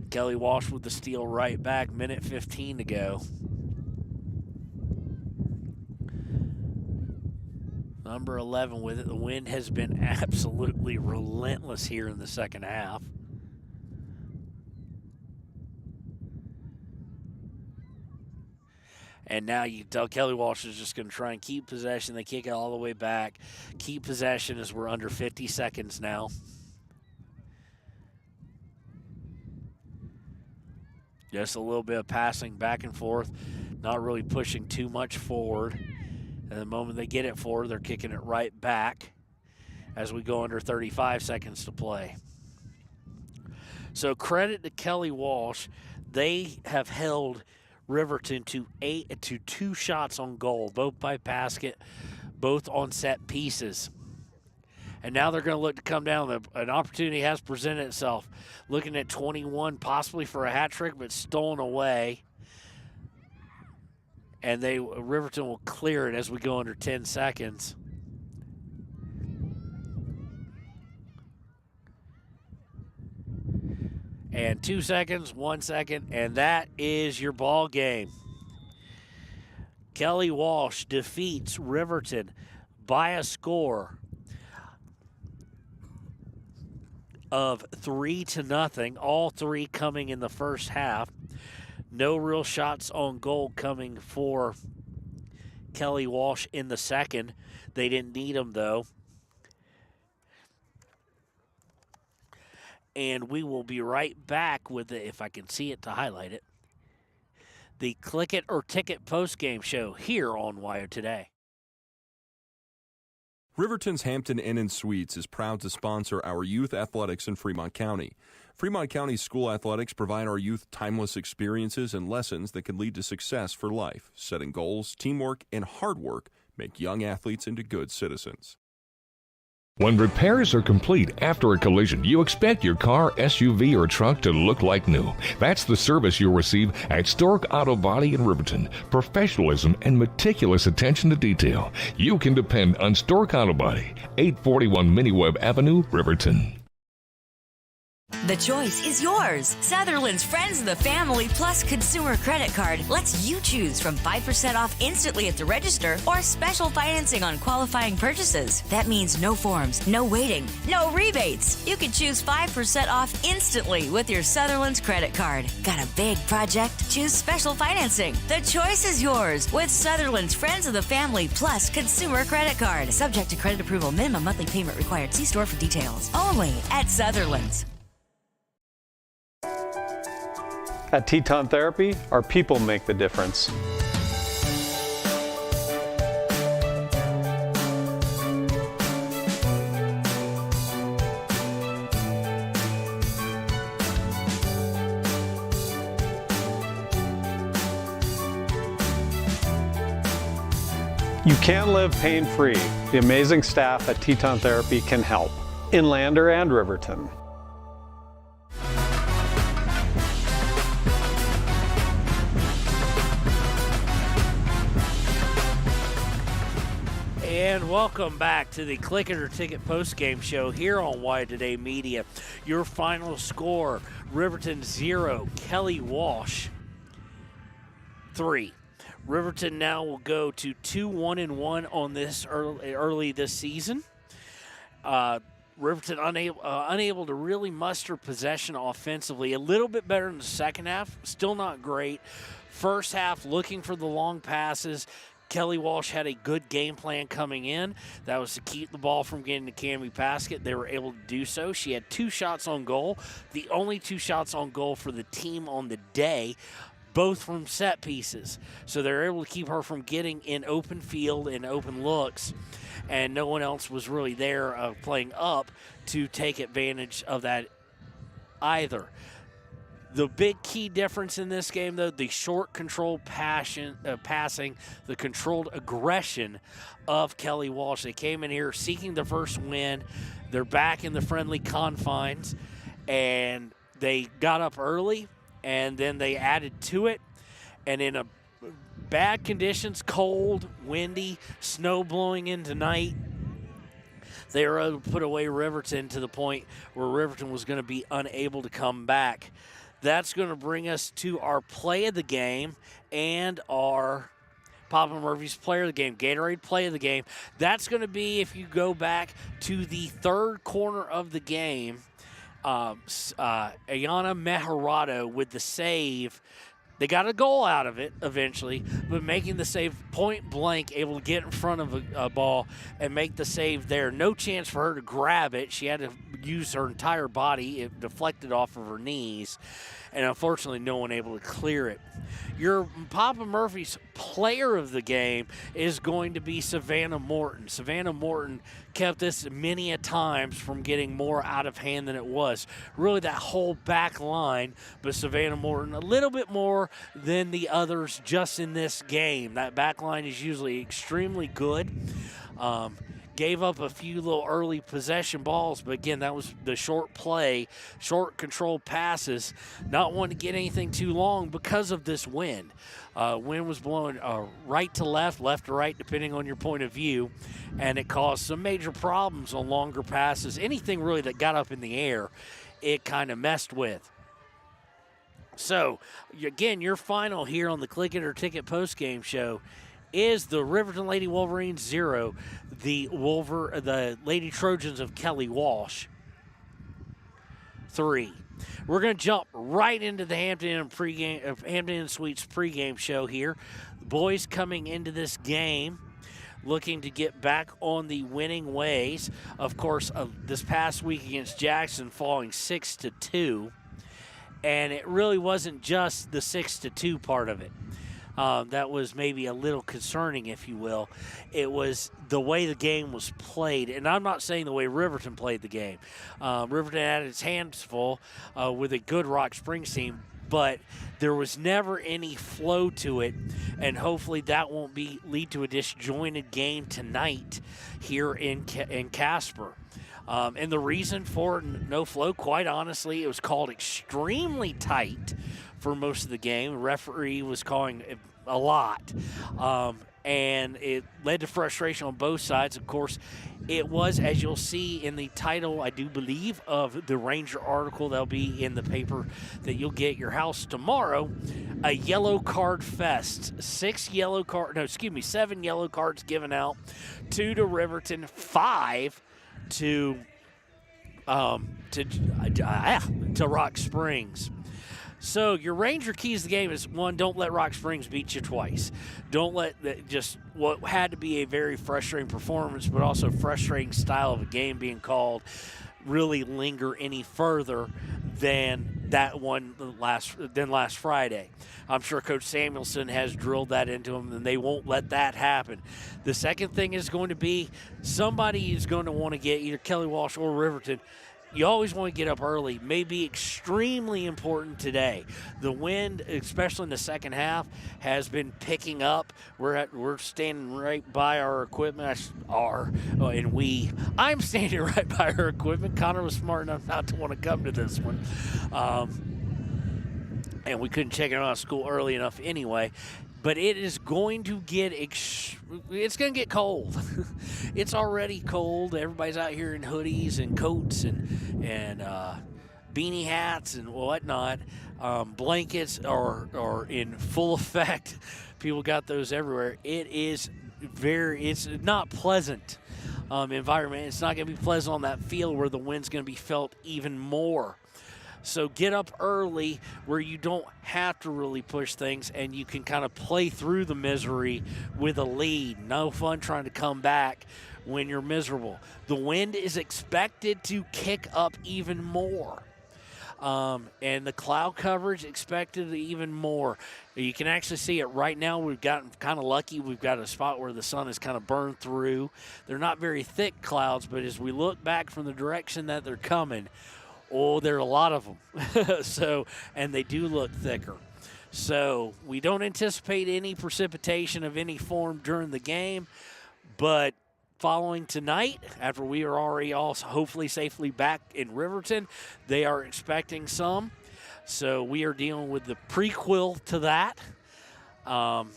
Kelly Walsh with the steal right back, minute 15 to go. Number 11 with it. The wind has been absolutely relentless here in the second half. And now you can tell Kelly Walsh is just going to try and keep possession. They kick it all the way back. Keep possession as we're under 50 seconds now. Just a little bit of passing back and forth, not really pushing too much forward. And the moment they get it forward, they're kicking it right back as we go under 35 seconds to play. So credit to Kelly Walsh. They have held Riverton to 2 shots on goal, both by Paskett, both on set pieces. And now they're going to look to come down. An opportunity has presented itself. Looking at 21, possibly for a hat trick, but stolen away. And Riverton will clear it as we go under 10 seconds. And 2 seconds, 1 second, and that is your ball game. Kelly Walsh defeats Riverton by a score of 3-0, all three coming in the first half. No real shots on goal coming for Kelly Walsh in the second. They didn't need them, though. And we will be right back with it, if I can see it to highlight it, the Click It or Ticket postgame show here on Wire Today. Riverton's Hampton Inn & Suites is proud to sponsor our youth athletics in Fremont County. Fremont County school athletics provide our youth timeless experiences and lessons that can lead to success for life. Setting goals, teamwork, and hard work make young athletes into good citizens. When repairs are complete after a collision, you expect your car, SUV, or truck to look like new. That's the service you'll receive at Stork Auto Body in Riverton. Professionalism and meticulous attention to detail. You can depend on Stork Auto Body, 841 Miniweb Avenue, Riverton. The choice is yours. Sutherland's Friends of the Family Plus Consumer Credit Card lets you choose from 5% off instantly at the register or special financing on qualifying purchases. That means no forms, no waiting, no rebates. You can choose 5% off instantly with your Sutherland's credit card. Got a big project? Choose special financing. The choice is yours with Sutherland's Friends of the Family Plus Consumer Credit Card. Subject to credit approval. Minimum monthly payment required. See store for details. Only at Sutherland's. At Teton Therapy, our people make the difference. You can live pain-free. The amazing staff at Teton Therapy can help in Lander and Riverton. And welcome back to the Click It or Ticket postgame show here on Why Today Media. Your final score, Riverton 0, Kelly Walsh 3. Riverton now will go to 2-1-1 on this early this season. Riverton unable to really muster possession offensively. A little bit better in the second half, still not great. First half looking for the long passes. Kelly Walsh had a good game plan coming in. That was to keep the ball from getting to Cammy Paskett. They were able to do so. She had 2 shots on goal, the only 2 shots on goal for the team on the day, both from set pieces. So they're able to keep her from getting in open field and open looks, and no one else was really there playing up to take advantage of that either. The big key difference in this game, though, the short controlled passing, the controlled aggression of Kelly Walsh. They came in here seeking the first win. They're back in the friendly confines, and they got up early, and then they added to it. And in a bad conditions, cold, windy, snow blowing in tonight, they were able to put away Riverton to the point where Riverton was going to be unable to come back. That's going to bring us to our play of the game and our Papa Murphy's player of the game, Gatorade play of the game. That's going to be, if you go back to the third corner of the game, Ayana Meharado with the save. They got a goal out of it eventually, but making the save point blank, able to get in front of a ball and make the save there. No chance for her to grab it. She had to use her entire body. It deflected off of her knees, and unfortunately no one able to clear it. Your Papa Murphy's player of the game is going to be Savannah Morton. Savannah Morton kept this many a times from getting more out of hand than it was. Really that whole back line, but Savannah Morton a little bit more than the others just in this game. That back line is usually extremely good. Gave up a few little early possession balls, but again, that was the short play, short controlled passes. Not wanting to get anything too long because of this wind. Wind was blowing right to left, left to right, depending on your point of view, and it caused some major problems on longer passes. Anything really that got up in the air, it kind of messed with. So, again, your final here on the Click It or Ticket postgame show is the Riverton Lady Wolverines 0, the Lady Trojans of Kelly Walsh 3. We're going to jump right into the Hampton Inn Suites pregame show here. The boys coming into this game looking to get back on the winning ways. Of course, this past week against Jackson, falling 6-2, and it really wasn't just the 6-2 part of it. That was maybe a little concerning, if you will. It was the way the game was played, and I'm not saying the way Riverton played the game. Riverton had its hands full with a good Rock Springs team, but there was never any flow to it, and hopefully that won't lead to a disjointed game tonight here in Casper. And the reason for no flow, quite honestly, it was called extremely tight for most of the game. The referee was calling a lot, and it led to frustration on both sides. Of course, it was, as you'll see in the title, I do believe, of the Ranger article that'll be in the paper that you'll get at your house tomorrow, a yellow card fest. 7 yellow cards given out, 2 to Riverton, 5 to Rock Springs. So your Ranger keys to the game is, 1, don't let Rock Springs beat you twice. Don't let what had to be a very frustrating performance, but also frustrating style of a game being called, really linger any further than that one last Friday. I'm sure Coach Samuelson has drilled that into them, and they won't let that happen. The second thing is going to be somebody is going to want to get either Kelly Walsh or Riverton. You always want to get up early. May be extremely important today. The wind, especially in the second half, has been picking up. We're standing right by our equipment. I'm standing right by our equipment. Connor was smart enough not to want to come to this one. And we couldn't check it out of school early enough anyway. But it is going to get cold. It's already cold. Everybody's out here in hoodies and coats and beanie hats and whatnot. Blankets are in full effect. People got those everywhere. It's not pleasant environment. It's not going to be pleasant on that field where the wind's going to be felt even more. So get up early where you don't have to really push things and you can kind of play through the misery with a lead. No fun trying to come back when you're miserable. The wind is expected to kick up even more. And the cloud coverage expected even more. You can actually see it right now. We've gotten kind of lucky. We've got a spot where the sun is kind of burned through. They're not very thick clouds, but as we look back from the direction that they're coming, there are a lot of them. And they do look thicker. So we don't anticipate any precipitation of any form during the game. But following tonight, after we are already all hopefully safely back in Riverton, they are expecting some. So we are dealing with the prequel to that. And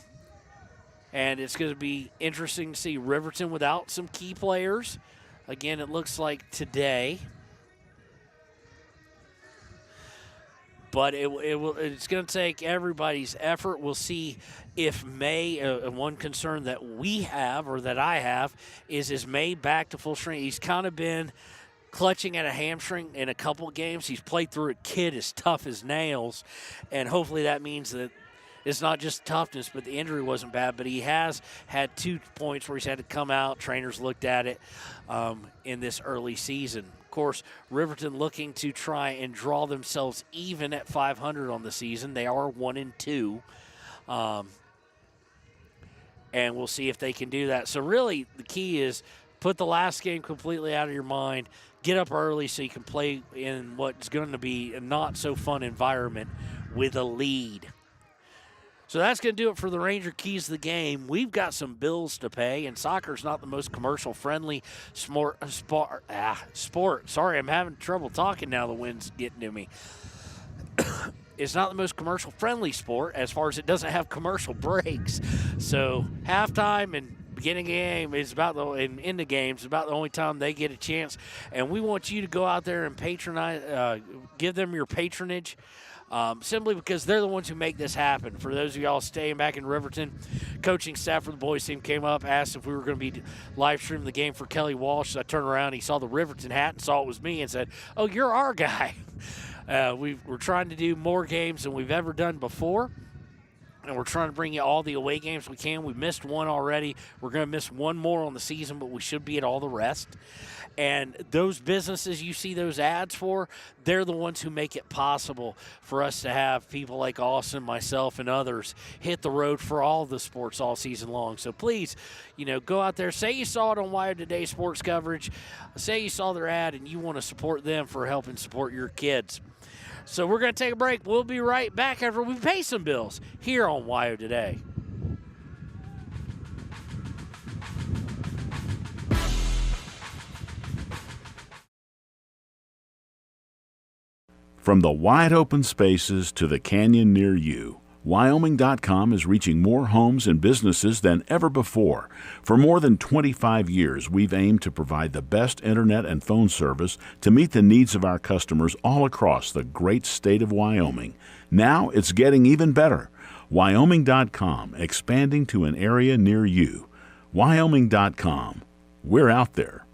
it's going to be interesting to see Riverton without some key players. Again, it looks like today. But it's going to take everybody's effort. We'll see if May, one concern that we have or that I have is May back to full strength? He's kind of been clutching at a hamstring in a couple of games. He's played through a kid as tough as nails, and hopefully that means that it's not just toughness, but the injury wasn't bad. But he has had 2 points where he's had to come out. Trainers looked at it in this early season. Of course, Riverton looking to try and draw themselves even at 500 on the season. They are 1-2. And we'll see if they can do that. So really the key is put the last game completely out of your mind. Get up early so you can play in what's going to be a not so fun environment with a lead. So that's going to do it for the Ranger Keys of the game. We've got some bills to pay, and soccer's not the most commercial-friendly sport. Sorry, I'm having trouble talking now. The wind's getting to me. It's not the most commercial-friendly sport as far as it doesn't have commercial breaks. So halftime and beginning of the game is about and in the games about the only time they get a chance, and we want you to go out there and patronize, give them your patronage. Simply because they're the ones who make this happen. For those of y'all staying back in Riverton, coaching staff for the boys team came up, asked if we were going to be live streaming the game for Kelly Walsh. So I turned around, he saw the Riverton hat and saw it was me and said, "Oh, you're our guy." We're trying to do more games than we've ever done before, and we're trying to bring you all the away games we can. We missed one already. We're going to miss one more on the season, but we should be at all the rest. And those businesses you see those ads for, they're the ones who make it possible for us to have people like Austin, myself, and others hit the road for all the sports all season long. So please, go out there. Say you saw it on Wire Today sports coverage. Say you saw their ad and you want to support them for helping support your kids. So we're going to take a break. We'll be right back after we pay some bills here on Wire Today. From the wide open spaces to the canyon near you, Wyoming.com is reaching more homes and businesses than ever before. For more than 25 years, we've aimed to provide the best internet and phone service to meet the needs of our customers all across the great state of Wyoming. Now it's getting even better. Wyoming.com, expanding to an area near you. Wyoming.com. We're out there.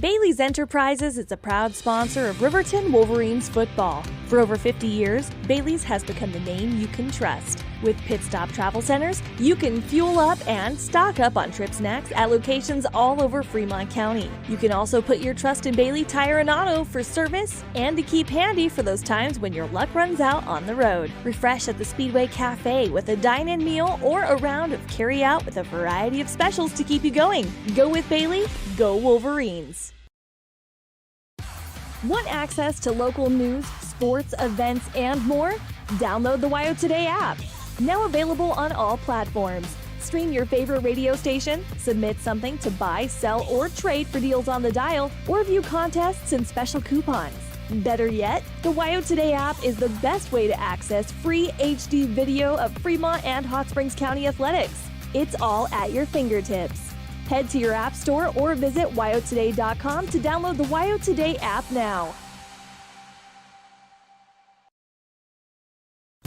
Bailey's Enterprises is a proud sponsor of Riverton Wolverines football. For over 50 years, Bailey's has become the name you can trust. With Pit Stop Travel Centers, you can fuel up and stock up on trip snacks at locations all over Fremont County. You can also put your trust in Bailey Tire and Auto for service and to keep handy for those times when your luck runs out on the road. Refresh at the Speedway Cafe with a dine-in meal or a round of carry-out with a variety of specials to keep you going. Go with Bailey, go Wolverines. Want access to local news, sports, events, and more? Download the WYO Today app. Now available on all platforms. Stream your favorite radio station, submit something to buy, sell, or trade for deals on the dial, or view contests and special coupons. Better yet, the WYO Today app is the best way to access free HD video of Fremont and Hot Springs County athletics. It's all at your fingertips. Head to your app store or visit wyotoday.com to download the WYO Today app now.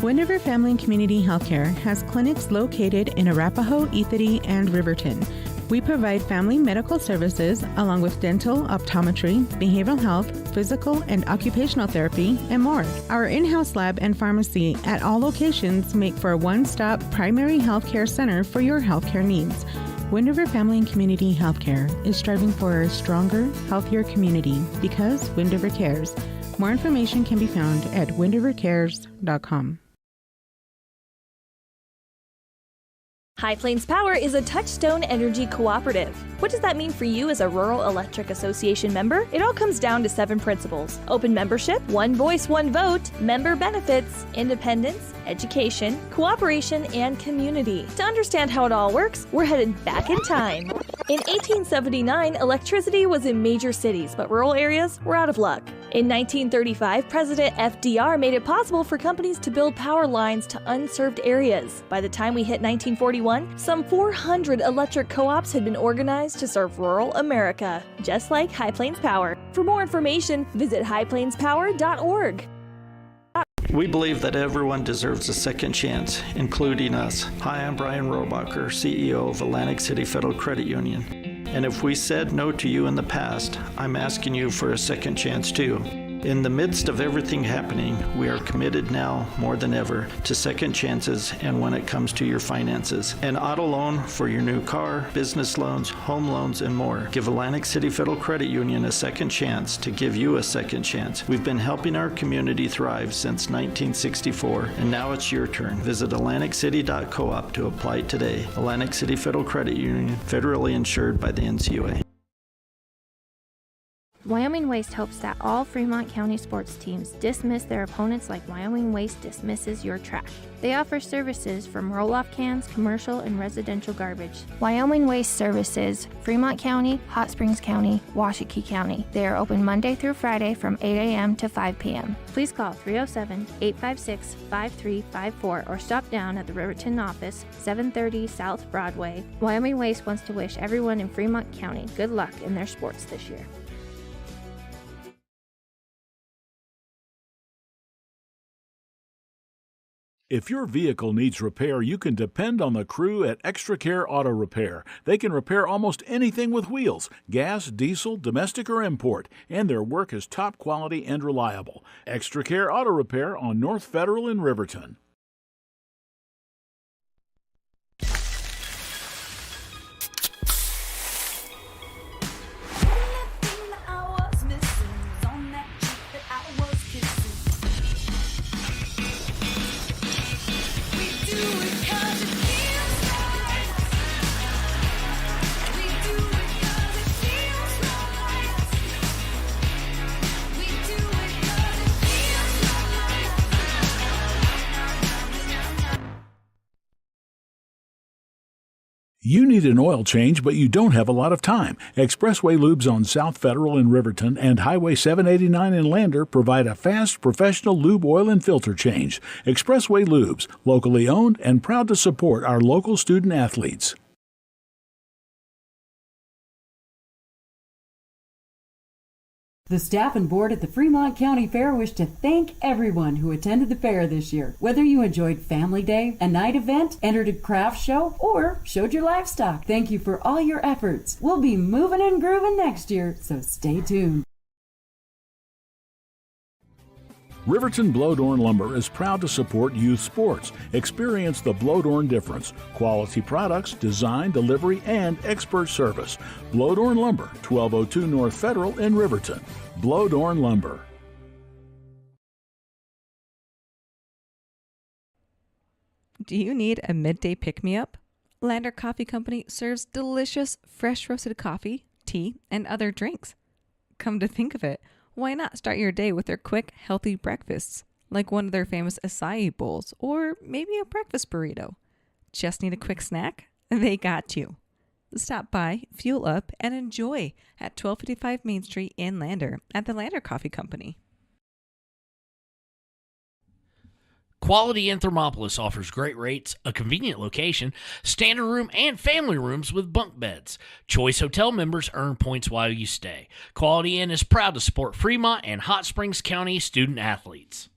Wind River Family and Community Healthcare has clinics located in Arapahoe, Ethity, and Riverton. We provide family medical services along with dental, optometry, behavioral health, physical and occupational therapy, and more. Our in-house lab and pharmacy at all locations make for a one-stop primary healthcare center for your healthcare needs. Wind River Family and Community Healthcare is striving for a stronger, healthier community because Wind River cares. More information can be found at windrivercares.com. High Plains Power is a Touchstone Energy cooperative. What does that mean for you as a Rural Electric Association member? It all comes down to 7 principles: open membership, one voice, one vote, member benefits, independence, education, cooperation, and community. To understand how it all works, we're headed back in time. In 1879, electricity was in major cities, but rural areas were out of luck. In 1935, President FDR made it possible for companies to build power lines to unserved areas. By the time we hit 1941, some 400 electric co-ops had been organized to serve rural America, just like High Plains Power. For more information, visit highplainspower.org. We believe that everyone deserves a second chance, including us. Hi, I'm Brian Robacher, CEO of Atlantic City Federal Credit Union. And if we said no to you in the past, I'm asking you for a second chance too. In the midst of everything happening, we are committed now more than ever to second chances and when it comes to your finances. An auto loan for your new car, business loans, home loans, and more. Give Atlantic City Federal Credit Union a second chance to give you a second chance. We've been helping our community thrive since 1964, and now it's your turn. Visit atlanticcity.coop to apply today. Atlantic City Federal Credit Union, federally insured by the NCUA. Wyoming Waste hopes that all Fremont County sports teams dismiss their opponents like Wyoming Waste dismisses your trash. They offer services from roll-off cans, commercial, and residential garbage. Wyoming Waste services Fremont County, Hot Springs County, Washakie County. They are open Monday through Friday from 8 a.m. to 5 p.m. Please call 307-856-5354 or stop down at the Riverton office, 730 South Broadway. Wyoming Waste wants to wish everyone in Fremont County good luck in their sports this year. If your vehicle needs repair, you can depend on the crew at Extra Care Auto Repair. They can repair almost anything with wheels, gas, diesel, domestic, or import, and their work is top quality and reliable. Extra Care Auto Repair on North Federal in Riverton. You need an oil change, but you don't have a lot of time. Expressway Lubes on South Federal in Riverton and Highway 789 in Lander provide a fast, professional lube oil and filter change. Expressway Lubes, locally owned and proud to support our local student athletes. The staff and board at the Fremont County Fair wish to thank everyone who attended the fair this year. Whether you enjoyed Family Day, a night event, entered a craft show, or showed your livestock, thank you for all your efforts. We'll be moving and grooving next year, so stay tuned. Riverton Blowdorn Lumber is proud to support youth sports. Experience the Blowdorn difference. Quality products, design, delivery, and expert service. Blowdorn Lumber, 1202 North Federal in Riverton. Blowdorn Lumber. Do you need a midday pick-me-up? Lander Coffee Company serves delicious, fresh roasted coffee, tea, and other drinks. Come to think of it, why not start your day with their quick, healthy breakfasts, like one of their famous acai bowls, or maybe a breakfast burrito? Just need a quick snack? They got you. Stop by, fuel up, and enjoy at 1255 Main Street in Lander at the Lander Coffee Company. Quality in Thermopolis offers great rates, a convenient location, standard room, and family rooms with bunk beds. Choice Hotel members earn points while you stay. Quality Inn is proud to support Fremont and Hot Springs County student athletes.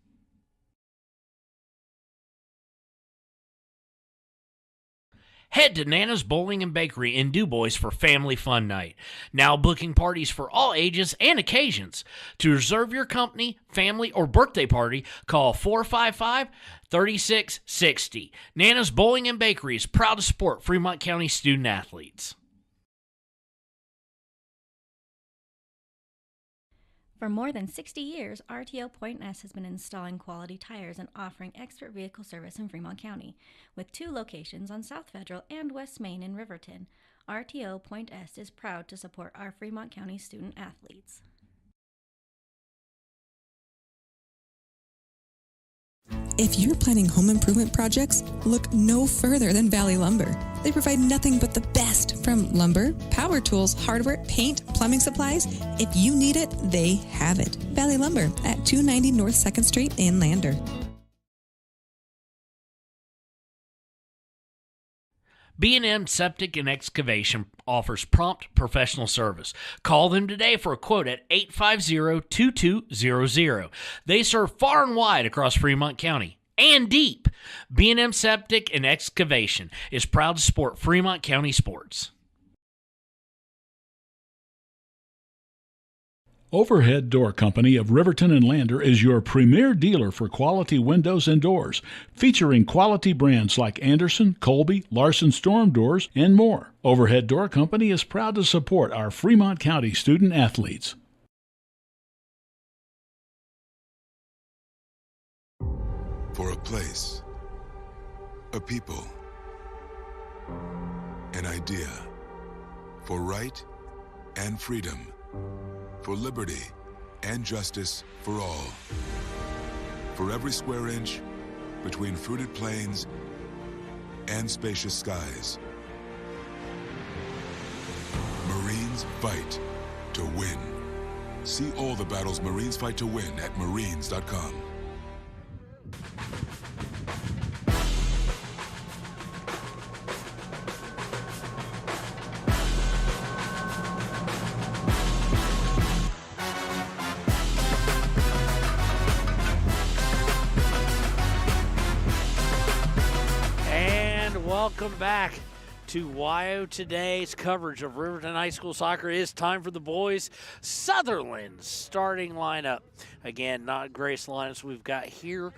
Head to Nana's Bowling and Bakery in DuBois for Family Fun Night. Now booking parties for all ages and occasions. To reserve your company, family, or birthday party, call 455-3660. Nana's Bowling and Bakery is proud to support Fremont County student athletes. For more than 60 years, RTO Point S has been installing quality tires and offering expert vehicle service in Fremont County. With 2 locations on South Federal and West Main in Riverton, RTO Point S is proud to support our Fremont County student athletes. If you're planning home improvement projects, look no further than Valley Lumber. They provide nothing but the best from lumber, power tools, hardware, paint, plumbing supplies. If you need it, they have it. Valley Lumber at 290 North 2nd Street in Lander. B&M Septic and Excavation offers prompt professional service. Call them today for a quote at 850-2200. They serve far and wide across Fremont County and deep. B&M Septic and Excavation is proud to support Fremont County sports. Overhead Door Company of Riverton and Lander is your premier dealer for quality windows and doors, featuring quality brands like Anderson, Colby, Larson Storm Doors, and more. Overhead Door Company is proud to support our Fremont County student athletes. For a place, a people, an idea, for right and freedom. for liberty and justice for all. For every square inch between fruited plains and spacious skies. Marines fight to win. See all the battles Marines fight to win at Marines.com. Welcome back to WYO Today's coverage of Riverton High School soccer. It is time for the boys. Sutherland's starting lineup. Again, not Grace lineups we've got here.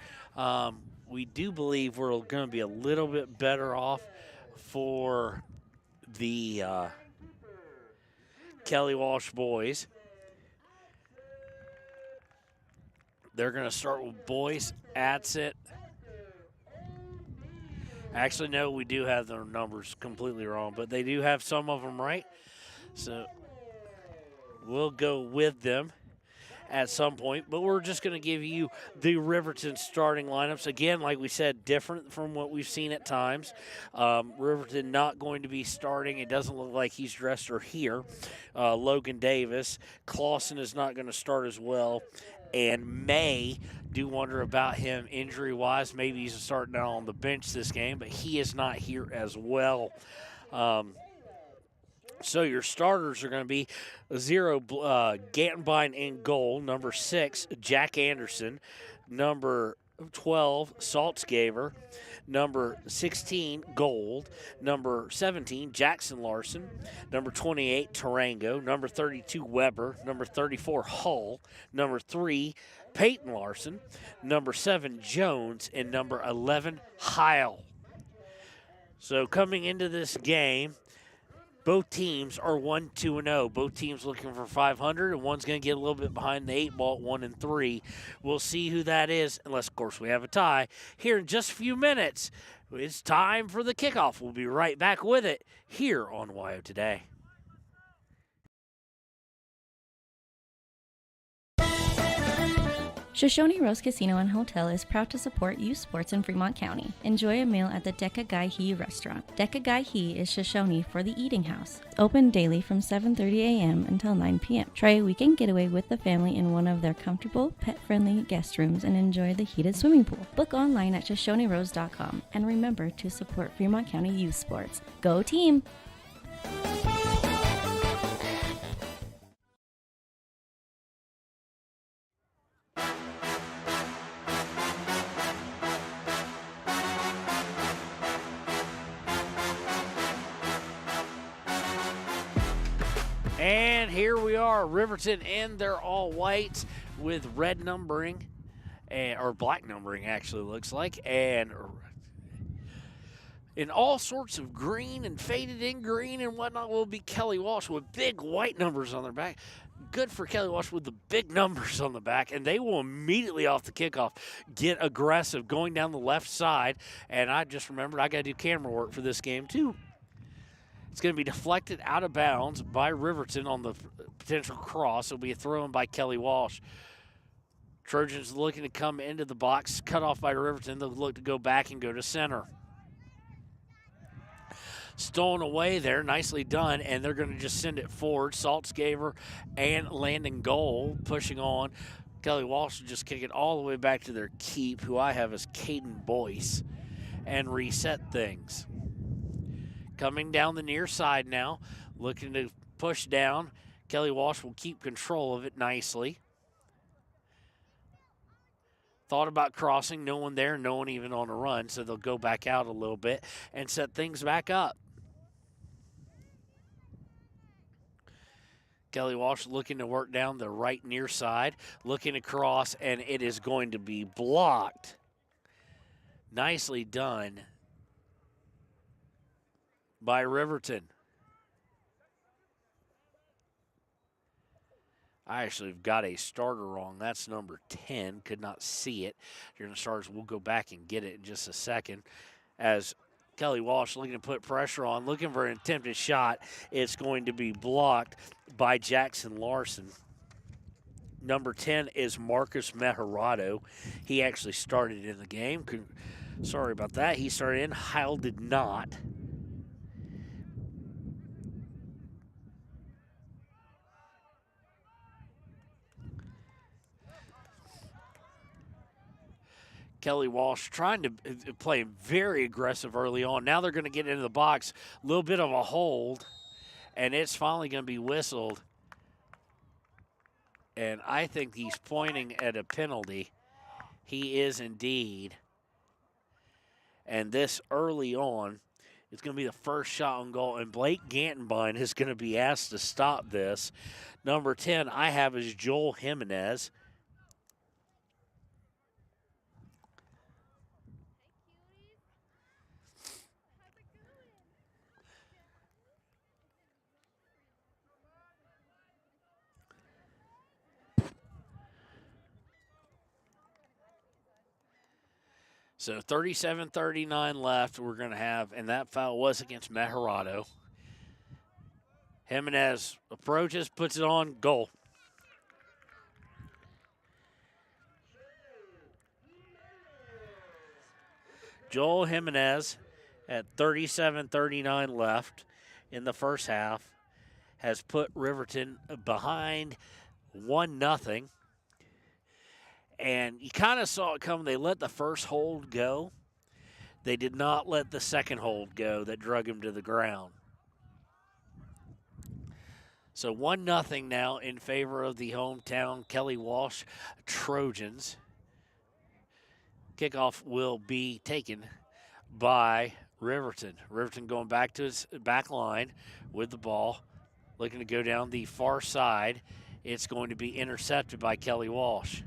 We do believe we're going to be a little bit better off for the Kelly Walsh boys. They're going to start with Boyce, Adsett. Actually, no, we do have their numbers completely wrong, but they do have some of them right. So we'll go with them at some point. But we're just going to give you the Riverton starting lineups. Again, like we said, different from what we've seen at times. Riverton not going to be starting. It doesn't look like he's dressed or here. Logan Davis. Clausen is not going to start as well. And May, do wonder about him injury-wise. Maybe he's starting out on the bench this game, but he is not here as well. So your starters are going to be 0, Gantenbein in goal. Number 6, Jack Anderson. Number 12, Saltzgaver. Number 16, Gold. Number 17, Jackson Larson. Number 28, Tarango. Number 32, Weber. Number 34, Hull. Number 3, Peyton Larson. Number 7, Jones. And number 11, Heil. So coming into this game, both teams are 1-2-0. Both teams looking for 500, and one's going to get a little bit behind the 8 ball at 1-3. We'll see who that is, unless, of course, we have a tie here in just a few minutes. It's time for the kickoff. We'll be right back with it here on WYO Today. Shoshone Rose Casino and Hotel is proud to support youth sports in Fremont County. Enjoy a meal at the Deca Gai He restaurant. Deca Gai He is Shoshone for the eating house. Open daily from 7:30 a.m. until 9 p.m. Try a weekend getaway with the family in one of their comfortable, pet-friendly guest rooms and enjoy the heated swimming pool. Book online at ShoshoneRose.com and remember to support Fremont County youth sports. Go team! And here we are, Riverton in their all whites with red numbering, or black numbering actually looks like, and in all sorts of green and faded in green and whatnot will be Kelly Walsh with big white numbers on their back. Good for Kelly Walsh with the big numbers on the back, and they will immediately off the kickoff get aggressive going down the left side. And I just remembered I got to do camera work for this game too. It's going to be deflected out of bounds by Riverton on the potential cross. It'll be a throw in by Kelly Walsh. Trojans looking to come into the box, cut off by Riverton. They'll look to go back and go to center. Stolen away there, nicely done, and they're going to just send it forward. Saltzgaver and Landon Goal pushing on. Kelly Walsh will just kick it all the way back to their keep, who I have as Caden Boyce, and reset things. Coming down the near side now, looking to push down. Kelly Walsh will keep control of it nicely. Thought about crossing, no one there, no one even on a run, so they'll go back out a little bit and set things back up. Kelly Walsh looking to work down the right near side, looking across, and it is going to be blocked. Nicely done by Riverton. I actually have got a starter wrong. That's number 10. Could not see it. During the starters, we'll go back and get it in just a second. As Kelly Walsh looking to put pressure on, looking for an attempted shot. It's going to be blocked by Jackson Larson. Number 10 is Marcus Mejarado. He actually started in the game. Sorry about that. He started in. Heil did not. Kelly Walsh trying to play very aggressive early on. Now they're going to get into the box. A little bit of a hold, and it's finally going to be whistled. And I think he's pointing at a penalty. He is indeed. And this early on is going to be the first shot on goal. And Blake Gantenbein is going to be asked to stop this. Number 10 I have is Joel Jimenez. So 37-39 left we're going to have, and that foul was against Mejarado. Jimenez approaches, puts it on, goal. Joel Jimenez at 37-39 left in the first half has put Riverton behind 1-0. And you kind of saw it come. They let the first hold go. They did not let the second hold go that drug him to the ground. So 1-0 now in favor of the hometown Kelly Walsh Trojans. Kickoff will be taken by Riverton. Riverton going back to his back line with the ball, looking to go down the far side. It's going to be intercepted by Kelly Walsh.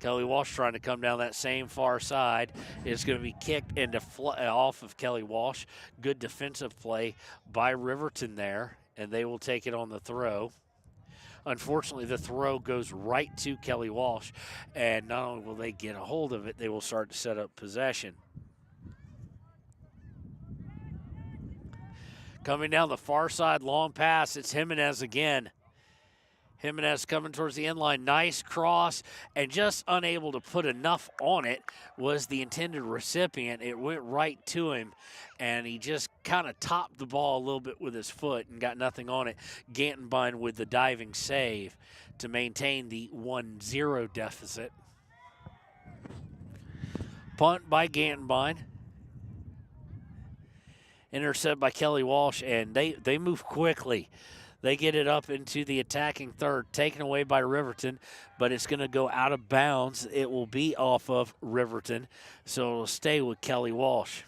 Kelly Walsh trying to come down that same far side. It's going to be kicked into off of Kelly Walsh. Good defensive play by Riverton there, and they will take it on the throw. Unfortunately, the throw goes right to Kelly Walsh, and not only will they get a hold of it, they will start to set up possession. Coming down the far side, long pass, it's Jimenez again. Jimenez coming towards the end line, nice cross, and just unable to put enough on it was the intended recipient. It went right to him, and he just kind of topped the ball a little bit with his foot and got nothing on it. Gantenbein with the diving save to maintain the 1-0 deficit. Punt by Gantenbein. Intercepted by Kelly Walsh, and they move quickly. They get it up into the attacking third, taken away by Riverton, but it's going to go out of bounds. It will be off of Riverton, so it'll stay with Kelly Walsh.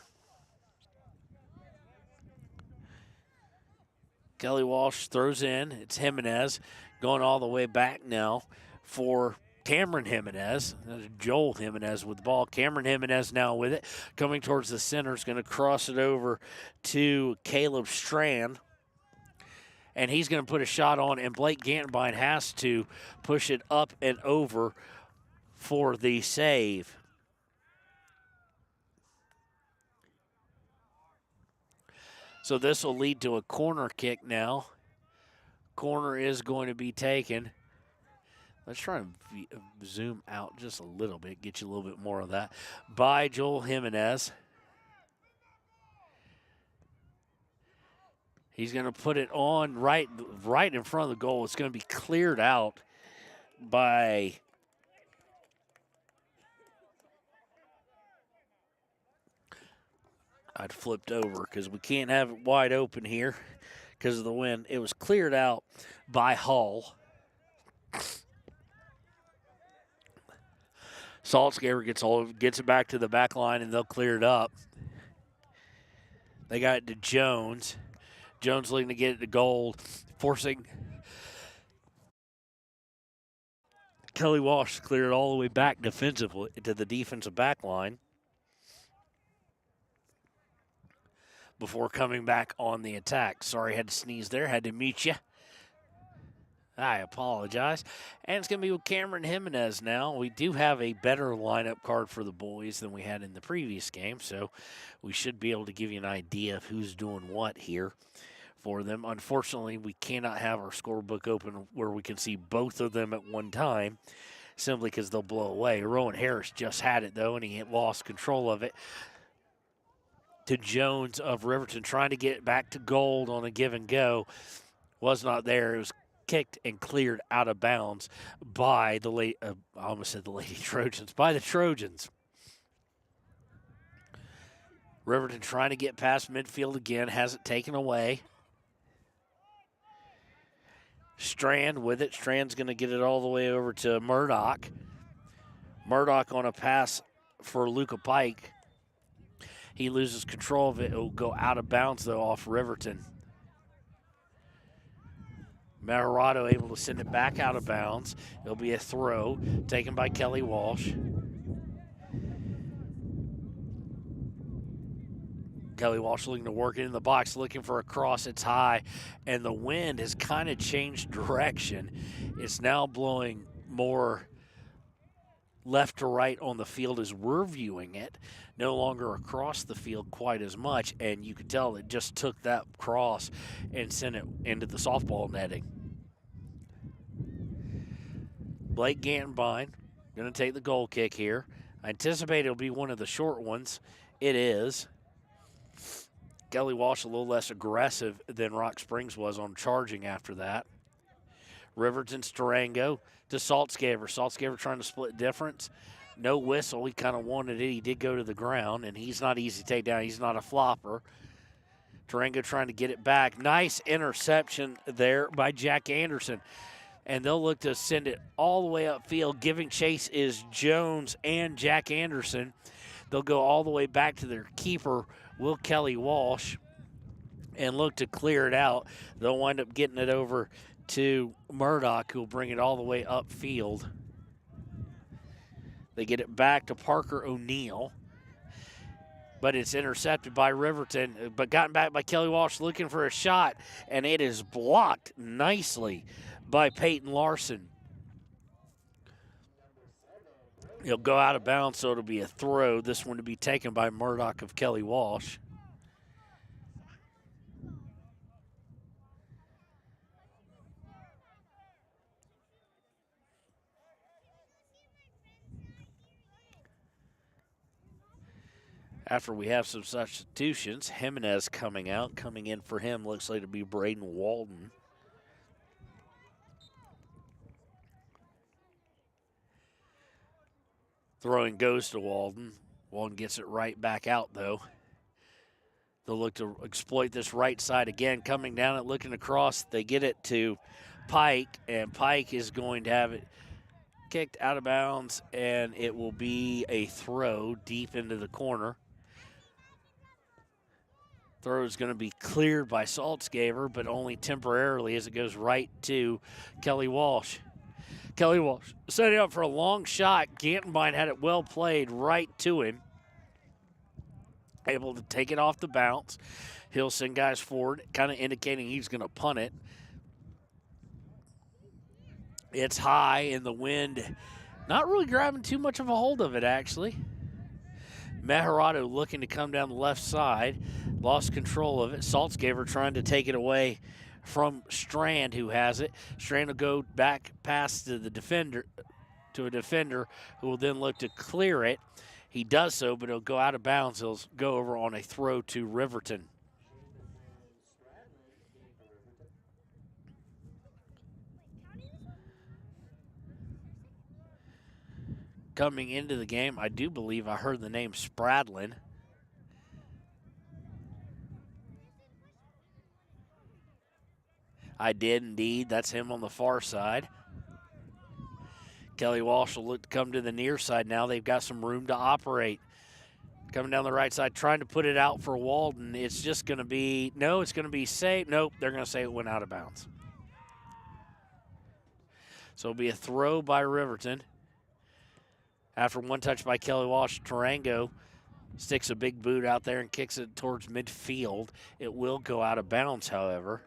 Kelly Walsh throws in. It's Jimenez going all the way back now for Cameron Jimenez. Joel Jimenez with the ball. Cameron Jimenez now with it. Coming towards the center is going to cross it over to Caleb Strand. And he's going to put a shot on, and Blake Gantenbein has to push it up and over for the save. So this will lead to a corner kick now. Corner is going to be taken. Let's try and zoom out just a little bit, get you a little bit more of that. By Joel Jimenez. He's going to put it on right in front of the goal. It's going to be cleared out by I'd flipped over because we can't have it wide open here because of the wind. It was cleared out by Hull. Saltzgaber gets it back to the back line, and they'll clear it up. They got it to Jones. Jones looking to get it to goal, forcing Kelly Walsh to clear it all the way back defensively to the defensive back line before coming back on the attack. Sorry, had to sneeze there, had to mute you. I apologize. And it's going to be with Cameron Jimenez now. We do have a better lineup card for the boys than we had in the previous game, so we should be able to give you an idea of who's doing what here for them. Unfortunately, we cannot have our scorebook open where we can see both of them at one time, simply because they'll blow away. Rowan Harris just had it, though, and he lost control of it to Jones of Riverton, trying to get it back to Gold on a give and go. Was not there. It was kicked and cleared out of bounds by the I almost said the Lady Trojans, by the Trojans. Riverton trying to get past midfield again, has it taken away. Strand with it. Strand's going to get it all the way over to Murdoch. Murdoch on a pass for Luca Pike. He loses control of it. It will go out of bounds, though, off Riverton. Marirato able to send it back out of bounds. It'll be a throw taken by Kelly Walsh. Kelly Walsh looking to work it in the box, looking for a cross. It's high, and the wind has kind of changed direction. It's now blowing more left to right on the field as we're viewing it, no longer across the field quite as much, and you can tell it just took that cross and sent it into the softball netting. Blake Gantenbein going to take the goal kick here. I anticipate it'll be one of the short ones. It is. Kelly Walsh a little less aggressive than Rock Springs was on charging after that. Riverton's Durango to Saltzgaver. Saltzgaver trying to split difference. No whistle. He kind of wanted it. He did go to the ground, and he's not easy to take down. He's not a flopper. Durango trying to get it back. Nice interception there by Jack Anderson. And they'll look to send it all the way upfield. Giving chase is Jones and Jack Anderson. They'll go all the way back to their keeper, Will Kelly Walsh, and look to clear it out. They'll wind up getting it over to Murdoch, who will bring it all the way upfield. They get it back to Parker O'Neill, but it's intercepted by Riverton, but gotten back by Kelly Walsh looking for a shot, and it is blocked nicely by Peyton Larson. He'll go out of bounds, so it'll be a throw. This one to be taken by Murdoch of Kelly Walsh. After we have some substitutions, Jimenez coming out. Coming in for him looks like to be Braden Walden. Throwing goes to Walden. Walden gets it right back out, though. They'll look to exploit this right side again. Coming down it, looking across. They get it to Pike, and Pike is going to have it kicked out of bounds, and it will be a throw deep into the corner. Throw is going to be cleared by Saltzgaver, but only temporarily as it goes right to Kelly Walsh. Kelly Walsh set it up for a long shot. Gantenbein had it well played right to him. Able to take it off the bounce. He'll send guys forward, kind of indicating he's going to punt it. It's high in the wind. Not really grabbing too much of a hold of it, actually. Marirato looking to come down the left side. Lost control of it. Saltzgaver trying to take it away from Strand, who has it. Strand will go back past to the defender, to a defender who will then look to clear it. He does so, but he'll go out of bounds. He'll go over on a throw to Riverton. Coming into the game, I do believe I heard the name Spradlin. I did indeed. That's him on the far side. Kelly Walsh will look to come to the near side now. They've got some room to operate. Coming down the right side, trying to put it out for Walden. It's just going to be, no, it's going to be safe. Nope, they're going to say it went out of bounds. So it'll be a throw by Riverton. After one touch by Kelly Walsh, Tarango sticks a big boot out there and kicks it towards midfield. It will go out of bounds, however.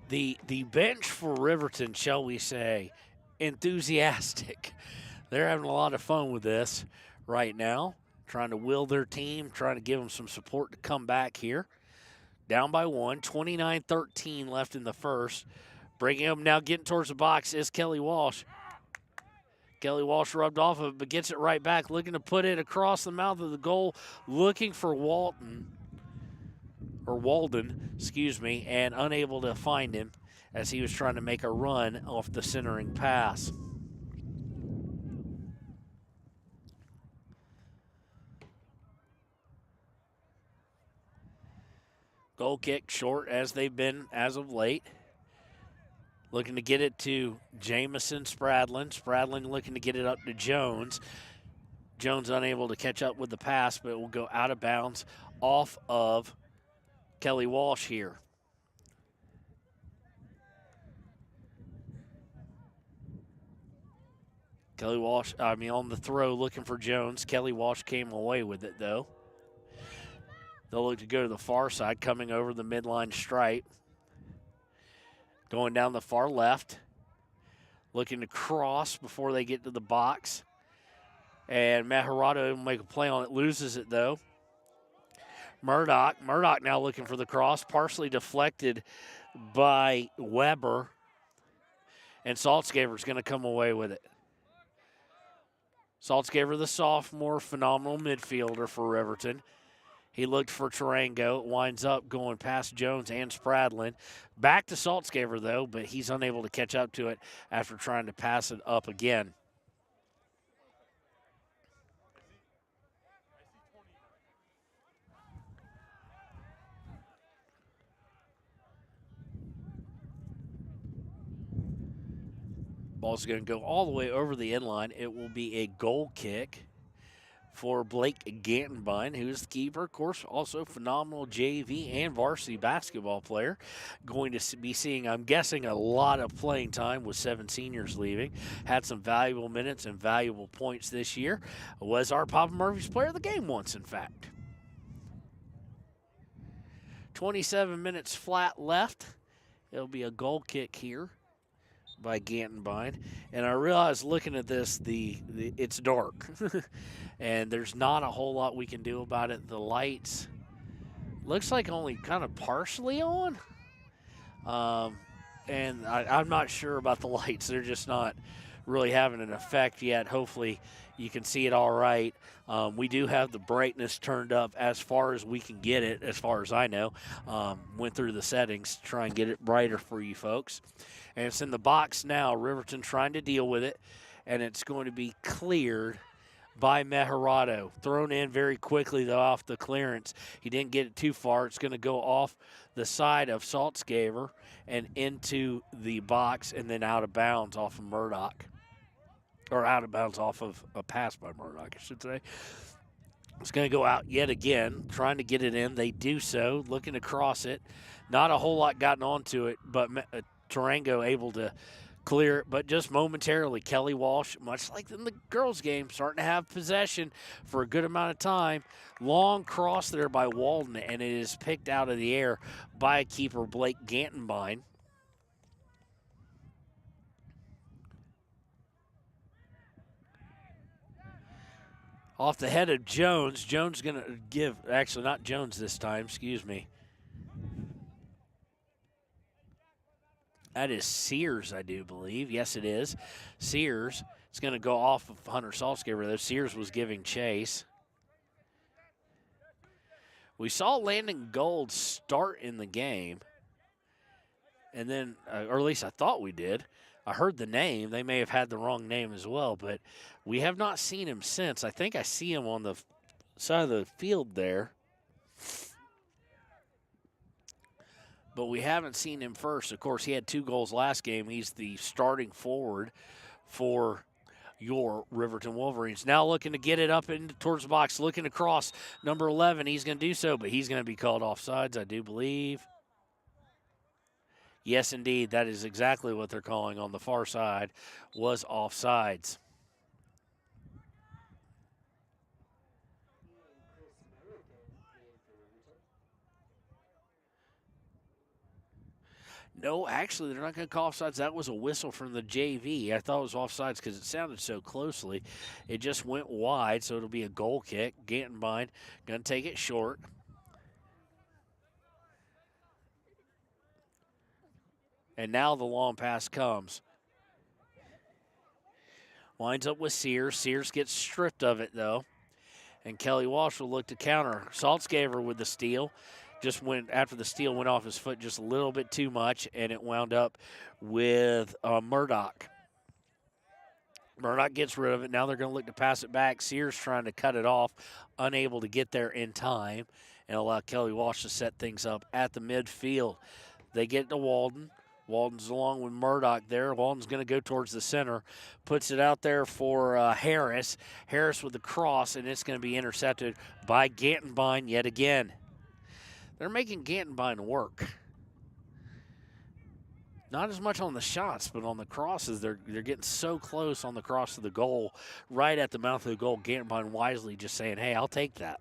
The bench for Riverton, shall we say, enthusiastic. They're having a lot of fun with this right now, trying to will their team, trying to give them some support to come back here. Down by 1, 29-13 left in the first. Breaking up now, getting towards the box is Kelly Walsh. Kelly Walsh rubbed off of it, but gets it right back, looking to put it across the mouth of the goal, looking for Walden, and unable to find him as he was trying to make a run off the centering pass. Goal kick short as they've been as of late. Looking to get it to Jamison Spradlin. Spradlin looking to get it up to Jones. Jones unable to catch up with the pass, but it will go out of bounds off of Kelly Walsh here. Kelly Walsh, on the throw looking for Jones. Kelly Walsh came away with it, though. They'll look to go to the far side, coming over the midline stripe. Going down the far left. Looking to cross before they get to the box. And Matt Hirado will make a play on it, loses it, though. Murdoch now looking for the cross, partially deflected by Weber. And Saltzgaber's going to come away with it. Saltzgaber, the sophomore, phenomenal midfielder for Riverton. He looked for Tarango. It winds up going past Jones and Spradlin. Back to Saltzgaber, though, but he's unable to catch up to it after trying to pass it up again. Ball's going to go all the way over the end line. It will be a goal kick for Blake Gantenbein, who's the keeper. Of course, also phenomenal JV and varsity basketball player. Going to be seeing, I'm guessing, a lot of playing time with 7 seniors leaving. Had some valuable minutes and valuable points this year. Was our Papa Murphy's player of the game once, in fact. 27 minutes flat left. It'll be a goal kick here by Gantenbein. And I realize looking at this, it's dark. And there's not a whole lot we can do about it. The lights looks like only kind of partially on. And I'm not sure about the lights. They're just not really having an effect yet. Hopefully you can see it all right. We do have the brightness turned up as far as we can get it, as far as I know. Went through the settings to try and get it brighter for you folks. And it's in the box now. Riverton trying to deal with it, and it's going to be cleared by Meharado. Thrown in very quickly, though, off the clearance. He didn't get it too far. It's going to go off the side of Saltzgaber and into the box and then out of bounds off of Murdoch. Or out of bounds off of a pass by Murdoch, I should say. It's going to go out yet again, trying to get it in. They do so, looking to cross it. Not a whole lot gotten onto it, but Tarango able to clear it, but just momentarily. Kelly Walsh, much like in the girls' game, starting to have possession for a good amount of time. Long cross there by Walden, and it is picked out of the air by keeper Blake Gantenbein. Off the head of Jones. Jones going to give, actually not Jones this time, excuse me. That is Sears, I do believe. Yes, it is. Sears. It's going to go off of Hunter Saltzgaber, though. Sears was giving chase. We saw Landon Gold start in the game. And then, or at least I thought we did. I heard the name. They may have had the wrong name as well, but we have not seen him since. I think I see him on the side of the field there. But we haven't seen him first. Of course, he had 2 goals last game. He's the starting forward for your Riverton Wolverines. Now looking to get it up towards the box, looking to cross number 11. He's going to do so, but he's going to be called offsides, I do believe. Yes, indeed, that is exactly what they're calling on the far side, was offsides. No, actually, they're not going to call offsides. That was a whistle from the JV. I thought it was offsides because it sounded so closely. It just went wide, so it'll be a goal kick. Gantenbein going to take it short. And now the long pass comes. Winds up with Sears. Sears gets stripped of it, though. And Kelly Walsh will look to counter. Saltzgaver with the steal. Just went after the steal went off his foot just a little bit too much, and it wound up with Murdoch. Murdoch gets rid of it. Now they're going to look to pass it back. Sears trying to cut it off, unable to get there in time, and allow Kelly Walsh to set things up at the midfield. They get to Walden. Walden's along with Murdoch there. Walden's going to go towards the center. Puts it out there for Harris. Harris with the cross, and it's going to be intercepted by Gantenbein yet again. They're making Gantenbein work. Not as much on the shots, but on the crosses. They're getting so close on the cross to the goal, right at the mouth of the goal. Gantenbein wisely just saying, hey, I'll take that.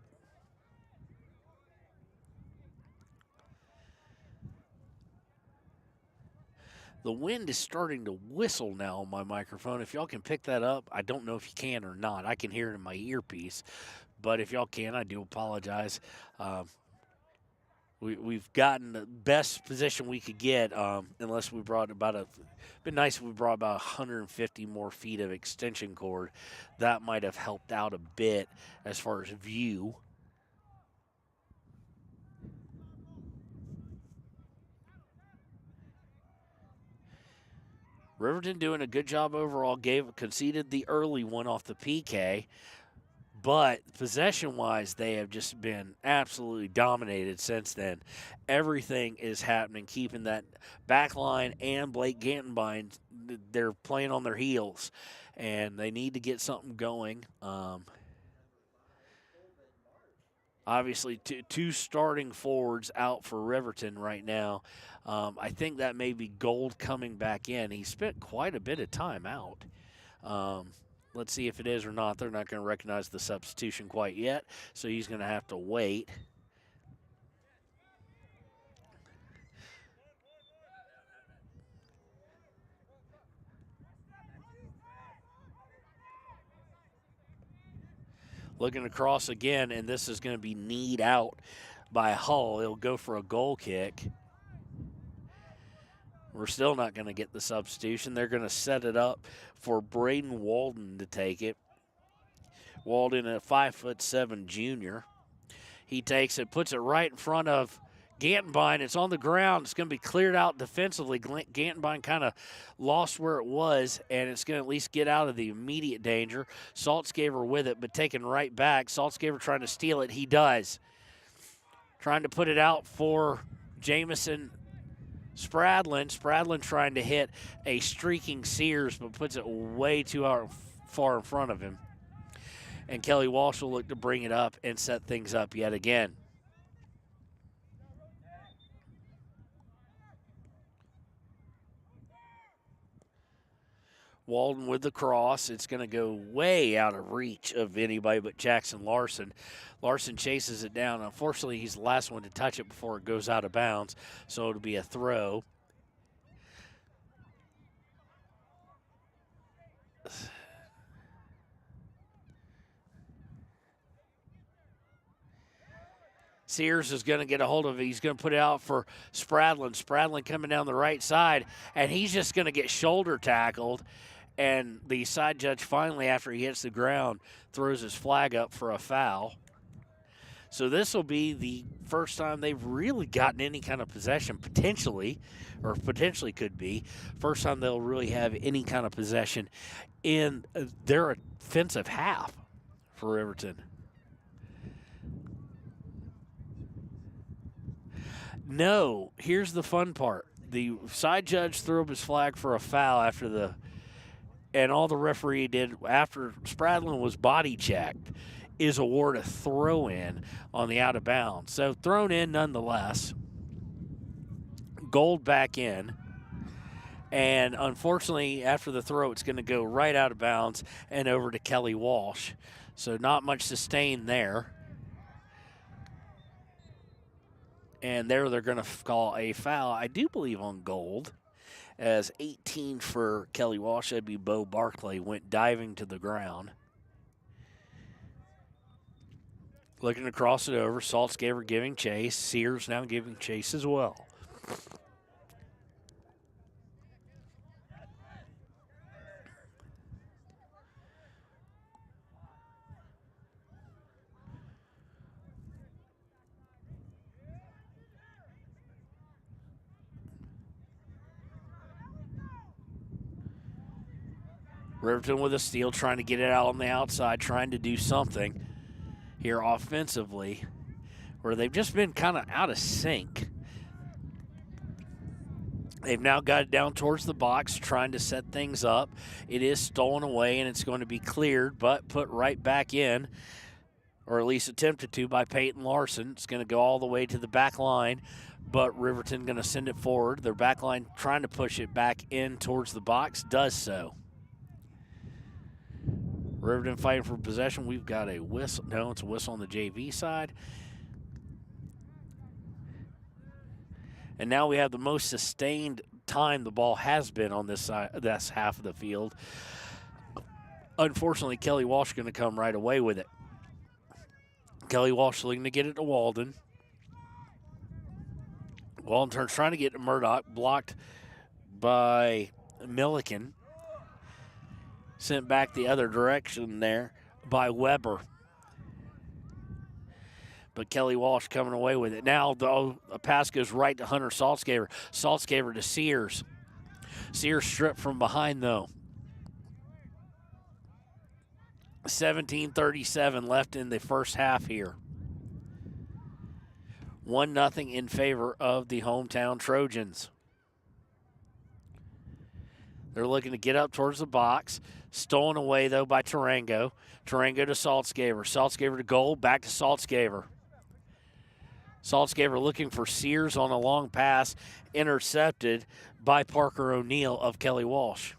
The wind is starting to whistle now on my microphone. If y'all can pick that up, I don't know if you can or not. I can hear it in my earpiece. But if y'all can, I do apologize. We've gotten the best position we could get, unless we brought been nice if we brought about 150 more feet of extension cord. That might have helped out a bit as far as view. Riverton doing a good job overall, conceded the early one off the PK. But possession-wise, they have just been absolutely dominated since then. Everything is happening, keeping that back line and Blake Gantenbein, they're playing on their heels. And they need to get something going. Obviously, two starting forwards out for Riverton right now. I think that may be Gold coming back in. He spent quite a bit of time out. Let's see if it is or not. They're not going to recognize the substitution quite yet, so he's going to have to wait. Looking across again, and this is going to be kneed out by Hull. It'll go for a goal kick. We're still not going to get the substitution. They're going to set it up for Braden Walden to take it. Walden, a 5'7" junior. He takes it, puts it right in front of Gantenbein. It's on the ground. It's going to be cleared out defensively. Gantenbein kind of lost where it was, and it's going to at least get out of the immediate danger. Saltzgaver with it, but taken right back. Saltzgaver trying to steal it. He does. Trying to put it out for Jamison Spradlin. Spradlin trying to hit a streaking Sears, but puts it way too far in front of him. And Kelly Walsh will look to bring it up and set things up yet again. Walden with the cross. It's going to go way out of reach of anybody but Jackson Larson. Larson chases it down. Unfortunately, he's the last one to touch it before it goes out of bounds, so it'll be a throw. Sears is going to get a hold of it. He's going to put it out for Spradlin. Spradlin coming down the right side, and he's just going to get shoulder tackled. And the side judge finally, after he hits the ground, throws his flag up for a foul. So this will be the first time they've really gotten any kind of possession, potentially could be. First time they'll really have any kind of possession in their offensive half for Riverton. No, here's the fun part. The side judge threw up his flag for a foul and all the referee did after Spradlin was body checked is award a throw in on the out of bounds. So thrown in nonetheless. Gold back in. And unfortunately, after the throw, it's going to go right out of bounds and over to Kelly Walsh. So not much sustained there. And there they're going to call a foul, I do believe, on Gold. As 18 for Kelly Walsh, that'd be Bo Barclay, went diving to the ground. Looking to cross it over. Saltzgaver giving chase. Sears now giving chase as well. Riverton with a steal, trying to get it out on the outside, trying to do something here offensively, where they've just been kind of out of sync. They've now got it down towards the box, trying to set things up. It is stolen away, and it's going to be cleared, but put right back in, or at least attempted to, by Peyton Larson. It's going to go all the way to the back line, but Riverton going to send it forward. Their back line trying to push it back in towards the box, does so. Riverton fighting for possession. We've got a whistle. No, it's a whistle on the JV side. And now we have the most sustained time the ball has been on this side, this half of the field. Unfortunately, Kelly Walsh going to come right away with it. Kelly Walsh looking to get it to Walden. Walden turns, trying to get to Murdoch, blocked by Milliken. Sent back the other direction there by Weber. But Kelly Walsh coming away with it. Now, though, a pass goes right to Hunter Saltzgaver. Saltzgaver to Sears. Sears stripped from behind, though. 17:37 left in the first half here. 1-0 in favor of the hometown Trojans. They're looking to get up towards the box. Stolen away, though, by Tarango. Tarango to Saltzgaver. Saltzgaver to goal. Back to Saltzgaver. Saltzgaver looking for Sears on a long pass. Intercepted by Parker O'Neill of Kelly Walsh.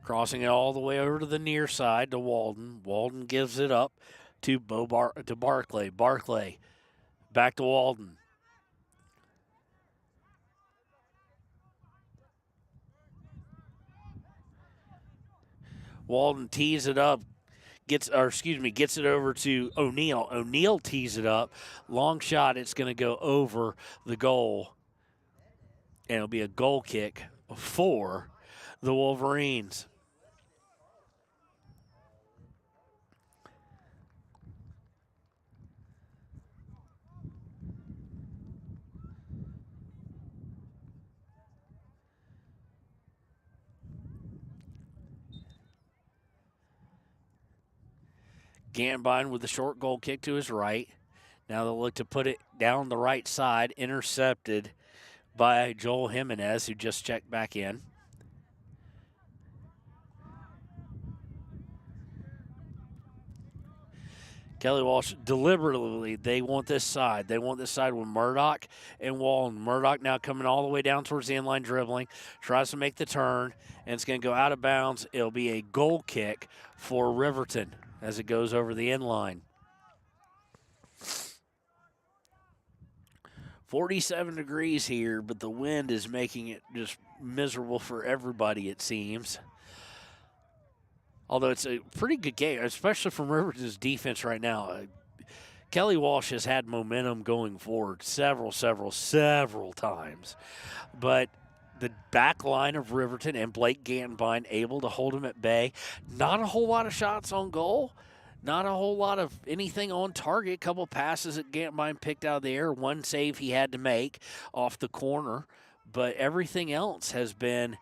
Crossing it all the way over to the near side to Walden. Walden gives it up to Barclay. Barclay back to Walden. Walden tees it up, gets it over to O'Neill. O'Neill tees it up. Long shot, it's going to go over the goal. And it'll be a goal kick for the Wolverines. Gambine with the short goal kick to his right. Now they'll look to put it down the right side, intercepted by Joel Jimenez, who just checked back in. Kelly Walsh deliberately, they want this side. They want this side with Murdoch and Walden. Murdoch now coming all the way down towards the inline, dribbling, tries to make the turn, and it's going to go out of bounds. It'll be a goal kick for Riverton as it goes over the inline. 47 degrees here, but the wind is making it just miserable for everybody, it seems. Although it's a pretty good game, especially from Riverton's defense right now. Kelly Walsh has had momentum going forward several times. But the back line of Riverton and Blake Gantenbein able to hold him at bay. Not a whole lot of shots on goal. Not a whole lot of anything on target. A couple passes that Gantenbein picked out of the air. One save he had to make off the corner. But everything else has been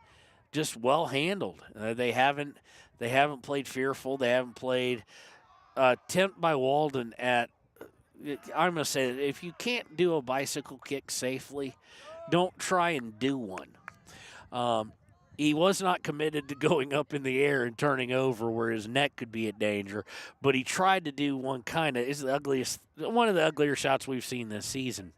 just well handled. They haven't played fearful. They haven't played attempt by Walden at, I'm going to say that if you can't do a bicycle kick safely, don't try and do one. He was not committed to going up in the air and turning over where his neck could be in danger, but he tried to do one one of the uglier shots we've seen this season.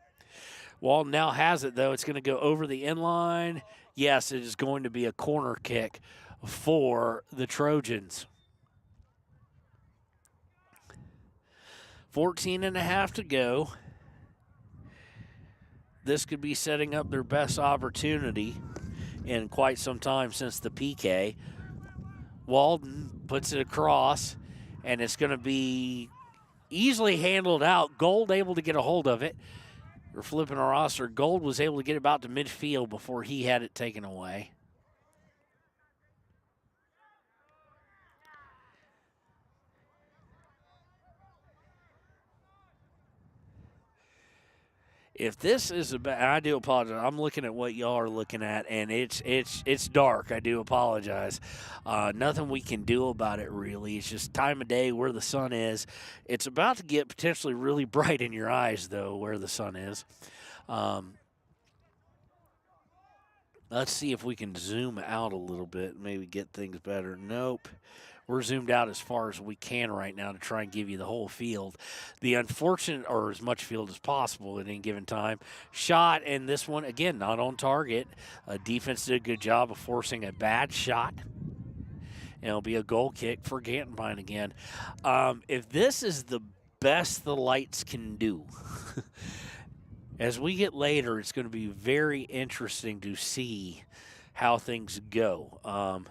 Walden now has it, though. It's going to go over the inline. Yes, it is going to be a corner kick for the Trojans. 14 and a half to go. This could be setting up their best opportunity in quite some time since the PK. Walden puts it across, and it's going to be easily handled out. Gold able to get a hold of it. We're flipping our roster. Gold was able to get about to midfield before he had it taken away. If this is I do apologize. I'm looking at what y'all are looking at, and it's dark. I do apologize. Nothing we can do about it, really. It's just time of day where the sun is. It's about to get potentially really bright in your eyes, though, where the sun is. Let's see if we can zoom out a little bit, maybe get things better. Nope. We're zoomed out as far as we can right now to try and give you the whole field. The unfortunate, or as much field as possible at any given time. Shot, and this one, again, not on target. Defense did a good job of forcing a bad shot. And it'll be a goal kick for Gantenbein again. If this is the best the Lights can do, as we get later, it's going to be very interesting to see how things go.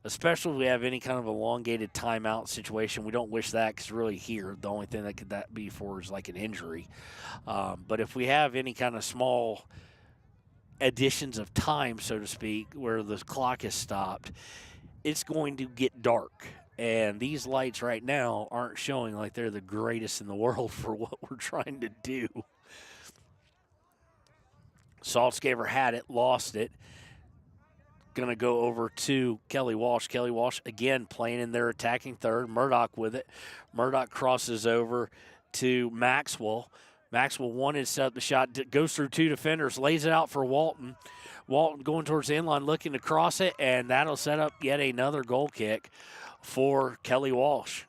Especially if we have any kind of elongated timeout situation. We don't wish that because really here, the only thing that could that be for is like an injury. But if we have any kind of small additions of time, so to speak, where the clock is stopped, it's going to get dark. And these Lights right now aren't showing like they're the greatest in the world for what we're trying to do. Saltzgaver had it, lost it. Going to go over to Kelly Walsh. Kelly Walsh, again, playing in their attacking third. Murdoch with it. Murdoch crosses over to Maxwell. Maxwell wanted to set up the shot. Goes through two defenders. Lays it out for Walton. Walton going towards the inline, looking to cross it, and that'll set up yet another goal kick for Kelly Walsh.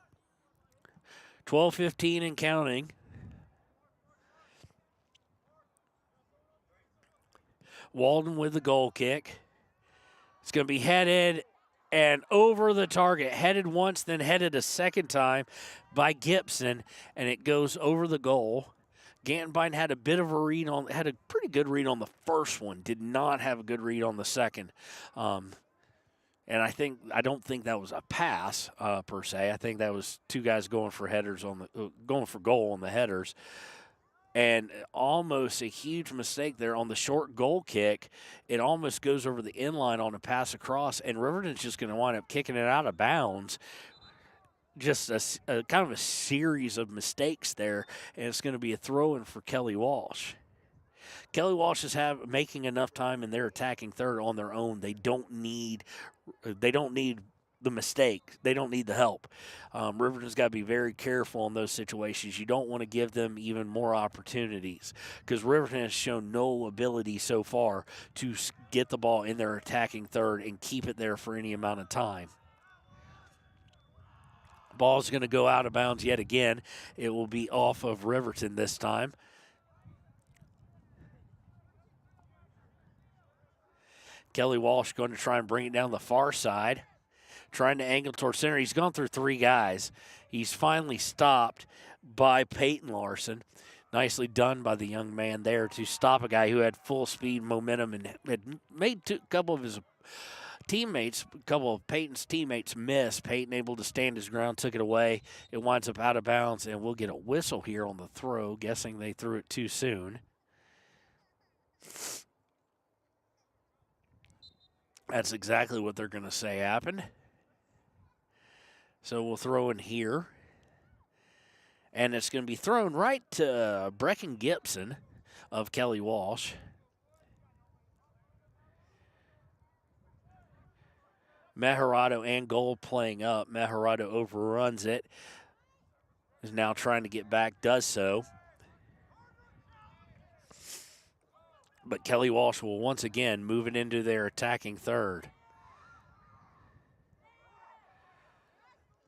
12-15 and counting. Walden with the goal kick. It's going to be headed and over the target. Headed once, then headed a second time by Gibson, and it goes over the goal. Gantenbein had a pretty good read on the first one. Did not have a good read on the second. And I don't think that was a pass per se. I think that was two guys going for goal on the headers. And almost a huge mistake there on the short goal kick. It almost goes over the inline on a pass across, and Riverton's just going to wind up kicking it out of bounds. Just a kind of a series of mistakes there, and it's going to be a throw-in for Kelly Walsh. Kelly Walsh is making enough time in their attacking third on their own. They don't need the mistake. They don't need the help. Riverton's got to be very careful in those situations. You don't want to give them even more opportunities because Riverton has shown no ability so far to get the ball in their attacking third and keep it there for any amount of time. Ball's going to go out of bounds yet again. It will be off of Riverton this time. Kelly Walsh going to try and bring it down the far side. Trying to angle towards center. He's gone through three guys. He's finally stopped by Peyton Larson. Nicely done by the young man there to stop a guy who had full speed momentum and had made a couple of Peyton's teammates miss. Peyton able to stand his ground, took it away. It winds up out of bounds, and we'll get a whistle here on the throw, guessing they threw it too soon. That's exactly what they're going to say happened. So we'll throw in here. And it's going to be thrown right to Brecken Gibson of Kelly Walsh. Mejarado and Gold playing up. Mejarado overruns it. Is now trying to get back, does so. But Kelly Walsh will once again move it into their attacking third.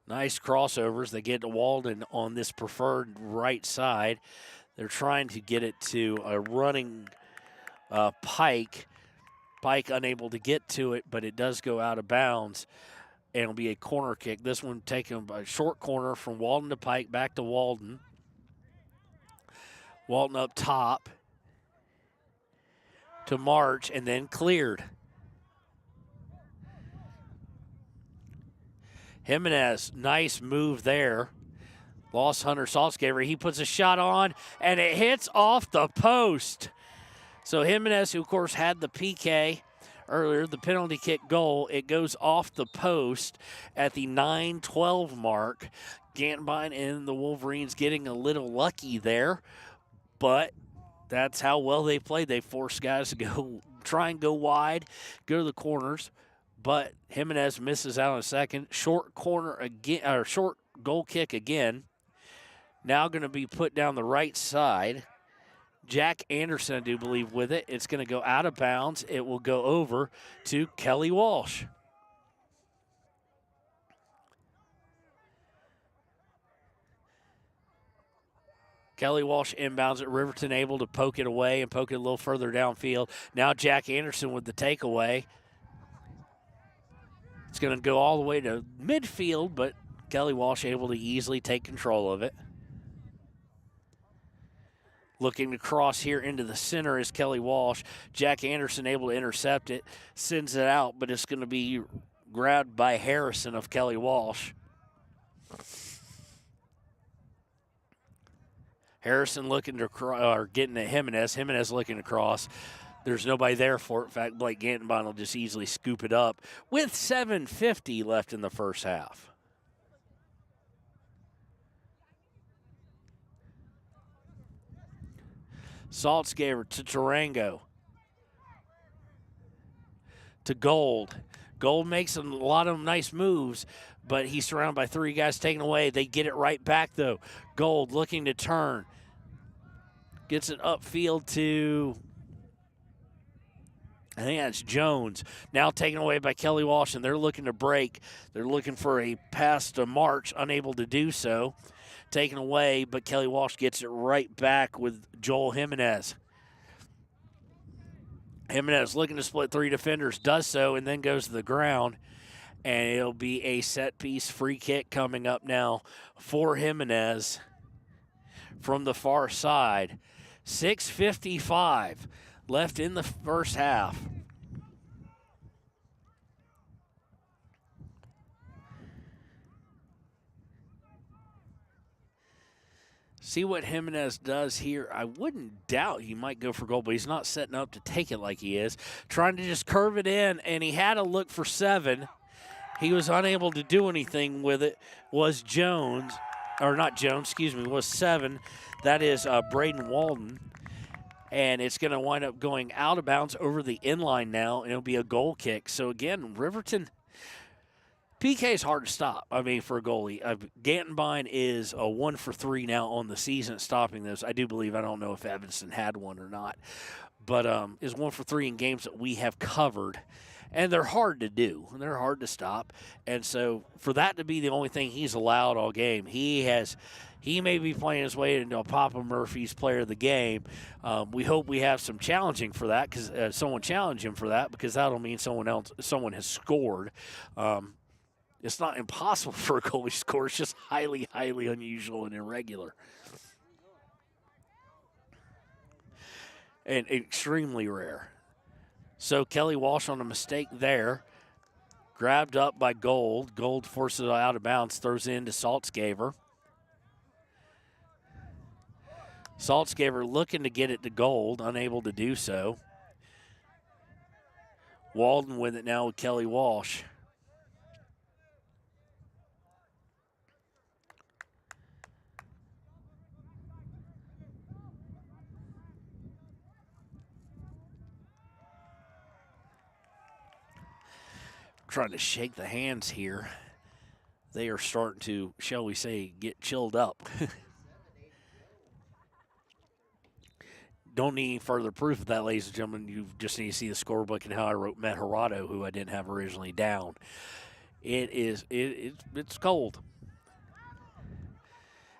Nice crossovers. They get to Walden on this preferred right side. They're trying to get it to a running Pike. Pike unable to get to it, but it does go out of bounds. And it'll be a corner kick. This one taken by a short corner from Walden to Pike, back to Walden. Walton up top to March and then cleared. Jimenez, nice move there. Lost Hunter Saltzgaver. He puts a shot on, and it hits off the post. So Jimenez, who, of course, had the PK earlier, the penalty kick goal, it goes off the post at the 9:12 mark. Gantenbein and the Wolverines getting a little lucky there, but that's how well they played. They forced guys to try and go wide, go to the corners, but Jimenez misses out on a second. Short corner again, or short goal kick again. Now going to be put down the right side. Jack Anderson, I do believe, with it. It's going to go out of bounds. It will go over to Kelly Walsh. Kelly Walsh inbounds at Riverton, able to poke it away and poke it a little further downfield. Now Jack Anderson with the takeaway. It's going to go all the way to midfield, but Kelly Walsh able to easily take control of it. Looking to cross here into the center is Kelly Walsh. Jack Anderson able to intercept it, sends it out, but it's going to be grabbed by Harrison of Kelly Walsh. Harrison looking to getting at Jimenez. Jimenez looking to cross. There's nobody there for it. In fact, Blake Gantenbein will just easily scoop it up with 7:50 left in the first half. Saltzgaver to Tarango. To Gold. Gold makes a lot of nice moves, but he's surrounded by three guys taken away. They get it right back, though. Gold looking to turn. Gets it upfield to, I think that's Jones. Now taken away by Kelly Walsh, and they're looking to break. They're looking for a pass to March, unable to do so. Taken away, but Kelly Walsh gets it right back with Joel Jimenez. Jimenez looking to split three defenders, does so, and then goes to the ground. And it'll be a set-piece free kick coming up now for Jimenez from the far side. 6:55 left in the first half. See what Jimenez does here. I wouldn't doubt he might go for goal, but he's not setting up to take it like he is. Trying to just curve it in, and he had a look for 7. He was unable to do anything with it. Was Jones, or not Jones, excuse me, was 7. That is Braden Walden. And it's going to wind up going out of bounds over the inline now, and it'll be a goal kick. So, again, Riverton, PK is hard to stop, I mean, for a goalie. Gantenbein is a 1 for 3 now on the season at stopping those. I do believe, I don't know if Evanston had one or not, but is 1 for 3 in games that we have covered. And they're hard to do, and they're hard to stop. And so for that to be the only thing he's allowed all game, he may be playing his way into a Papa Murphy's player of the game. We hope we have some challenging for that, because someone challenge him for that, because that'll mean someone has scored. It's not impossible for a goalie to score. It's just highly, highly unusual and irregular. And extremely rare. So Kelly Walsh on a mistake there. Grabbed up by Gold. Gold forces it out of bounds, throws it into Saltzgaver. Saltzgaver looking to get it to Gold, unable to do so. Walden with it now with Kelly Walsh. Trying to shake the hands here. They are starting to, shall we say, get chilled up. Don't need any further proof of that, ladies and gentlemen. You just need to see the scorebook and how I wrote Matt Hirado, who I didn't have originally down. It's cold.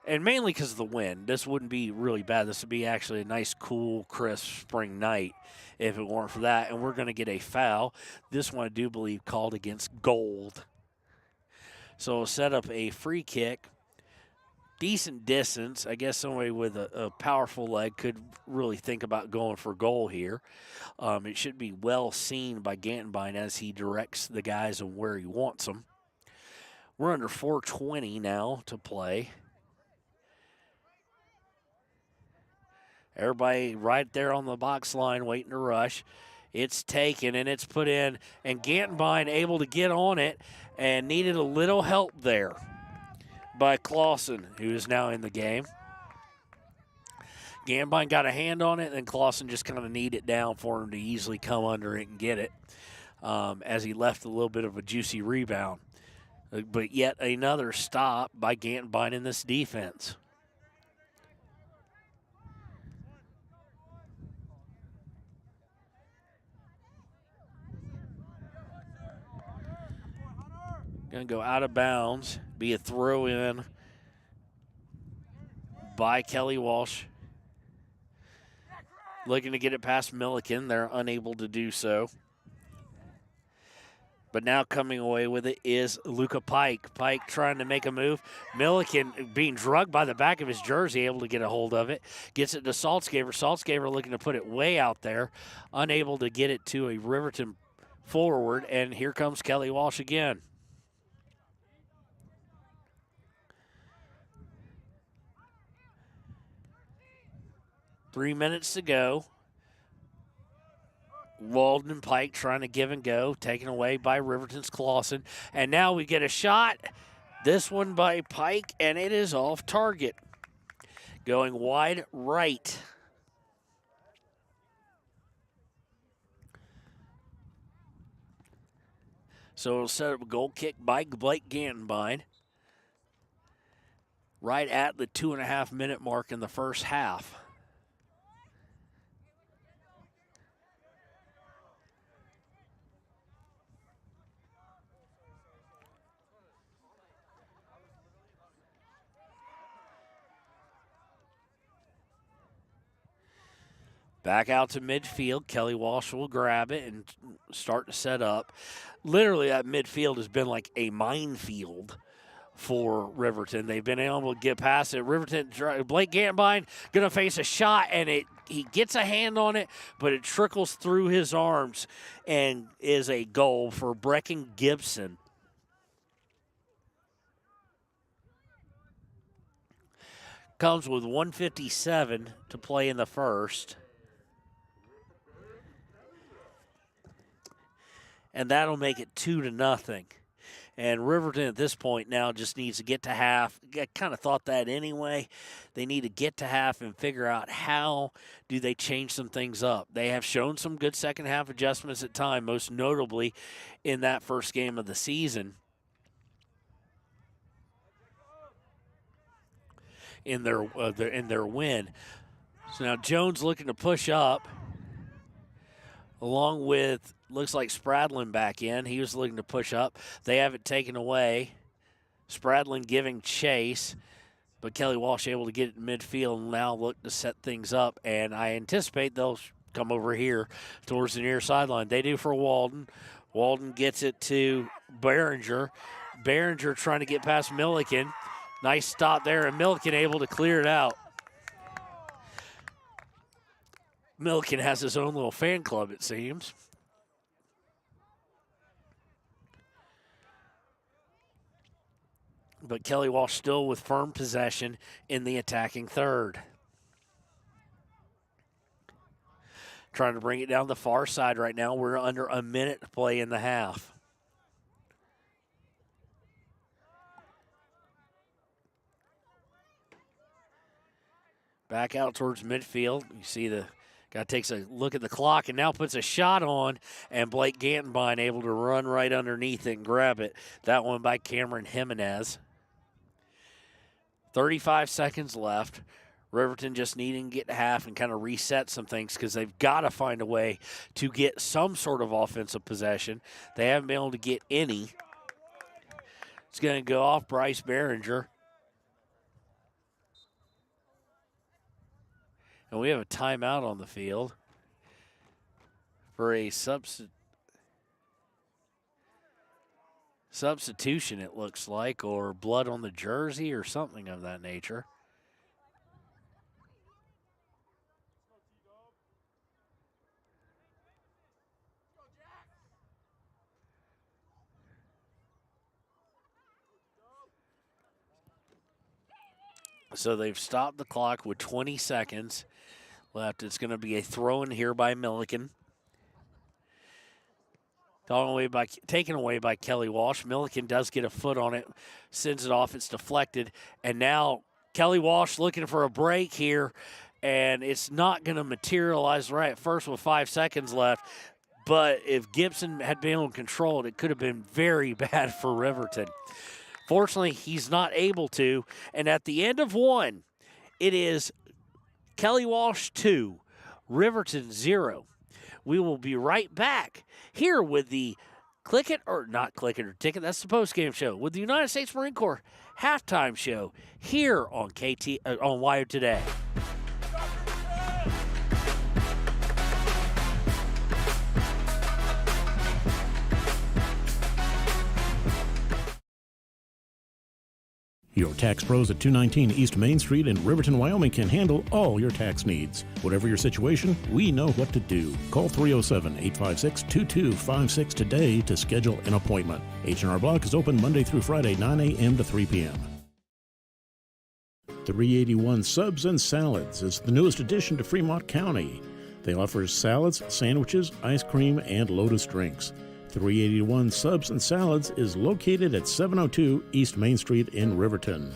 And mainly because of the wind. This wouldn't be really bad. This would be actually a nice, cool, crisp spring night if it weren't for that. And we're going to get a foul. This one I do believe called against Gold. So we'll set up a free kick decent distance. I guess somebody with a powerful leg could really think about going for goal here. It should be well seen by Gantenbein as he directs the guys on where he wants them. We're under 4:20 now to play. Everybody right there on the box line waiting to rush. It's taken and it's put in, and Gantenbein able to get on it and needed a little help there by Clausen, who is now in the game. Gantenbein got a hand on it, and Clausen just kind of kneed it down for him to easily come under it and get it as he left a little bit of a juicy rebound. But yet another stop by Gantenbein in this defense. Going to go out of bounds, be a throw in by Kelly Walsh. Looking to get it past Milliken. They're unable to do so. But now coming away with it is Luca Pike. Pike trying to make a move. Milliken being drugged by the back of his jersey, able to get a hold of it. Gets it to Saltzgaver. Saltzgaver looking to put it way out there. Unable to get it to a Riverton forward. And here comes Kelly Walsh again. Three minutes to go. Walden and Pike trying to give and go, taken away by Riverton's Clausen. And now we get a shot. This one by Pike, and it is off target. Going wide right. So it'll set up a goal kick by Blake Gantenbein. Right at the 2.5-minute mark in the first half. Back out to midfield. Kelly Walsh will grab it and start to set up. Literally, that midfield has been like a minefield for Riverton. They've been able to get past it. Riverton, Blake Gantenbein going to face a shot, and he gets a hand on it, but it trickles through his arms and is a goal for Brecken Gibson. Comes with 1:57 to play in the first. And that'll make it 2-0. And Riverton at this point now just needs to get to half. I kind of thought that anyway. They need to get to half and figure out how do they change some things up. They have shown some good second half adjustments at time, most notably in that first game of the season. In their win. So now Jones looking to push up, along with, looks like Spradlin back in. He was looking to push up. They have it taken away. Spradlin giving chase, but Kelly Walsh able to get it in midfield and now look to set things up. And I anticipate they'll come over here towards the near sideline. They do for Walden. Walden gets it to Behringer. Behringer trying to get past Milliken. Nice stop there, and Milliken able to clear it out. Milliken has his own little fan club, it seems. But Kelly Walsh still with firm possession in the attacking third. Trying to bring it down the far side right now. We're under a minute to play in the half. Back out towards midfield. You see the guy takes a look at the clock and now puts a shot on, and Blake Gantenbein able to run right underneath it and grab it. That one by Cameron Jimenez. 35 seconds left. Riverton just needing to get to half and kind of reset some things because they've got to find a way to get some sort of offensive possession. They haven't been able to get any. It's going to go off Bryce Behringer. And we have a timeout on the field for a substitution, it looks like, or blood on the jersey or something of that nature. So they've stopped the clock with 20 seconds left. It's going to be a throw-in here by Milliken. Taken away by Kelly Walsh. Milliken does get a foot on it, sends it off. It's deflected. And now Kelly Walsh looking for a break here, and it's not going to materialize right at first with 5 seconds left. But if Gibson had been able to control it, it could have been very bad for Riverton. Fortunately, he's not able to. And at the end of one, it is Kelly Walsh 2, Riverton 0. We will be right back here with the Click It or Not Click It or Ticket. That's the post-game show with the United States Marine Corps halftime show here on on Wired Today. Your tax pros at 219 East Main Street in Riverton, Wyoming can handle all your tax needs. Whatever your situation, we know what to do. Call 307-856-2256 today to schedule an appointment. H&R Block is open Monday through Friday, 9 a.m. to 3 p.m. 381 Subs and Salads is the newest addition to Fremont County. They offer salads, sandwiches, ice cream, and Lotus drinks. 381 Subs and Salads is located at 702 East Main Street in Riverton.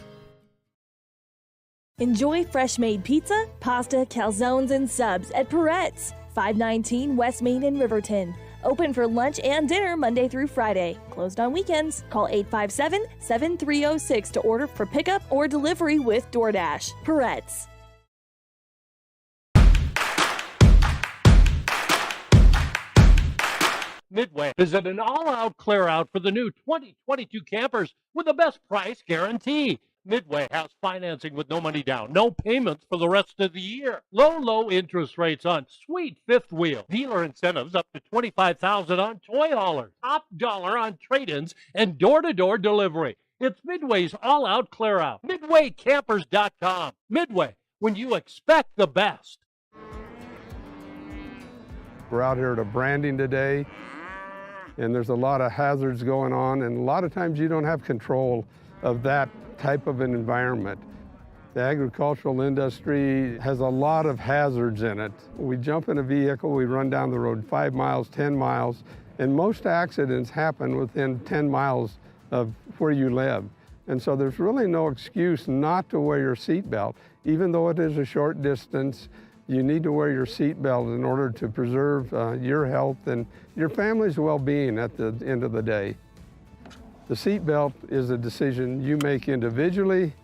Enjoy fresh-made pizza, pasta, calzones, and subs at Peretz, 519 West Main in Riverton. Open for lunch and dinner Monday through Friday. Closed on weekends. Call 857-7306 to order for pickup or delivery with DoorDash. Peretz. Midway is at an all-out clear-out for the new 2022 campers with the best price guarantee. Midway has financing with no money down, no payments for the rest of the year. Low interest rates on sweet fifth wheel. Dealer incentives up to $25,000 on toy haulers. Top dollar on trade-ins and door-to-door delivery. It's Midway's all-out clear-out. MidwayCampers.com. Midway, when you expect the best. We're out here at a branding today, and there's a lot of hazards going on, and a lot of times you don't have control of that type of an environment. The agricultural industry has a lot of hazards in it. We jump in a vehicle, we run down the road 5 miles, 10 miles, and most accidents happen within 10 miles of where you live. And so there's really no excuse not to wear your seatbelt. Even though it is a short distance, you need to wear your seatbelt in order to preserve your health and your family's well-being at the end of the day. The seatbelt is a decision you make individually,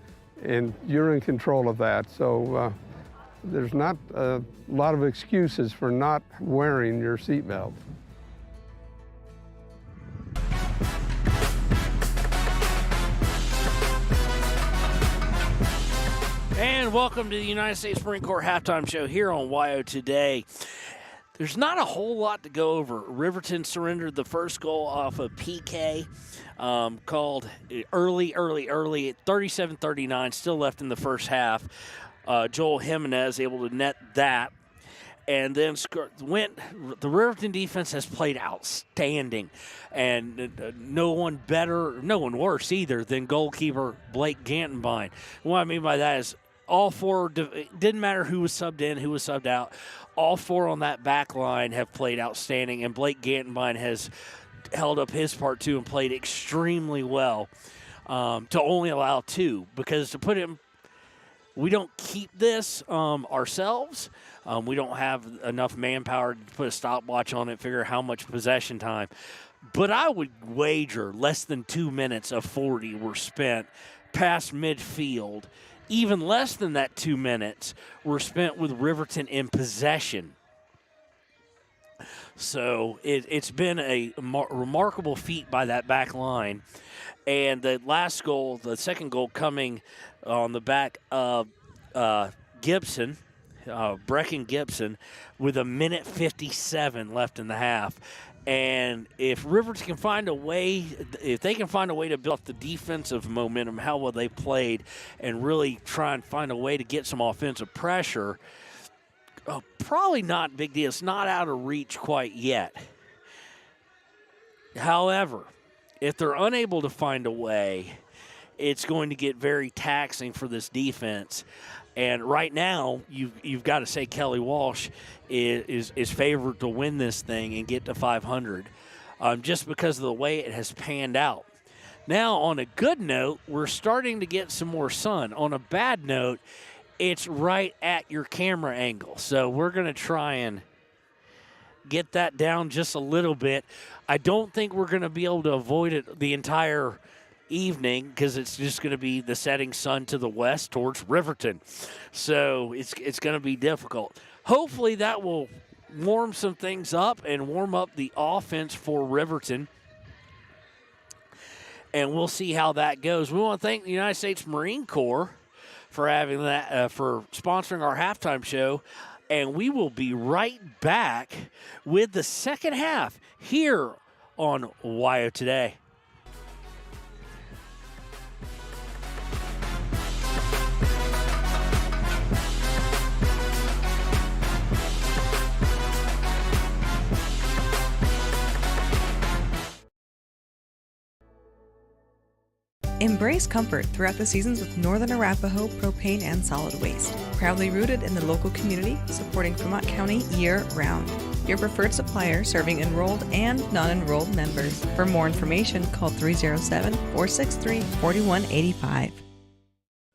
and you're in control of that. So there's not a lot of excuses for not wearing your seatbelt. And welcome to the United States Marine Corps halftime show here on WYO Today. There's not a whole lot to go over. Riverton surrendered the first goal off of PK, called early at 37-39, still left in the first half. Joel Jimenez able to net that. And then the Riverton defense has played outstanding. And no one worse either than goalkeeper Blake Gantenbein. What I mean by that is all four, it didn't matter who was subbed in, who was subbed out. All four on that back line have played outstanding, and Blake Gantenbein has held up his part too and played extremely well to only allow two. Because to put him, we don't keep this ourselves. We don't have enough manpower to put a stopwatch on it, figure how much possession time. But I would wager less than 2 minutes of 40 were spent past midfield. Even less than that 2 minutes were spent with Riverton in possession. So it's been a remarkable feat by that back line. And the last goal, the second goal coming on the back of Gibson, Brecken Gibson, with 1:57 left in the half. And if Riverton can find a way, if they can find a way to build up the defensive momentum, how well they played, and really try and find a way to get some offensive pressure, probably not a big deal. It's not out of reach quite yet. However, if they're unable to find a way, it's going to get very taxing for this defense. And right now, you've got to say Kelly Walsh is favored to win this thing and get to 500, just because of the way it has panned out. Now, on a good note, we're starting to get some more sun. On a bad note, it's right at your camera angle. So we're going to try and get that down just a little bit. I don't think we're going to be able to avoid it the entire evening, because it's just going to be the setting sun to the west towards Riverton. So it's going to be difficult. Hopefully that will warm some things up and warm up the offense for Riverton. And we'll see how that goes. We want to thank the United States Marine Corps for having that, for sponsoring our halftime show. And we will be right back with the second half here on WYO Today. Embrace comfort throughout the seasons with Northern Arapahoe Propane and Solid Waste. Proudly rooted in the local community, supporting Fremont County year-round. Your preferred supplier serving enrolled and non-enrolled members. For more information, call 307-463-4185.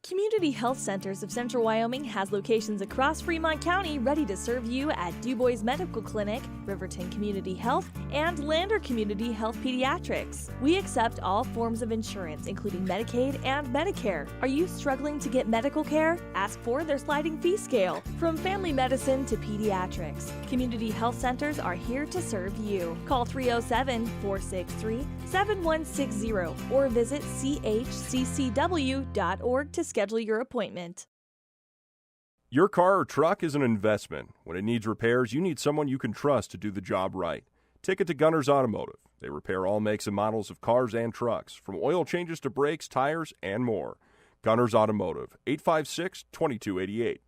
Community Health Centers of Central Wyoming has locations across Fremont County ready to serve you at Du Bois Medical Clinic, Riverton Community Health, and Lander Community Health Pediatrics. We accept all forms of insurance, including Medicaid and Medicare. Are you struggling to get medical care? Ask for their sliding fee scale. From family medicine to pediatrics, Community Health Centers are here to serve you. Call 307-463-7160 or visit chccw.org to schedule your appointment. Your car or truck is an investment. When it needs repairs, you need someone you can trust to do the job right. Take it to Gunners Automotive. They repair all makes and models of cars and trucks, from oil changes to brakes, tires, and more. Gunners Automotive, 856-2288.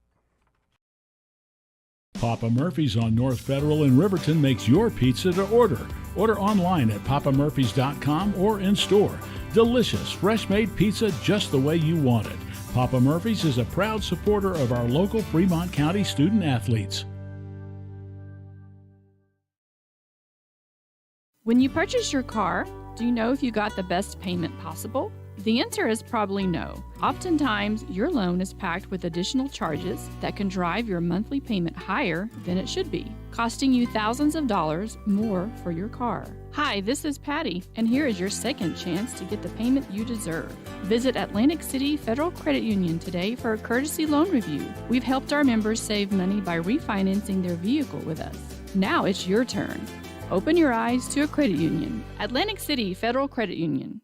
Papa Murphy's on North Federal in Riverton makes your pizza to order. Order online at papamurphys.com or in store. Delicious, fresh-made pizza just the way you want it. Papa Murphy's is a proud supporter of our local Fremont County student athletes. When you purchase your car, do you know if you got the best payment possible? The answer is probably no. Oftentimes, your loan is packed with additional charges that can drive your monthly payment higher than it should be, costing you thousands of dollars more for your car. Hi, this is Patty, and here is your second chance to get the payment you deserve. Visit Atlantic City Federal Credit Union today for a courtesy loan review. We've helped our members save money by refinancing their vehicle with us. Now it's your turn. Open your eyes to a credit union. Atlantic City Federal Credit Union.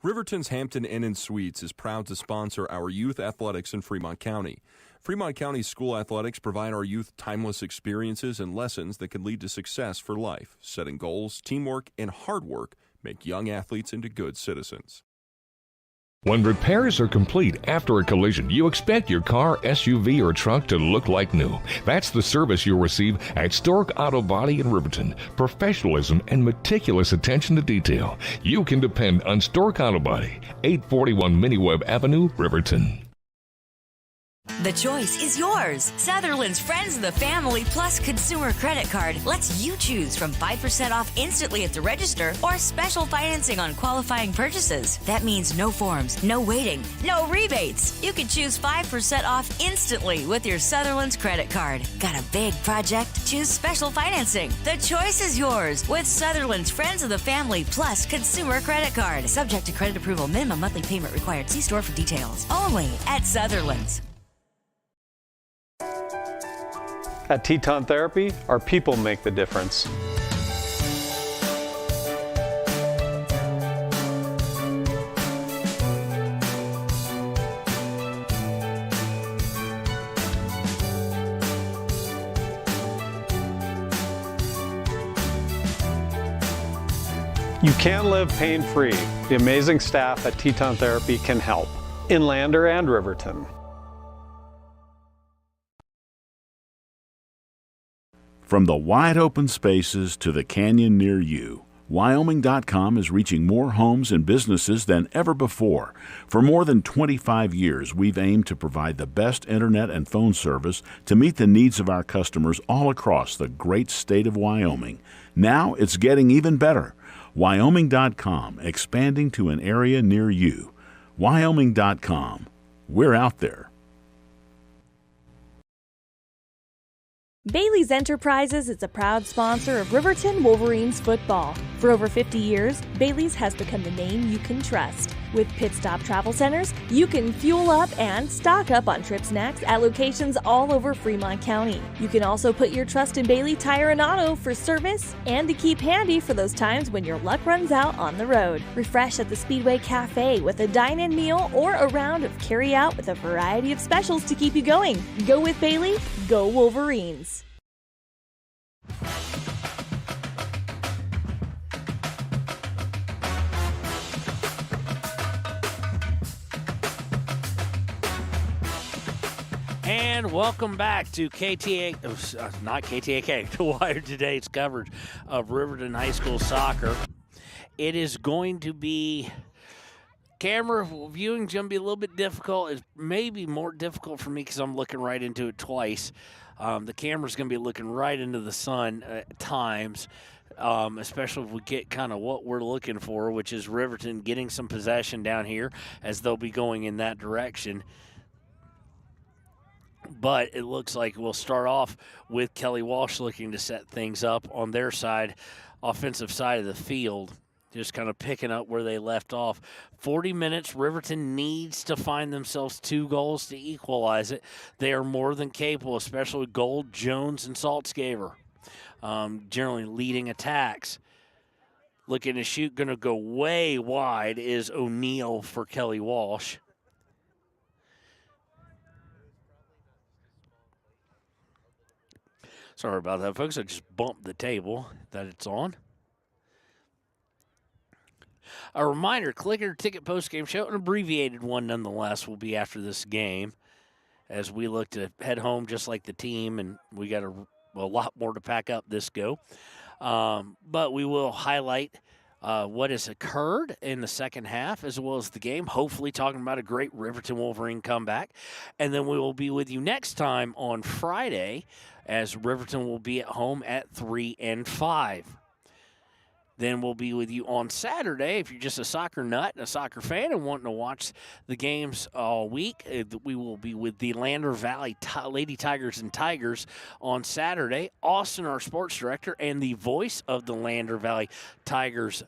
Riverton's Hampton Inn & Suites is proud to sponsor our youth athletics in Fremont County. Fremont County school athletics provide our youth timeless experiences and lessons that can lead to success for life. Setting goals, teamwork, and hard work make young athletes into good citizens. When repairs are complete after a collision, you expect your car, SUV, or truck to look like new. That's the service you'll receive at Stork Auto Body in Riverton. Professionalism and meticulous attention to detail. You can depend on Stork Auto Body, 841 Miniweb Avenue, Riverton. The choice is yours. Sutherland's Friends of the Family Plus Consumer Credit Card lets you choose from 5% off instantly at the register or special financing on qualifying purchases. That means no forms, no waiting, no rebates. You can choose 5% off instantly with your Sutherland's credit card. Got a big project? Choose special financing. The choice is yours with Sutherland's Friends of the Family Plus Consumer Credit Card. Subject to credit approval. Minimum monthly payment required. See store for details. Only at Sutherland's. At Teton Therapy, our people make the difference. You can live pain-free. The amazing staff at Teton Therapy can help in Lander and Riverton. From the wide open spaces to the canyon near you, Wyoming.com is reaching more homes and businesses than ever before. For more than 25 years, we've aimed to provide the best internet and phone service to meet the needs of our customers all across the great state of Wyoming. Now it's getting even better. Wyoming.com, expanding to an area near you. Wyoming.com. We're out there. Bailey's Enterprises is a proud sponsor of Riverton Wolverines football. For over 50 years, Bailey's has become the name you can trust. With Pit Stop Travel Centers, you can fuel up and stock up on trip snacks at locations all over Fremont County. You can also put your trust in Bailey Tire and Auto for service and to keep handy for those times when your luck runs out on the road. Refresh at the Speedway Cafe with a dine-in meal or a round of carry-out with a variety of specials to keep you going. Go with Bailey, go Wolverines. And welcome back to not KTAK, to Wired Today's coverage of Riverton High School soccer. It is going to be, camera viewing is going to be a little bit difficult. It's maybe more difficult for me because I'm looking right into it twice. The camera's going to be looking right into the sun at times, especially if we get kind of what we're looking for, which is Riverton getting some possession down here as they'll be going in that direction. But it looks like we'll start off with Kelly Walsh looking to set things up on their side, offensive side of the field, just kind of picking up where they left off. 40 minutes, Riverton needs to find themselves 2 goals to equalize it. They are more than capable, especially with Gold, Jones, and Saltzgaver, generally leading attacks. Looking to shoot, going to go way wide is O'Neill for Kelly Walsh. Sorry about that, folks. I just bumped the table that it's on. A reminder, Clicker Ticket postgame show, an abbreviated one nonetheless, will be after this game as we look to head home just like the team, and we got a lot more to pack up this go. But we will highlight what has occurred in the second half as well as the game, hopefully talking about a great Riverton Wolverine comeback. And then we will be with you next time on Friday as Riverton will be at home at 3 and 5. Then we'll be with you on Saturday. If you're just a soccer nut and a soccer fan and wanting to watch the games all week, we will be with the Lander Valley Lady Tigers and Tigers on Saturday. Austin, our sports director, and the voice of the Lander Valley Tigers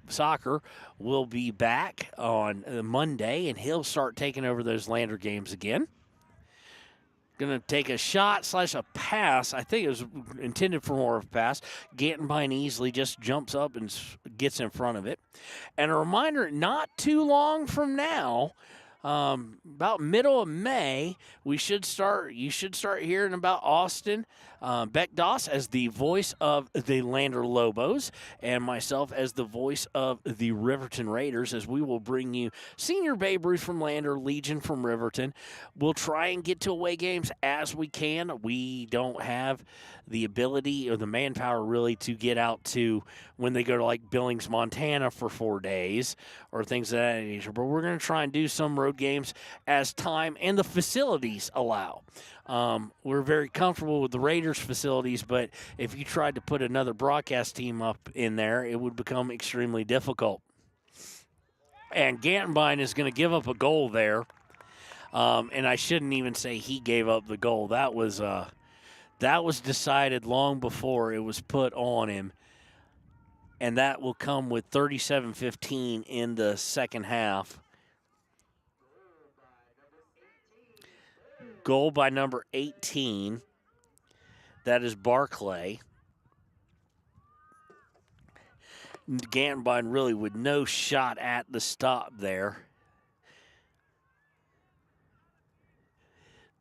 soccer, will be back on Monday, and he'll start taking over those Lander games again. Going to take a shot / a pass. I think it was intended for more of a pass. Gantenbein easily just jumps up and gets in front of it. And a reminder, not too long from now, about middle of May, you should start hearing about Austin Beck Doss as the voice of the Lander Lobos and myself as the voice of the Riverton Raiders, as we will bring you Senior Babe Ruth from Lander, Legion from Riverton. We'll try and get to away games as we can. We don't have the ability or the manpower really to get out to when they go to like Billings, Montana for 4 days or things of that nature. But we're going to try and do some road games as time and the facilities allow. We're very comfortable with the Raiders facilities, but if you tried to put another broadcast team up in there, it would become extremely difficult. And Gantenbein is going to give up a goal there. And I shouldn't even say he gave up the goal. That was decided long before it was put on him. And that will come with 37-15 in the second half. Goal by number 18. That is Barclay. Gantenbein really with no shot at the stop there.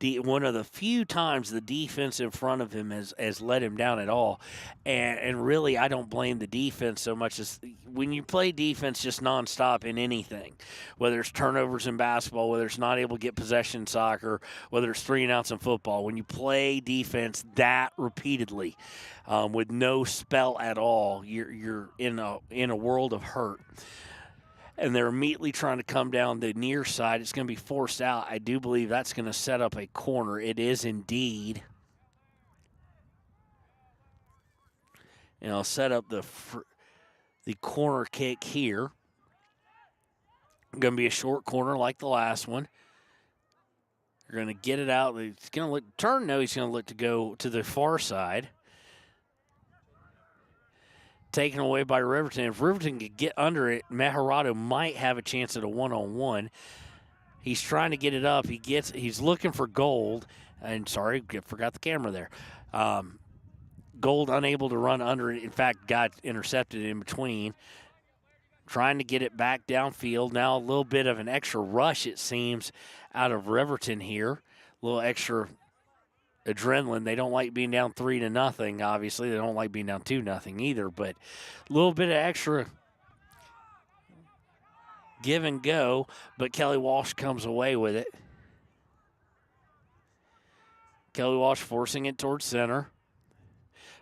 one of the few times the defense in front of him has let him down at all. And really, I don't blame the defense so much as when you play defense just nonstop in anything, whether it's turnovers in basketball, whether it's not able to get possession in soccer, whether it's 3 and outs in football, when you play defense that repeatedly with no spell at all, you're in a world of hurt. And they're immediately trying to come down the near side. It's going to be forced out. I do believe that's going to set up a corner. It is indeed. And I'll set up the corner kick here. Going to be a short corner like the last one. They're going to get it out. He's going to look turn. No, he's going to look to go to the far side. Taken away by Riverton. If Riverton could get under it, Meharado might have a chance at a one-on-one. He's trying to get it up. He's looking for Gold. And sorry, forgot the camera there. Gold unable to run under it. In fact, got intercepted in between. Trying to get it back downfield. Now a little bit of an extra rush, it seems, out of Riverton here. A little extra adrenaline. They don't like being down 3-0, obviously. They don't like being down 2-0 either, but a little bit of extra give and go, but Kelly Walsh comes away with it. Kelly Walsh forcing it towards center.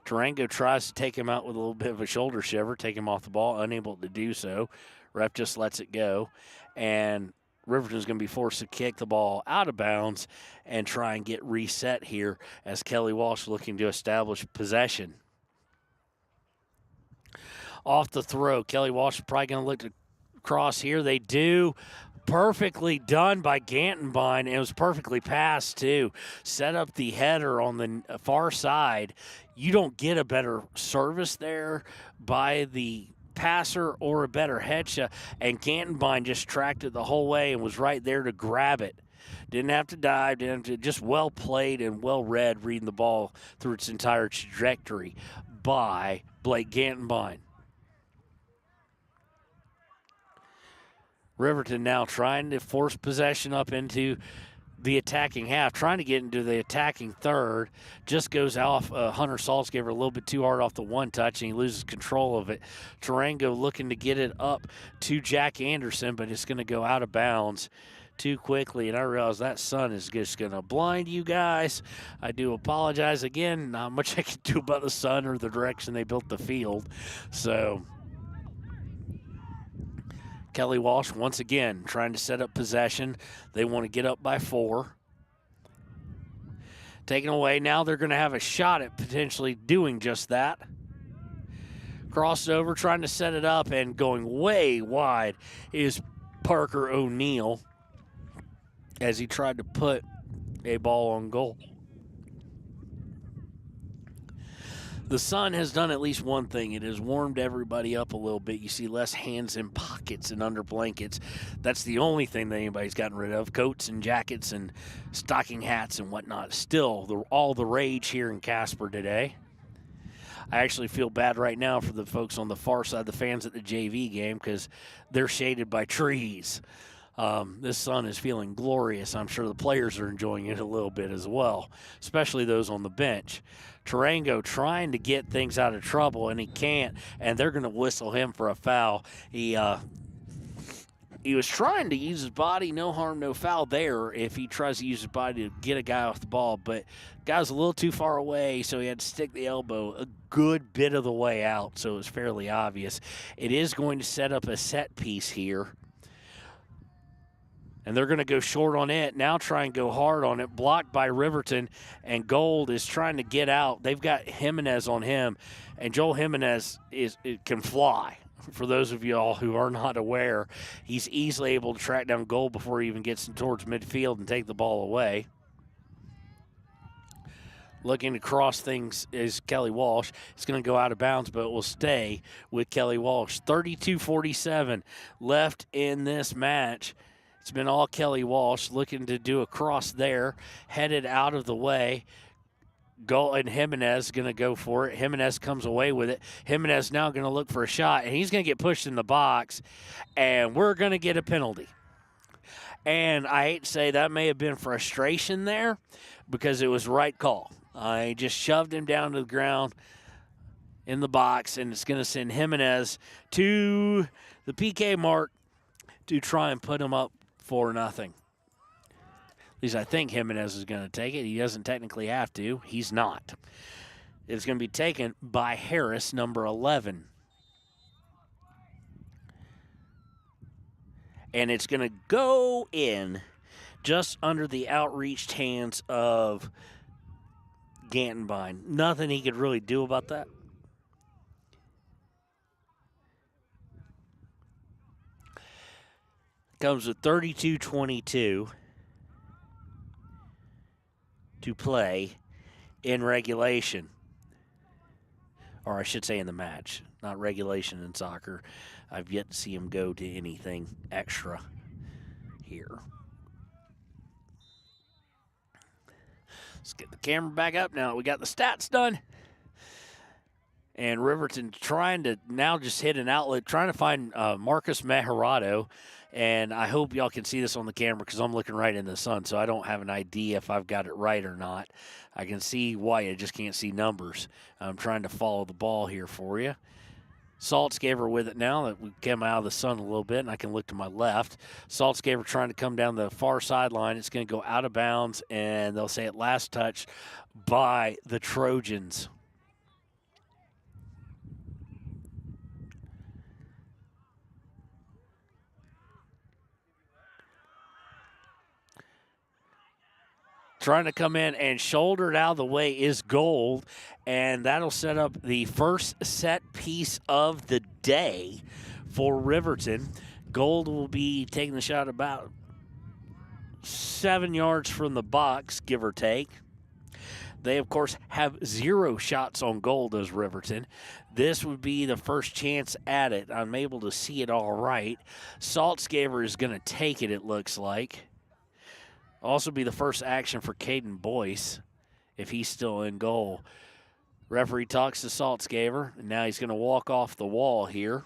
Tarango tries to take him out with a little bit of a shoulder shiver, take him off the ball, unable to do so. Ref just lets it go, and Riverton's going to be forced to kick the ball out of bounds and try and get reset here as Kelly Walsh looking to establish possession. Off the throw, Kelly Walsh is probably going to look to cross here. They do. Perfectly done by Gantenbein. It was perfectly passed, too. Set up the header on the far side. You don't get a better service there by the passer or a better head shot, and Gantenbein just tracked it the whole way and was right there to grab it. Didn't have to dive, just well played and well read, reading the ball through its entire trajectory by Blake Gantenbein. Riverton now trying to force possession up into the attacking half, trying to get into the attacking third. Just goes off. Hunter Salzgiver a little bit too hard off the one touch, and he loses control of it. Tarango looking to get it up to Jack Anderson, but it's going to go out of bounds too quickly, and I realize that sun is just going to blind you guys. I do apologize again. Not much I can do about the sun or the direction they built the field. So Kelly Walsh, once again, trying to set up possession. They want to get up by 4. Taken away. Now they're going to have a shot at potentially doing just that. Crossed over, trying to set it up, and going way wide is Parker O'Neill as he tried to put a ball on goal. The sun has done at least one thing. It has warmed everybody up a little bit. You see less hands in pockets and under blankets. That's the only thing that anybody's gotten rid of. Coats and jackets and stocking hats and whatnot. Still, all the rage here in Casper today. I actually feel bad right now for the folks on the far side, the fans at the JV game, because they're shaded by trees. This sun is feeling glorious. I'm sure the players are enjoying it a little bit as well, especially those on the bench. Tarango trying to get things out of trouble, and he can't, and they're going to whistle him for a foul. He was trying to use his body, no harm, no foul there if he tries to use his body to get a guy off the ball, but guy's a little too far away, so he had to stick the elbow a good bit of the way out, so it was fairly obvious. It is going to set up a set piece here. And they're going to go short on it. Now try and go hard on it. Blocked by Riverton. And Gold is trying to get out. They've got Jimenez on him. And Joel Jimenez can fly. For those of you all who are not aware, he's easily able to track down Gold before he even gets towards midfield and take the ball away. Looking to cross things is Kelly Walsh. It's going to go out of bounds, but it will stay with Kelly Walsh. 32:47 left in this match. It's been all Kelly Walsh looking to do a cross there, headed out of the way. Goal, and Jimenez going to go for it. Jimenez comes away with it. Jimenez now going to look for a shot, and he's going to get pushed in the box, and we're going to get a penalty. And I hate to say that may have been frustration there because it was right call. I just shoved him down to the ground in the box, and it's going to send Jimenez to the PK mark to try and put him up 4-0. At least I think Jimenez is going to take it. He doesn't technically have to. He's not. It's going to be taken by Harris, number 11. And it's going to go in just under the outreached hands of Gantenbein. Nothing he could really do about that. Comes with 32-22 to play in regulation. Or I should say in the match, not regulation in soccer. I've yet to see him go to anything extra here. Let's get the camera back up now. We got the stats done. And Riverton trying to now just hit an outlet, trying to find Marcus Mejarado. And I hope y'all can see this on the camera because I'm looking right in the sun, so I don't have an idea if I've got it right or not. I can see white, I just can't see numbers. I'm trying to follow the ball here for you. Saltzgaver with it now that we came out of the sun a little bit, and I can look to my left. Saltzgaver trying to come down the far sideline. It's going to go out of bounds, and they'll say it last touch by the Trojans. Trying to come in and shoulder it out of the way is Gold, and that'll set up the first set piece of the day for Riverton. Gold will be taking the shot about 7 yards from the box, give or take. They, of course, have 0 shots on goal as Riverton. This would be the first chance at it. I'm able to see it all right. Saltzgaver is going to take it, it looks like. Also be the first action for Caden Boyce if he's still in goal. Referee talks to Saltzgaver, and now he's going to walk off the wall here.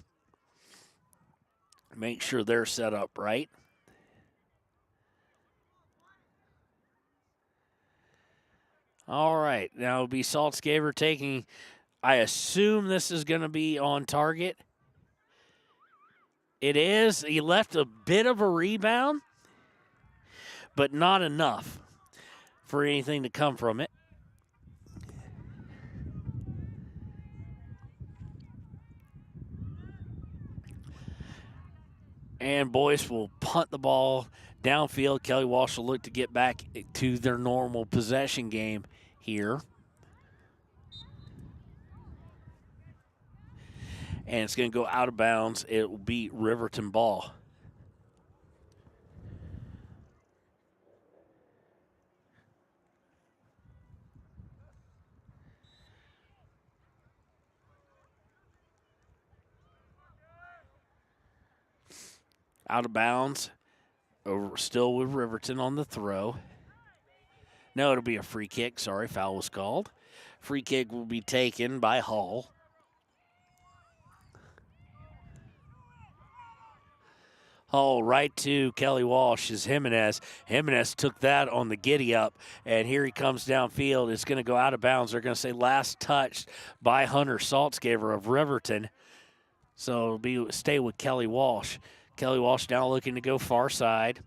Make sure they're set up right. All right, now it'll be Saltzgaver taking, I assume this is going to be on target. It is. He left a bit of a rebound, but not enough for anything to come from it. And Boyce will punt the ball downfield. Kelly Walsh will look to get back to their normal possession game here. And it's going to go out of bounds. It will be Riverton ball. Out of bounds. Over, still with Riverton on the throw. No, it'll be a free kick. Sorry, foul was called. Free kick will be taken by Hall. Hall right to Kelly Walsh is Jimenez. Jimenez took that on the giddy up, and here he comes downfield. It's going to go out of bounds. They're going to say last touched by Hunter Saltzgaver of Riverton. So it'll stay with Kelly Walsh. Kelly Walsh now looking to go far side.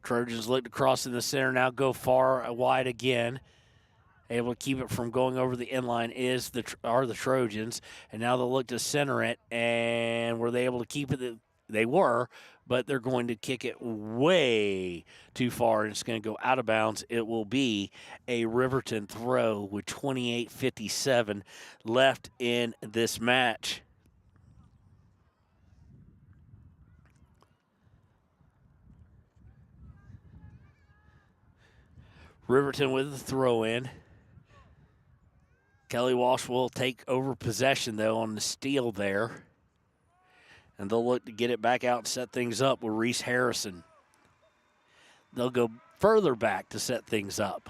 Trojans look to cross in the center, now go far wide again. Able to keep it from going over the inline are the Trojans. And now they'll look to center it, and were they able to keep it? They were, but they're going to kick it way too far, and it's going to go out of bounds. It will be a Riverton throw with 28:57 left in this match. Riverton with the throw in. Kelly Walsh will take over possession, though, on the steal there. And they'll look to get it back out and set things up with Reese Harrison. They'll go further back to set things up.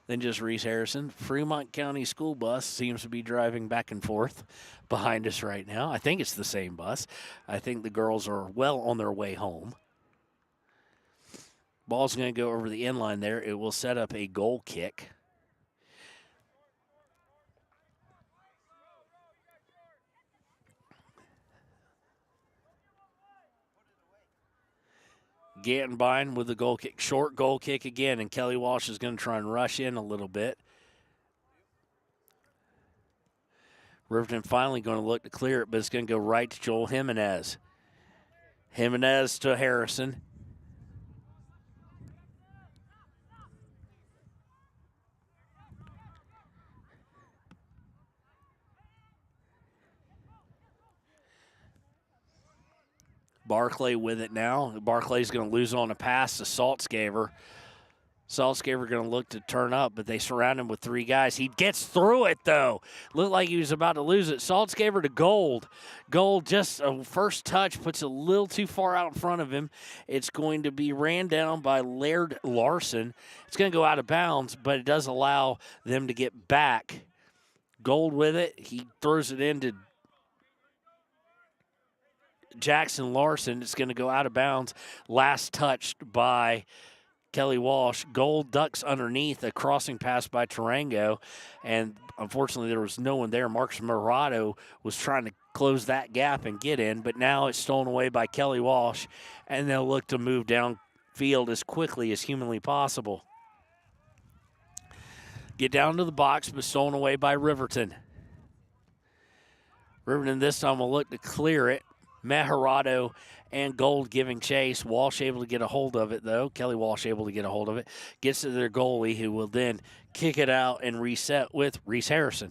than just Reese Harrison. Fremont County School Bus seems to be driving back and forth behind us right now. I think it's the same bus. I think the girls are well on their way home. Ball's going to go over the end line there. It will set up a goal kick. Gantenbein with the goal kick. Short goal kick again, and Kelly Walsh is going to try and rush in a little bit. Riverton finally going to look to clear it, but it's going to go right to Joel Jimenez. Jimenez to Harrison. Barclay with it now. Barclay's going to lose on a pass to Saltzgaver. Saltzgaver going to look to turn up, but they surround him with three guys. He gets through it, though. Looked like he was about to lose it. Saltzgaver to Gold. Gold just a first touch, puts a little too far out in front of him. It's going to be ran down by Laird Larson. It's going to go out of bounds, but it does allow them to get back. Gold with it. He throws it into Jackson Larson. It's going to go out of bounds. Last touched by Kelly Walsh. Gold ducks underneath a crossing pass by Tarango, and unfortunately there was no one there. Marcus Murado was trying to close that gap and get in, but now it's stolen away by Kelly Walsh, and they'll look to move downfield as quickly as humanly possible. Get down to the box, but stolen away by Riverton. Riverton this time will look to clear it. Meharado and Gold giving chase. Walsh able to get a hold of it, though. Kelly Walsh able to get a hold of it. Gets to their goalie, who will then kick it out and reset with Reese Harrison.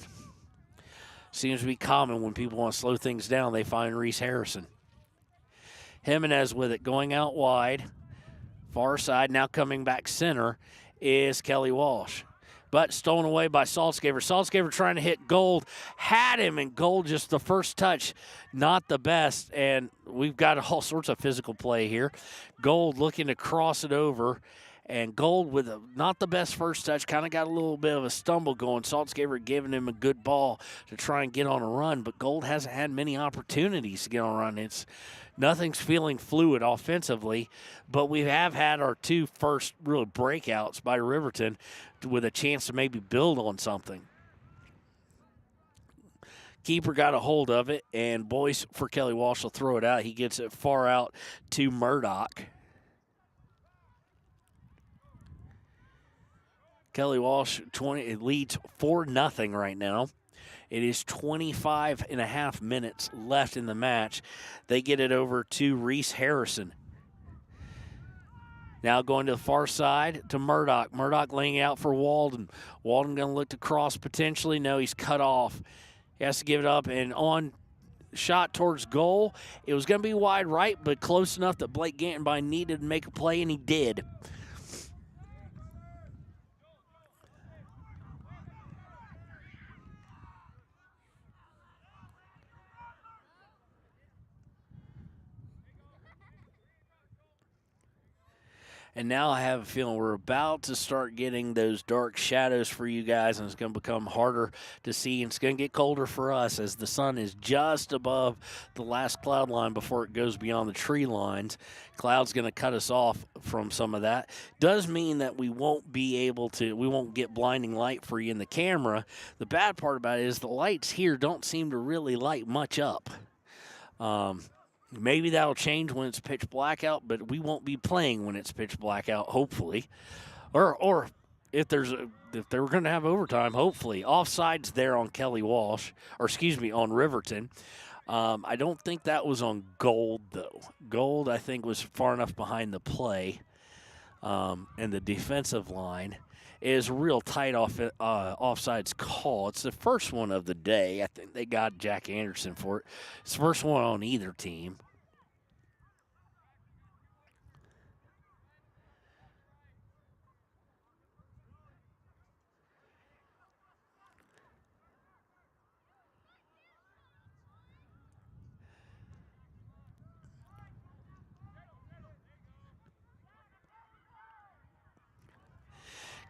Seems to be common when people want to slow things down, they find Reese Harrison. Jimenez with it, going out wide. Far side, now coming back center is Kelly Walsh. But stolen away by Saltzgaver. Saltzgaver trying to hit Gold. Had him, and Gold just the first touch, not the best. And we've got all sorts of physical play here. Gold looking to cross it over. And Gold with not the best first touch. Kind of got a little bit of a stumble going. Saltzgaver giving him a good ball to try and get on a run. But Gold hasn't had many opportunities to get on a run. Nothing's feeling fluid offensively, but we have had our two first real breakouts by Riverton with a chance to maybe build on something. Keeper got a hold of it, and Boyce for Kelly Walsh will throw it out. He gets it far out to Murdoch. Kelly Walsh it leads 4-0 right now. It is 25 and a half minutes left in the match. They get it over to Reese Harrison. Now going to the far side to Murdoch. Murdoch laying out for Walden. Walden going to look to cross potentially. No, he's cut off. He has to give it up, and on shot towards goal. It was going to be wide right, but close enough that Blake Gantenbein needed to make a play, and he did. And now I have a feeling we're about to start getting those dark shadows for you guys, and it's going to become harder to see, and it's going to get colder for us as the sun is just above the last cloud line before it goes beyond the tree lines. Cloud's going to cut us off from some of that. Does mean that we won't get blinding light for you in the camera. The bad part about it is the lights here don't seem to really light much up. Maybe that'll change when it's pitch black out, but we won't be playing when it's pitch black out, hopefully. Or if they were going to have overtime, hopefully. Offsides there on Kelly Walsh, on Riverton. I don't think that was on Gold, though. Gold, I think, was far enough behind the play. And the defensive line is real tight offsides call. It's the first one of the day. I think they got Jack Anderson for it. It's the first one on either team.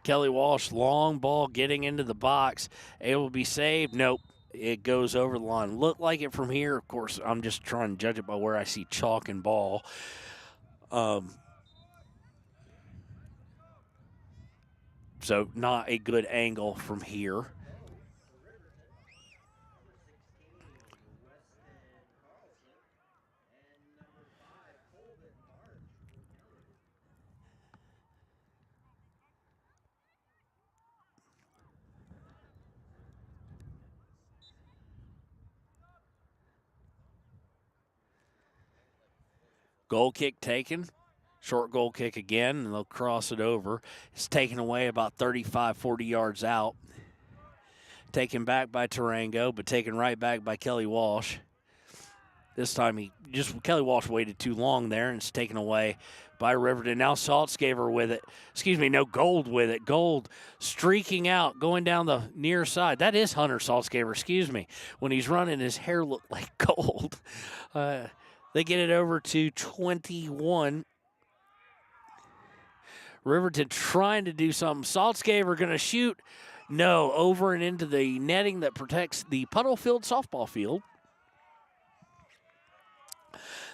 Kelly Walsh, long ball getting into the box, able to be saved. Nope, it goes over the line. Looked like it from here. Of course, I'm just trying to judge it by where I see chalk and ball. So not a good angle from here. Goal kick taken. Short goal kick again, and they'll cross it over. It's taken away about 35, 40 yards out. Taken back by Tarango, but taken right back by Kelly Walsh. This time Kelly Walsh waited too long there, and it's taken away by Riverton. Now Saltzgaver with it. Gold with it. Gold streaking out, going down the near side. That is Hunter Saltzgaver, When he's running, his hair looked like gold. They get it over to 21. Riverton trying to do something. Saltzgaver going to shoot. No, over and into the netting that protects the Puddlefield softball field.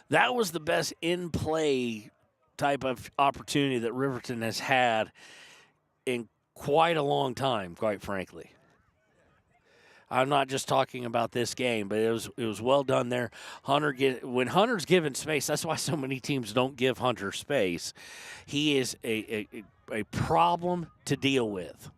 That was the best in-play type of opportunity that Riverton has had in quite a long time, quite frankly. I'm not just talking about this game, but it was well done there. When Hunter's given space, that's why so many teams don't give Hunter space. He is a problem to deal with.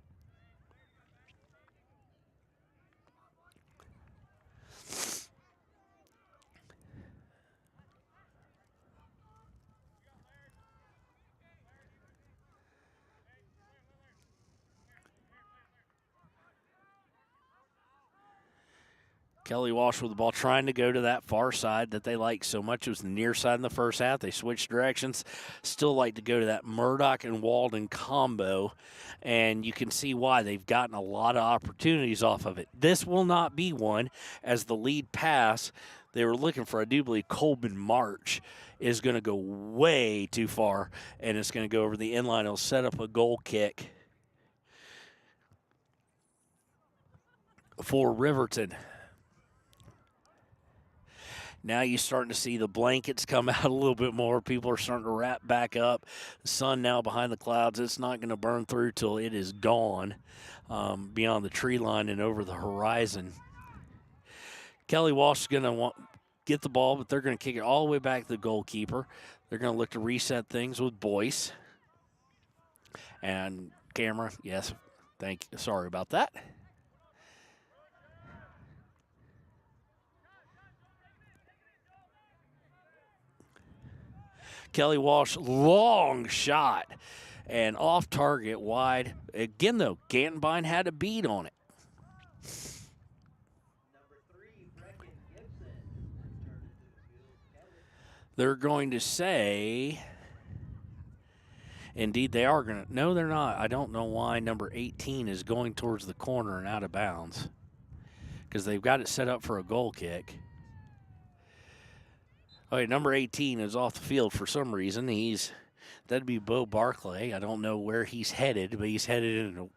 Kelly Walsh with the ball, trying to go to that far side that they like so much. It was the near side in the first half. They switched directions. Still like to go to that Murdoch and Walden combo, and you can see why. They've gotten a lot of opportunities off of it. This will not be one, as the lead pass they were looking for, I do believe Colbin March, is going to go way too far, and it's going to go over the inline. It'll set up a goal kick for Riverton. Now you're starting to see the blankets come out a little bit more. People are starting to wrap back up. The sun now behind the clouds. It's not going to burn through till it is gone beyond the tree line and over the horizon. Kelly Walsh is going to get the ball, but they're going to kick it all the way back to the goalkeeper. They're going to look to reset things with Boyce. And camera, yes, sorry about that. Kelly Walsh, long shot, and off target, wide. Again, though, Gantenbein had a bead on it. They're going to say, indeed they are going to, no, they're not. I don't know why number 18 is going towards the corner and out of bounds, because they've got it set up for a goal kick. Okay, number 18 is off the field for some reason. That'd be Bo Barclay. I don't know where he's headed, but he's headed in a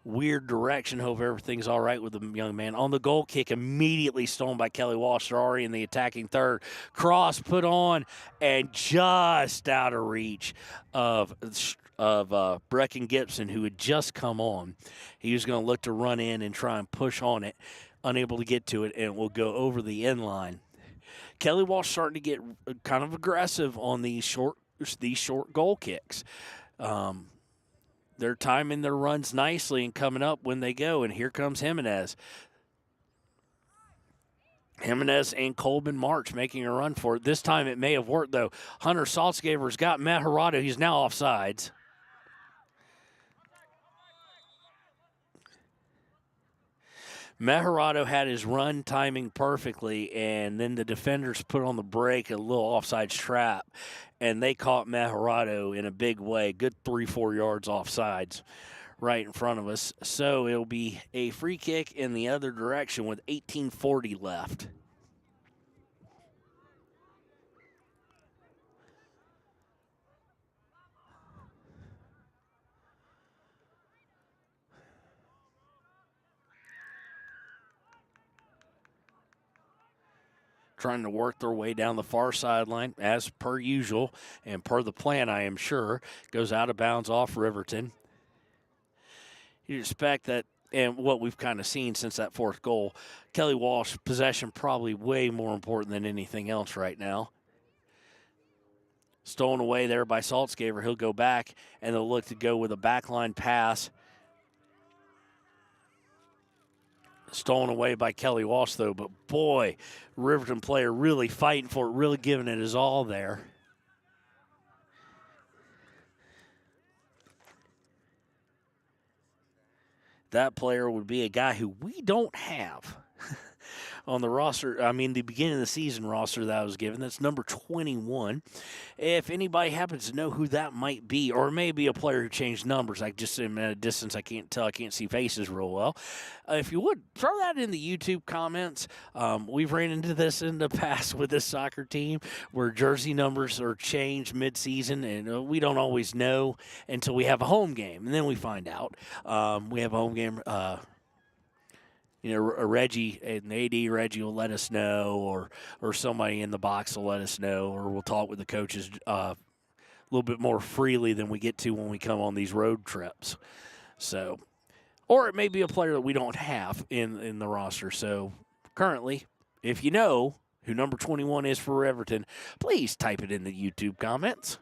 weird direction. Hope everything's all right with the young man. On the goal kick, immediately stolen by Kelly Walsh. They're already in the attacking third. Cross put on, and just out of reach of Brecken Gibson, who had just come on. He was going to look to run in and try and push on it. Unable to get to it, and it will go over the end line. Kelly Walsh starting to get kind of aggressive on these short goal kicks. They're timing their runs nicely and coming up when they go, and here comes Jimenez. Jimenez and Colbin March making a run for it. This time it may have worked, though. Hunter Saltzgaver's got Matt Hirado. He's now offsides. Matt Hirado had his run timing perfectly, and then the defenders put on the brake, a little offsides trap, and they caught Matt Hirado in a big way, good 3-4 yards offsides right in front of us. So it'll be a free kick in the other direction with 18:40 left. trying to work their way down the far sideline as per usual and per the plan, I am sure. Goes out of bounds off Riverton. You'd expect that, and what we've kind of seen since that fourth goal, Kelly Walsh, possession probably way more important than anything else right now. Stolen away there by Saltzgaver. He'll go back, and they'll look to go with a backline pass. Stolen away by Kelly Walsh, though. But, boy, Riverton player really fighting for it, really giving it his all there. That player would be a guy who we don't have on the roster. I mean, the beginning of the season roster that I was given. That's number 21. If anybody happens to know who that might be, or maybe a player who changed numbers, I just am at a distance. I can't tell. I can't see faces real well. If you would, throw that in the YouTube comments. We've ran into this in the past with this soccer team where jersey numbers are changed mid-season, and we don't always know until we have a home game, and then we find out. We have a home game. Reggie and AD Reggie will let us know, or somebody in the box will let us know, or we'll talk with the coaches a little bit more freely than we get to when we come on these road trips. So, or it may be a player that we don't have in the roster. So, currently, if you know who number 21 is for Riverton, please type it in the YouTube comments.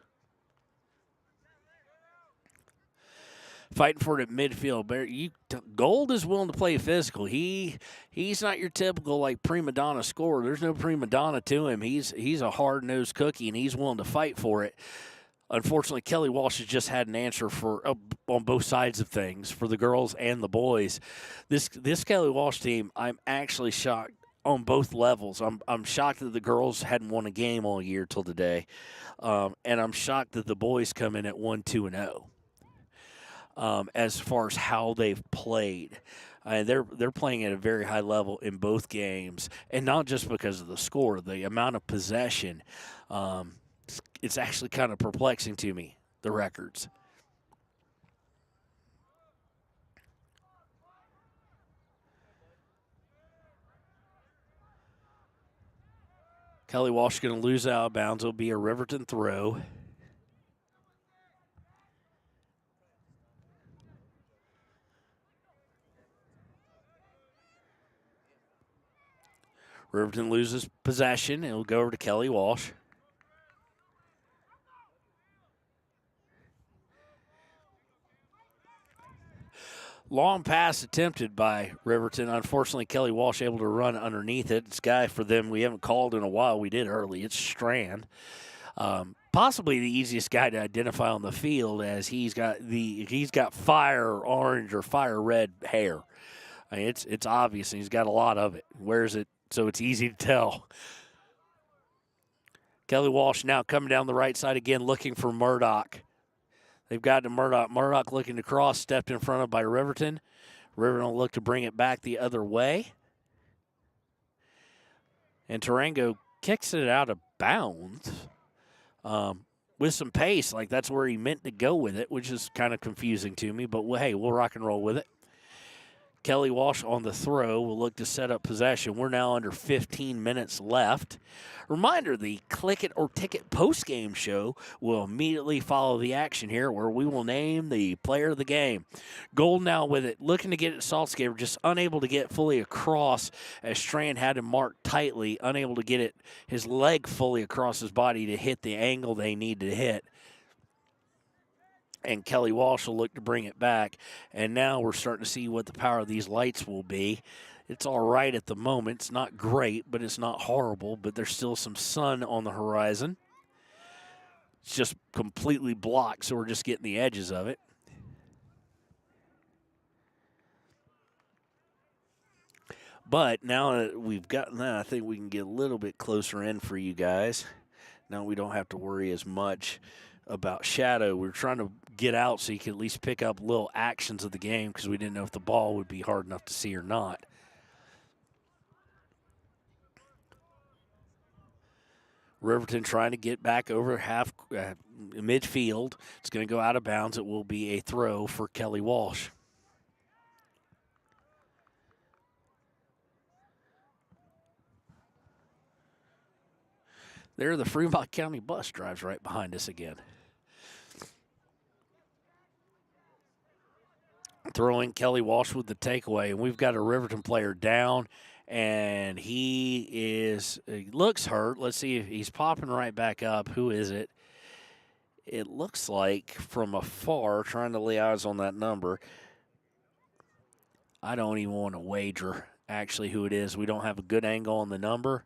Fighting for it at midfield. Gold is willing to play physical. He's not your typical like prima donna scorer. There's no prima donna to him. He's a hard-nosed cookie, and he's willing to fight for it. Unfortunately, Kelly Walsh has just had an answer for on both sides of things, for the girls and the boys. This Kelly Walsh team, I'm actually shocked on both levels. I'm shocked that the girls hadn't won a game all year till today, and I'm shocked that the boys come in at 1-2-0. As far as how they've played. They're playing at a very high level in both games, and not just because of the score, the amount of possession. It's actually kind of perplexing to me, the records. Kelly Walsh going to lose out of bounds. It'll be a Riverton throw. Riverton loses possession. It'll go over to Kelly Walsh. Long pass attempted by Riverton. Unfortunately, Kelly Walsh able to run underneath it. It's a guy for them we haven't called in a while. We did early. It's Strand. Possibly the easiest guy to identify on the field, as he's got fire orange or fire red hair. I mean, it's obvious, and he's got a lot of it. Wears it so it's easy to tell. Kelly Walsh now coming down the right side again, looking for Murdoch. They've got to Murdoch. Murdoch looking to cross, stepped in front of by Riverton. Riverton will look to bring it back the other way. And Tarango kicks it out of bounds with some pace. Like that's where he meant to go with it, which is kind of confusing to me. But, hey, we'll rock and roll with it. Kelly Walsh on the throw will look to set up possession. We're now under 15 minutes left. Reminder, the Click It or Ticket post-game show will immediately follow the action here, where we will name the player of the game. Gold now with it, looking to get it Saltzgaver, just unable to get fully across as Strand had him marked tightly, unable to get it his leg fully across his body to hit the angle they need to hit. And Kelly Walsh will look to bring it back. And now we're starting to see what the power of these lights will be. It's all right at the moment. It's not great, but it's not horrible. But there's still some sun on the horizon. It's just completely blocked, so we're just getting the edges of it. But now that we've gotten that, I think we can get a little bit closer in for you guys. Now we don't have to worry as much about shadow. We're trying to get out so you can at least pick up little actions of the game, because we didn't know if the ball would be hard enough to see or not. Riverton trying to get back over half midfield. It's going to go out of bounds. It will be a throw for Kelly Walsh. There, the Fremont County bus drives right behind us again. Throwing Kelly Walsh with the takeaway, and we've got a Riverton player down, and he looks hurt. Let's see if he's popping right back up. Who is it? It looks like from afar, trying to lay eyes on that number. I don't even want to wager actually who it is. We don't have a good angle on the number.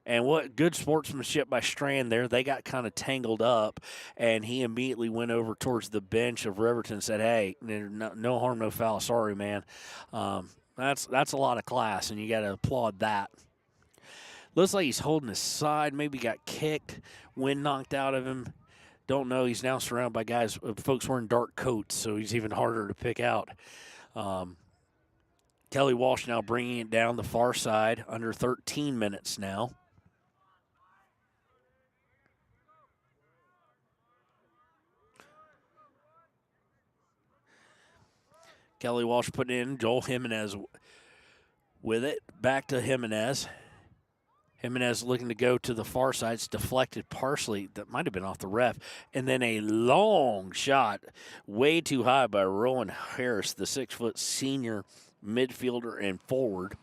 And what good sportsmanship by Strand there. They got kind of tangled up, and he immediately went over towards the bench of Riverton and said, hey, no harm, no foul. Sorry, man. That's a lot of class, and you got to applaud that. Looks like he's holding his side, maybe got kicked, wind knocked out of him. Don't know. He's now surrounded by folks wearing dark coats, so he's even harder to pick out. Kelly Walsh now bringing it down the far side, under 13 minutes now. Kelly Walsh put in Joel Jimenez with it. Back to Jimenez. Jimenez looking to go to the far side. It's deflected partially. That might have been off the ref. And then a long shot, way too high by Rowan Harris, the 6-foot senior midfielder and forward.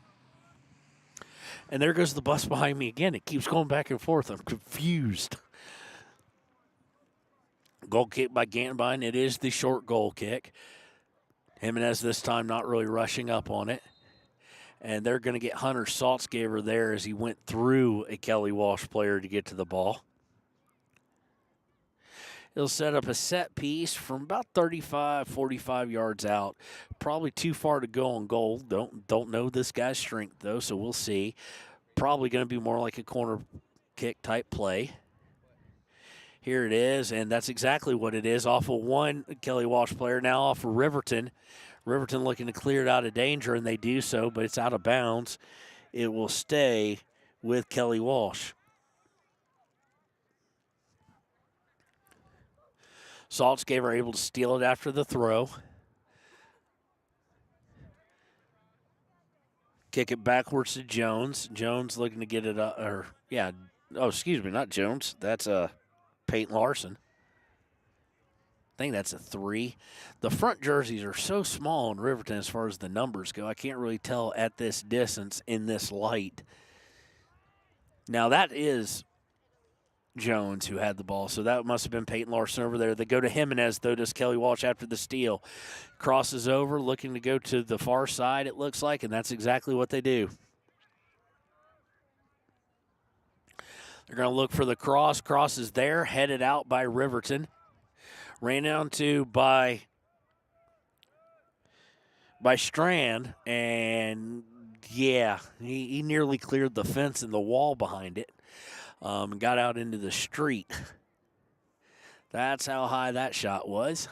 And there goes the bus behind me again. It keeps going back and forth. I'm confused. Goal kick by Gantenbein. It is the short goal kick. Jimenez this time not really rushing up on it. And they're going to get Hunter Saltzgaver there as he went through a Kelly Walsh player to get to the ball. He'll set up a set piece from about 35, 45 yards out. Probably too far to go on goal. Don't know this guy's strength, though, so we'll see. Probably going to be more like a corner kick type play. Here it is, and that's exactly what it is. Off of one Kelly Walsh player, now off of Riverton. Riverton looking to clear it out of danger, and they do so, but it's out of bounds. It will stay with Kelly Walsh. Saltzgaver able to steal it after the throw. Kick it backwards to Jones. Jones looking to get it up, not Jones. That's Peyton Larson. I think that's a 3. The front jerseys are so small in Riverton as far as the numbers go. I can't really tell at this distance in this light. Now that is Jones who had the ball, so that must have been Peyton Larson over there. They go to Jimenez, though, does Kelly Walsh after the steal. Crosses over, looking to go to the far side, it looks like, and that's exactly what they do. They're going to look for the cross. Cross is there, headed out by Riverton. Ran down to by Strand, and yeah, he nearly cleared the fence and the wall behind it, and got out into the street. That's how high that shot was.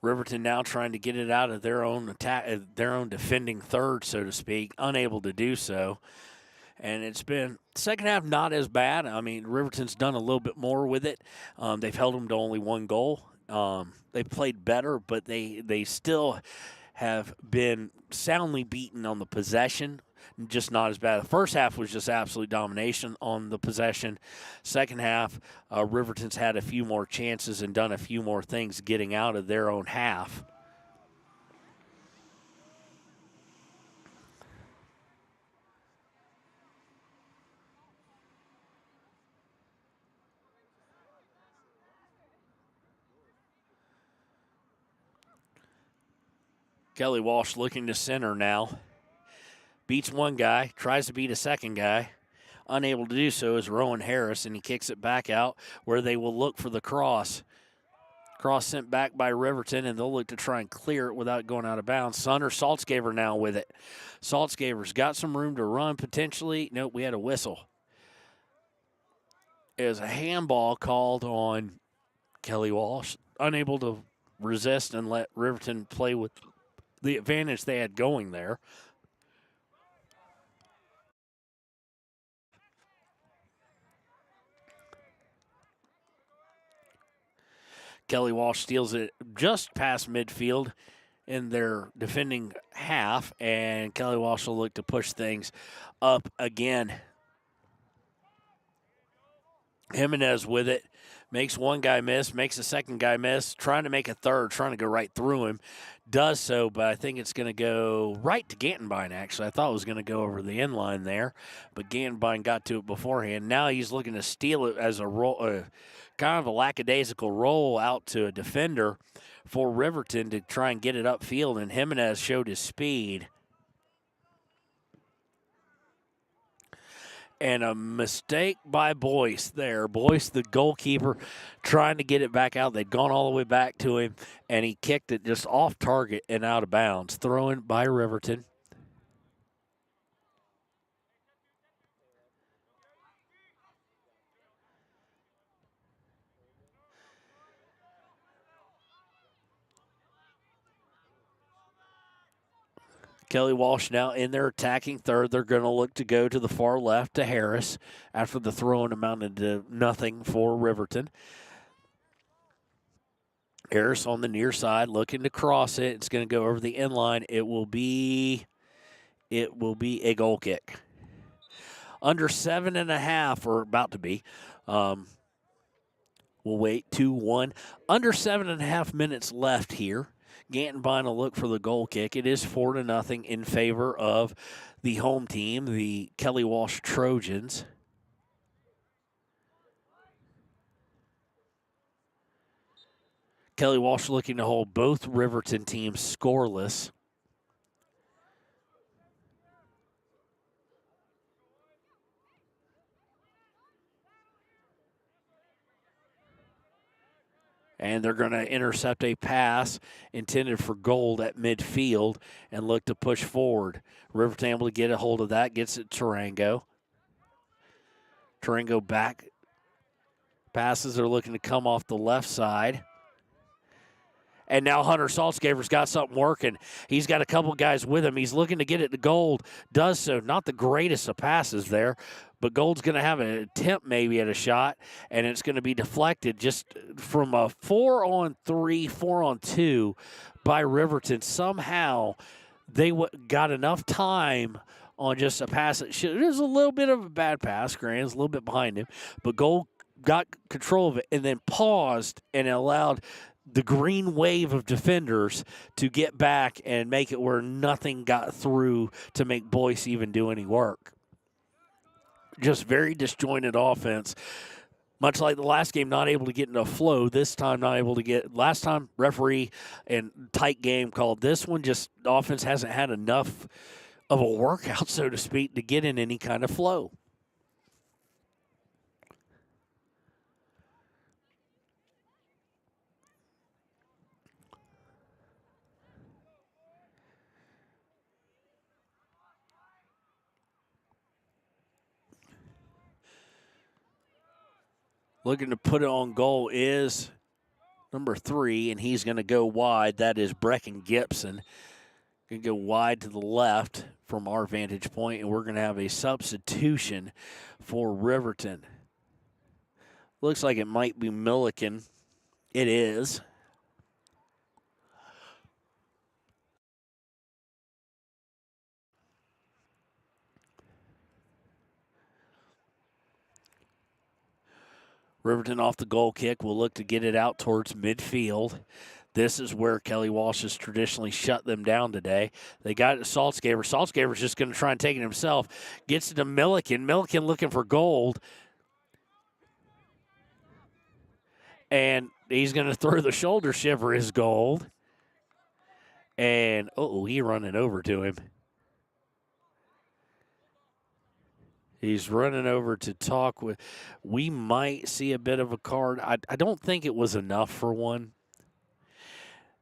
Riverton now trying to get it out of their own attack, their own defending third, so to speak, unable to do so. And it's been second half not as bad. I mean, Riverton's done a little bit more with it. They've held them to only one goal. They've played better, but they still have been soundly beaten on the possession, just not as bad. The first half was just absolute domination on the possession. Second half, Riverton's had a few more chances and done a few more things getting out of their own half. Kelly Walsh looking to center now. Beats one guy, tries to beat a second guy. Unable to do so is Rowan Harris, and he kicks it back out where they will look for the cross. Cross sent back by Riverton, and they'll look to try and clear it without going out of bounds. Hunter Saltzgaver now with it. Saltzgaver's got some room to run potentially. Nope, we had a whistle. It was a handball called on Kelly Walsh. Unable to resist and let Riverton play with the advantage they had going there. Kelly Walsh steals it just past midfield in their defending half, and Kelly Walsh will look to push things up again. Jimenez with it. Makes one guy miss, makes a second guy miss, trying to make a third, trying to go right through him. Does so, but I think it's going to go right to Gantenbein, actually. I thought it was going to go over the end line there, but Gantenbein got to it beforehand. Now he's looking to steal it as a roll, kind of a lackadaisical roll out to a defender for Riverton to try and get it upfield, and Jimenez showed his speed. And a mistake by Boyce there. Boyce, the goalkeeper, trying to get it back out. They'd gone all the way back to him, and he kicked it just off target and out of bounds. Throw-in by Riverton. Kelly Walsh now in their attacking third. They're going to look to go to the far left to Harris after the throw-in amounted to nothing for Riverton. Harris on the near side looking to cross it. It's going to go over the end line. It will be a goal kick. Under 7.5, or about to be. We'll wait, 2-1. Under 7.5 minutes left here. Gantenbein will look for the goal kick. It is 4-0 in favor of the home team, the Kelly Walsh Trojans. Kelly Walsh looking to hold both Riverton teams scoreless. And they're going to intercept a pass intended for Gold at midfield and look to push forward. Riverton able to get a hold of that, gets it to Tarango. Tarango back. Passes are looking to come off the left side. And now Hunter Saltzgaber's got something working. He's got a couple guys with him. He's looking to get it to Gold. Does so. Not the greatest of passes there, but Gold's going to have an attempt maybe at a shot, and it's going to be deflected just from a 4-on-3, 4-on-2 by Riverton. Somehow they got enough time on just a pass. It was a little bit of a bad pass. Grant's a little bit behind him, but Gold got control of it and then paused and allowed the green wave of defenders to get back and make it where nothing got through to make Boyce even do any work. Just very disjointed offense. Much like the last game, not able to get into a flow. This time, not able to get. Last time, referee and tight game called. This one, just offense hasn't had enough of a workout, so to speak, to get in any kind of flow. Looking to put it on goal is number 3, and he's going to go wide. That is Brecken Gibson. Going to go wide to the left from our vantage point, and we're going to have a substitution for Riverton. Looks like it might be Milliken. It is. Riverton off the goal kick will look to get it out towards midfield. This is where Kelly Walsh has traditionally shut them down today. They got it to Saltzgaber. Saltzgaber's just going to try and take it himself. Gets it to Milliken. Milliken looking for Gold. And he's going to throw the shoulder shiver his Gold. And, he's running over to him. He's running over to talk with. We might see a bit of a card. I don't think it was enough for one.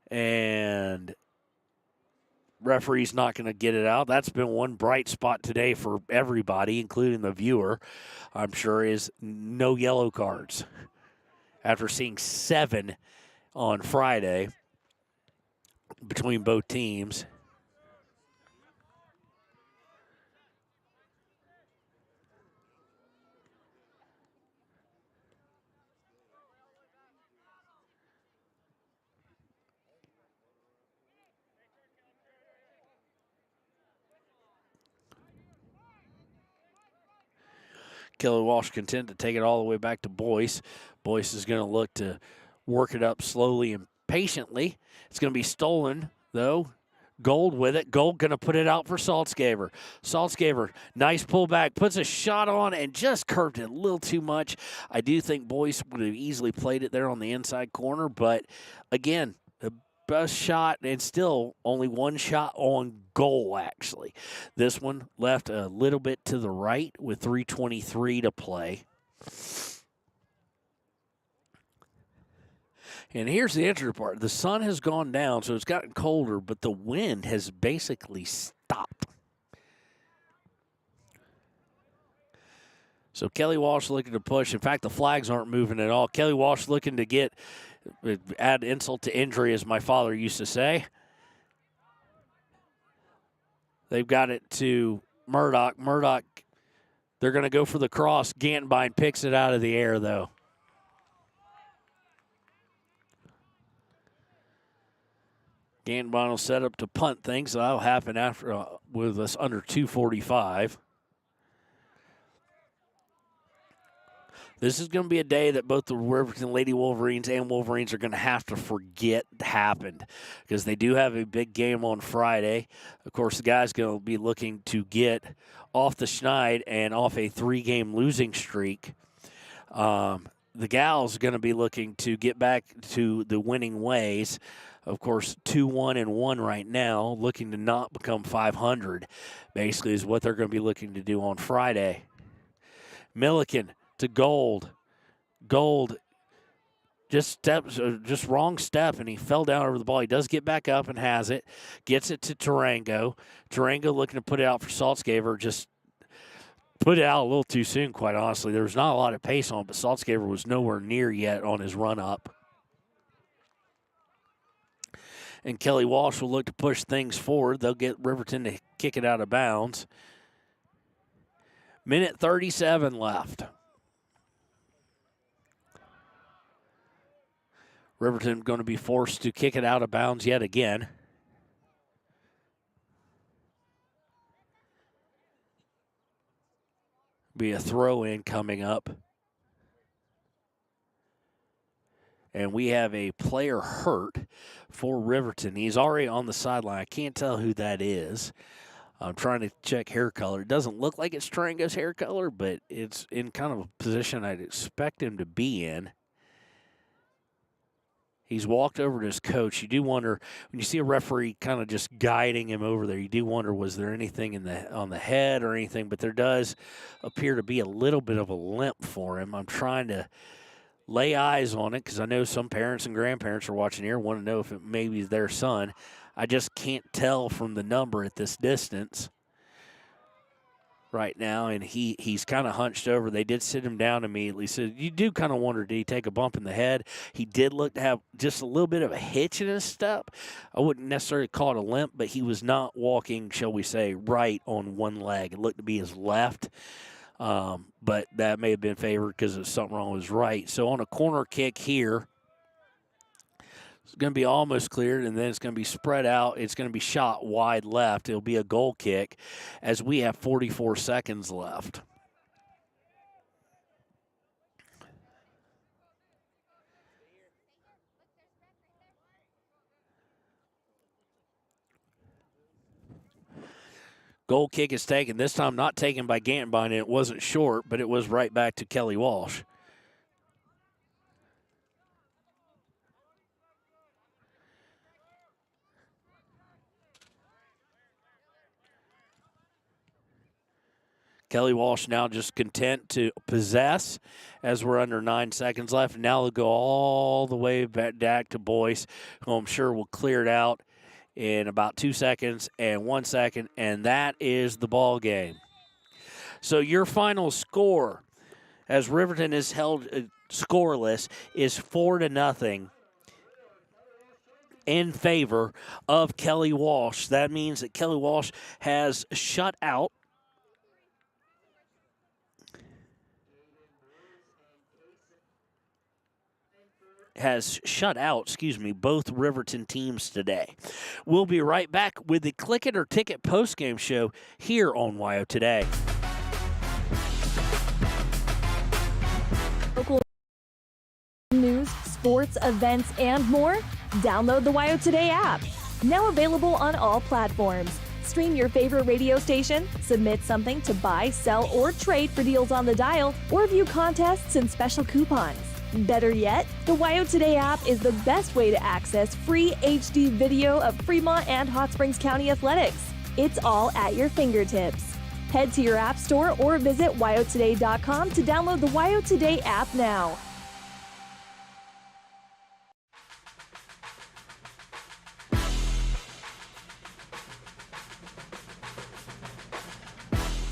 And referee's not going to get it out. That's been one bright spot today for everybody, including the viewer, I'm sure, is no yellow cards. After seeing 7 on Friday between both teams. Kelly Walsh content to take it all the way back to Boyce. Boyce is going to look to work it up slowly and patiently. It's going to be stolen, though. Gold with it. Gold going to put it out for Saltzgaber. Saltzgaber, nice pullback, puts a shot on and just curved it a little too much. I do think Boyce would have easily played it there on the inside corner, but again, the best shot and still only one shot on goal, actually. This one left a little bit to the right with 3:23 to play. And here's the interesting part. The sun has gone down, so it's gotten colder, but the wind has basically stopped. So Kelly Walsh looking to push. In fact, the flags aren't moving at all. Kelly Walsh looking to add insult to injury, as my father used to say. They've got it to Murdoch. Murdoch, they're going to go for the cross. Gantenbein picks it out of the air, though. Gantenbein will set up to punt things. So that'll happen after with us under 2:45. This is going to be a day that both the Riverton Lady Wolverines and Wolverines are going to have to forget happened, because they do have a big game on Friday. Of course, the guys going to be looking to get off the schneid and off a 3-game losing streak. The gals are going to be looking to get back to the winning ways. Of course, 2-1-1 right now, looking to not become 500, basically, is what they're going to be looking to do on Friday. Milliken to Gold. Gold just wrong step, and he fell down over the ball. He does get back up and has it. Gets it to Tarango. Tarango looking to put it out for Saltzgaber. Just put it out a little too soon, quite honestly. There was not a lot of pace on it, but Saltzgaber was nowhere near yet on his run-up. And Kelly Walsh will look to push things forward. They'll get Riverton to kick it out of bounds. Minute 37 left. Riverton going to be forced to kick it out of bounds yet again. Be a throw-in coming up. And we have a player hurt for Riverton. He's already on the sideline. I can't tell who that is. I'm trying to check hair color. It doesn't look like it's Tarango's hair color, but it's in kind of a position I'd expect him to be in. He's walked over to his coach. You do wonder, when you see a referee kind of just guiding him over there, you do wonder, was there anything on the head or anything? But there does appear to be a little bit of a limp for him. I'm trying to lay eyes on it because I know some parents and grandparents are watching here, want to know if it maybe is their son. I just can't tell from the number at this distance right now, and he's kind of hunched over. They did sit him down immediately, so you do kind of wonder, did he take a bump in the head? He did look to have just a little bit of a hitch in his step. I wouldn't necessarily call it a limp, but he was not walking, shall we say, right on one leg. It looked to be his left, but that may have been favored because there's something wrong with his right. So on a corner kick here, it's going to be almost cleared, and then it's going to be spread out. It's going to be shot wide left. It'll be a goal kick as we have 44 seconds left. Goal kick is taken. This time not taken by Gantenbein, and it wasn't short, but it was right back to Kelly Walsh. Kelly Walsh now just content to possess as we're under 9 seconds left. And now they'll go all the way back to Boyce, who I'm sure will clear it out in about 2 seconds and 1 second, and that is the ball game. So your final score, as Riverton is held scoreless, is 4-0 in favor of Kelly Walsh. That means that Kelly Walsh has shut out both Riverton teams today. We'll be right back with the Click It or Ticket postgame show here on WYO Today. sports, events, and more? Download the WYO Today app. Now available on all platforms. Stream your favorite radio station, submit something to buy, sell, or trade for deals on the dial, or view contests and special coupons. Better yet, the WYO Today app is the best way to access free HD video of Fremont and Hot Springs County athletics. It's all at your fingertips. Head to your app store or visit wyotoday.com to download the WYO Today app now.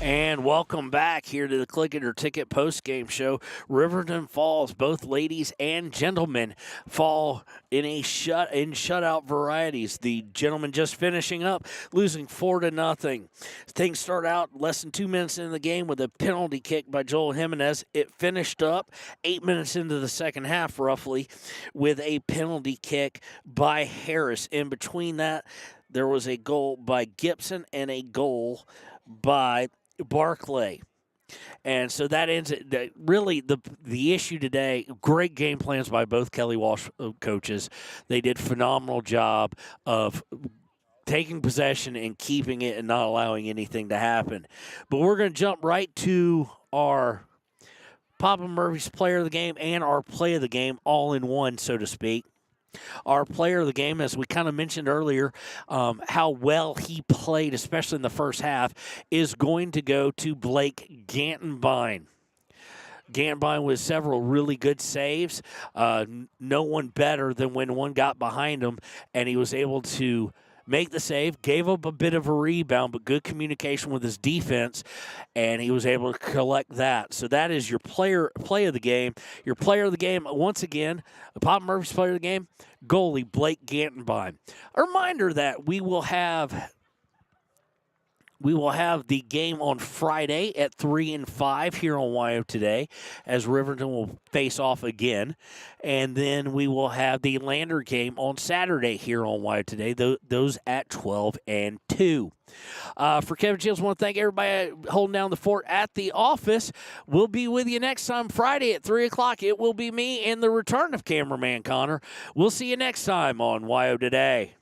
And welcome back here to the Click It or Ticket postgame show. Riverton falls, both ladies and gentlemen fall in shutout varieties. The gentlemen just finishing up, losing 4-0. Things start out less than 2 minutes into the game with a penalty kick by Joel Jimenez. It finished up 8 minutes into the second half, roughly, with a penalty kick by Harris. In between that, there was a goal by Gibson and a goal by Barclay. And so that ends it. Really, the issue today, great game plans by both Kelly Walsh coaches. They did a phenomenal job of taking possession and keeping it and not allowing anything to happen. But we're going to jump right to our Papa Murphy's player of the game and our play of the game all in one, so to speak. Our player of the game, as we kind of mentioned earlier, how well he played, especially in the first half, is going to go to Blake Gantenbein. Gantenbein with several really good saves. No one better than when one got behind him, and he was able to make the save, gave up a bit of a rebound, but good communication with his defense, and he was able to collect that. So that is your play of the game. Your player of the game, once again, Papa Murphy's player of the game, goalie Blake Gantenbein. A reminder that we will have the game on Friday at 3 and 5 here on WYO Today, as Riverton will face off again. And then we will have the Lander game on Saturday here on WYO Today, those at 12 and 2. For Kevin Shields, I want to thank everybody holding down the fort at the office. We'll be with you next time, Friday at 3 o'clock. It will be me and the return of cameraman Connor. We'll see you next time on WYO Today.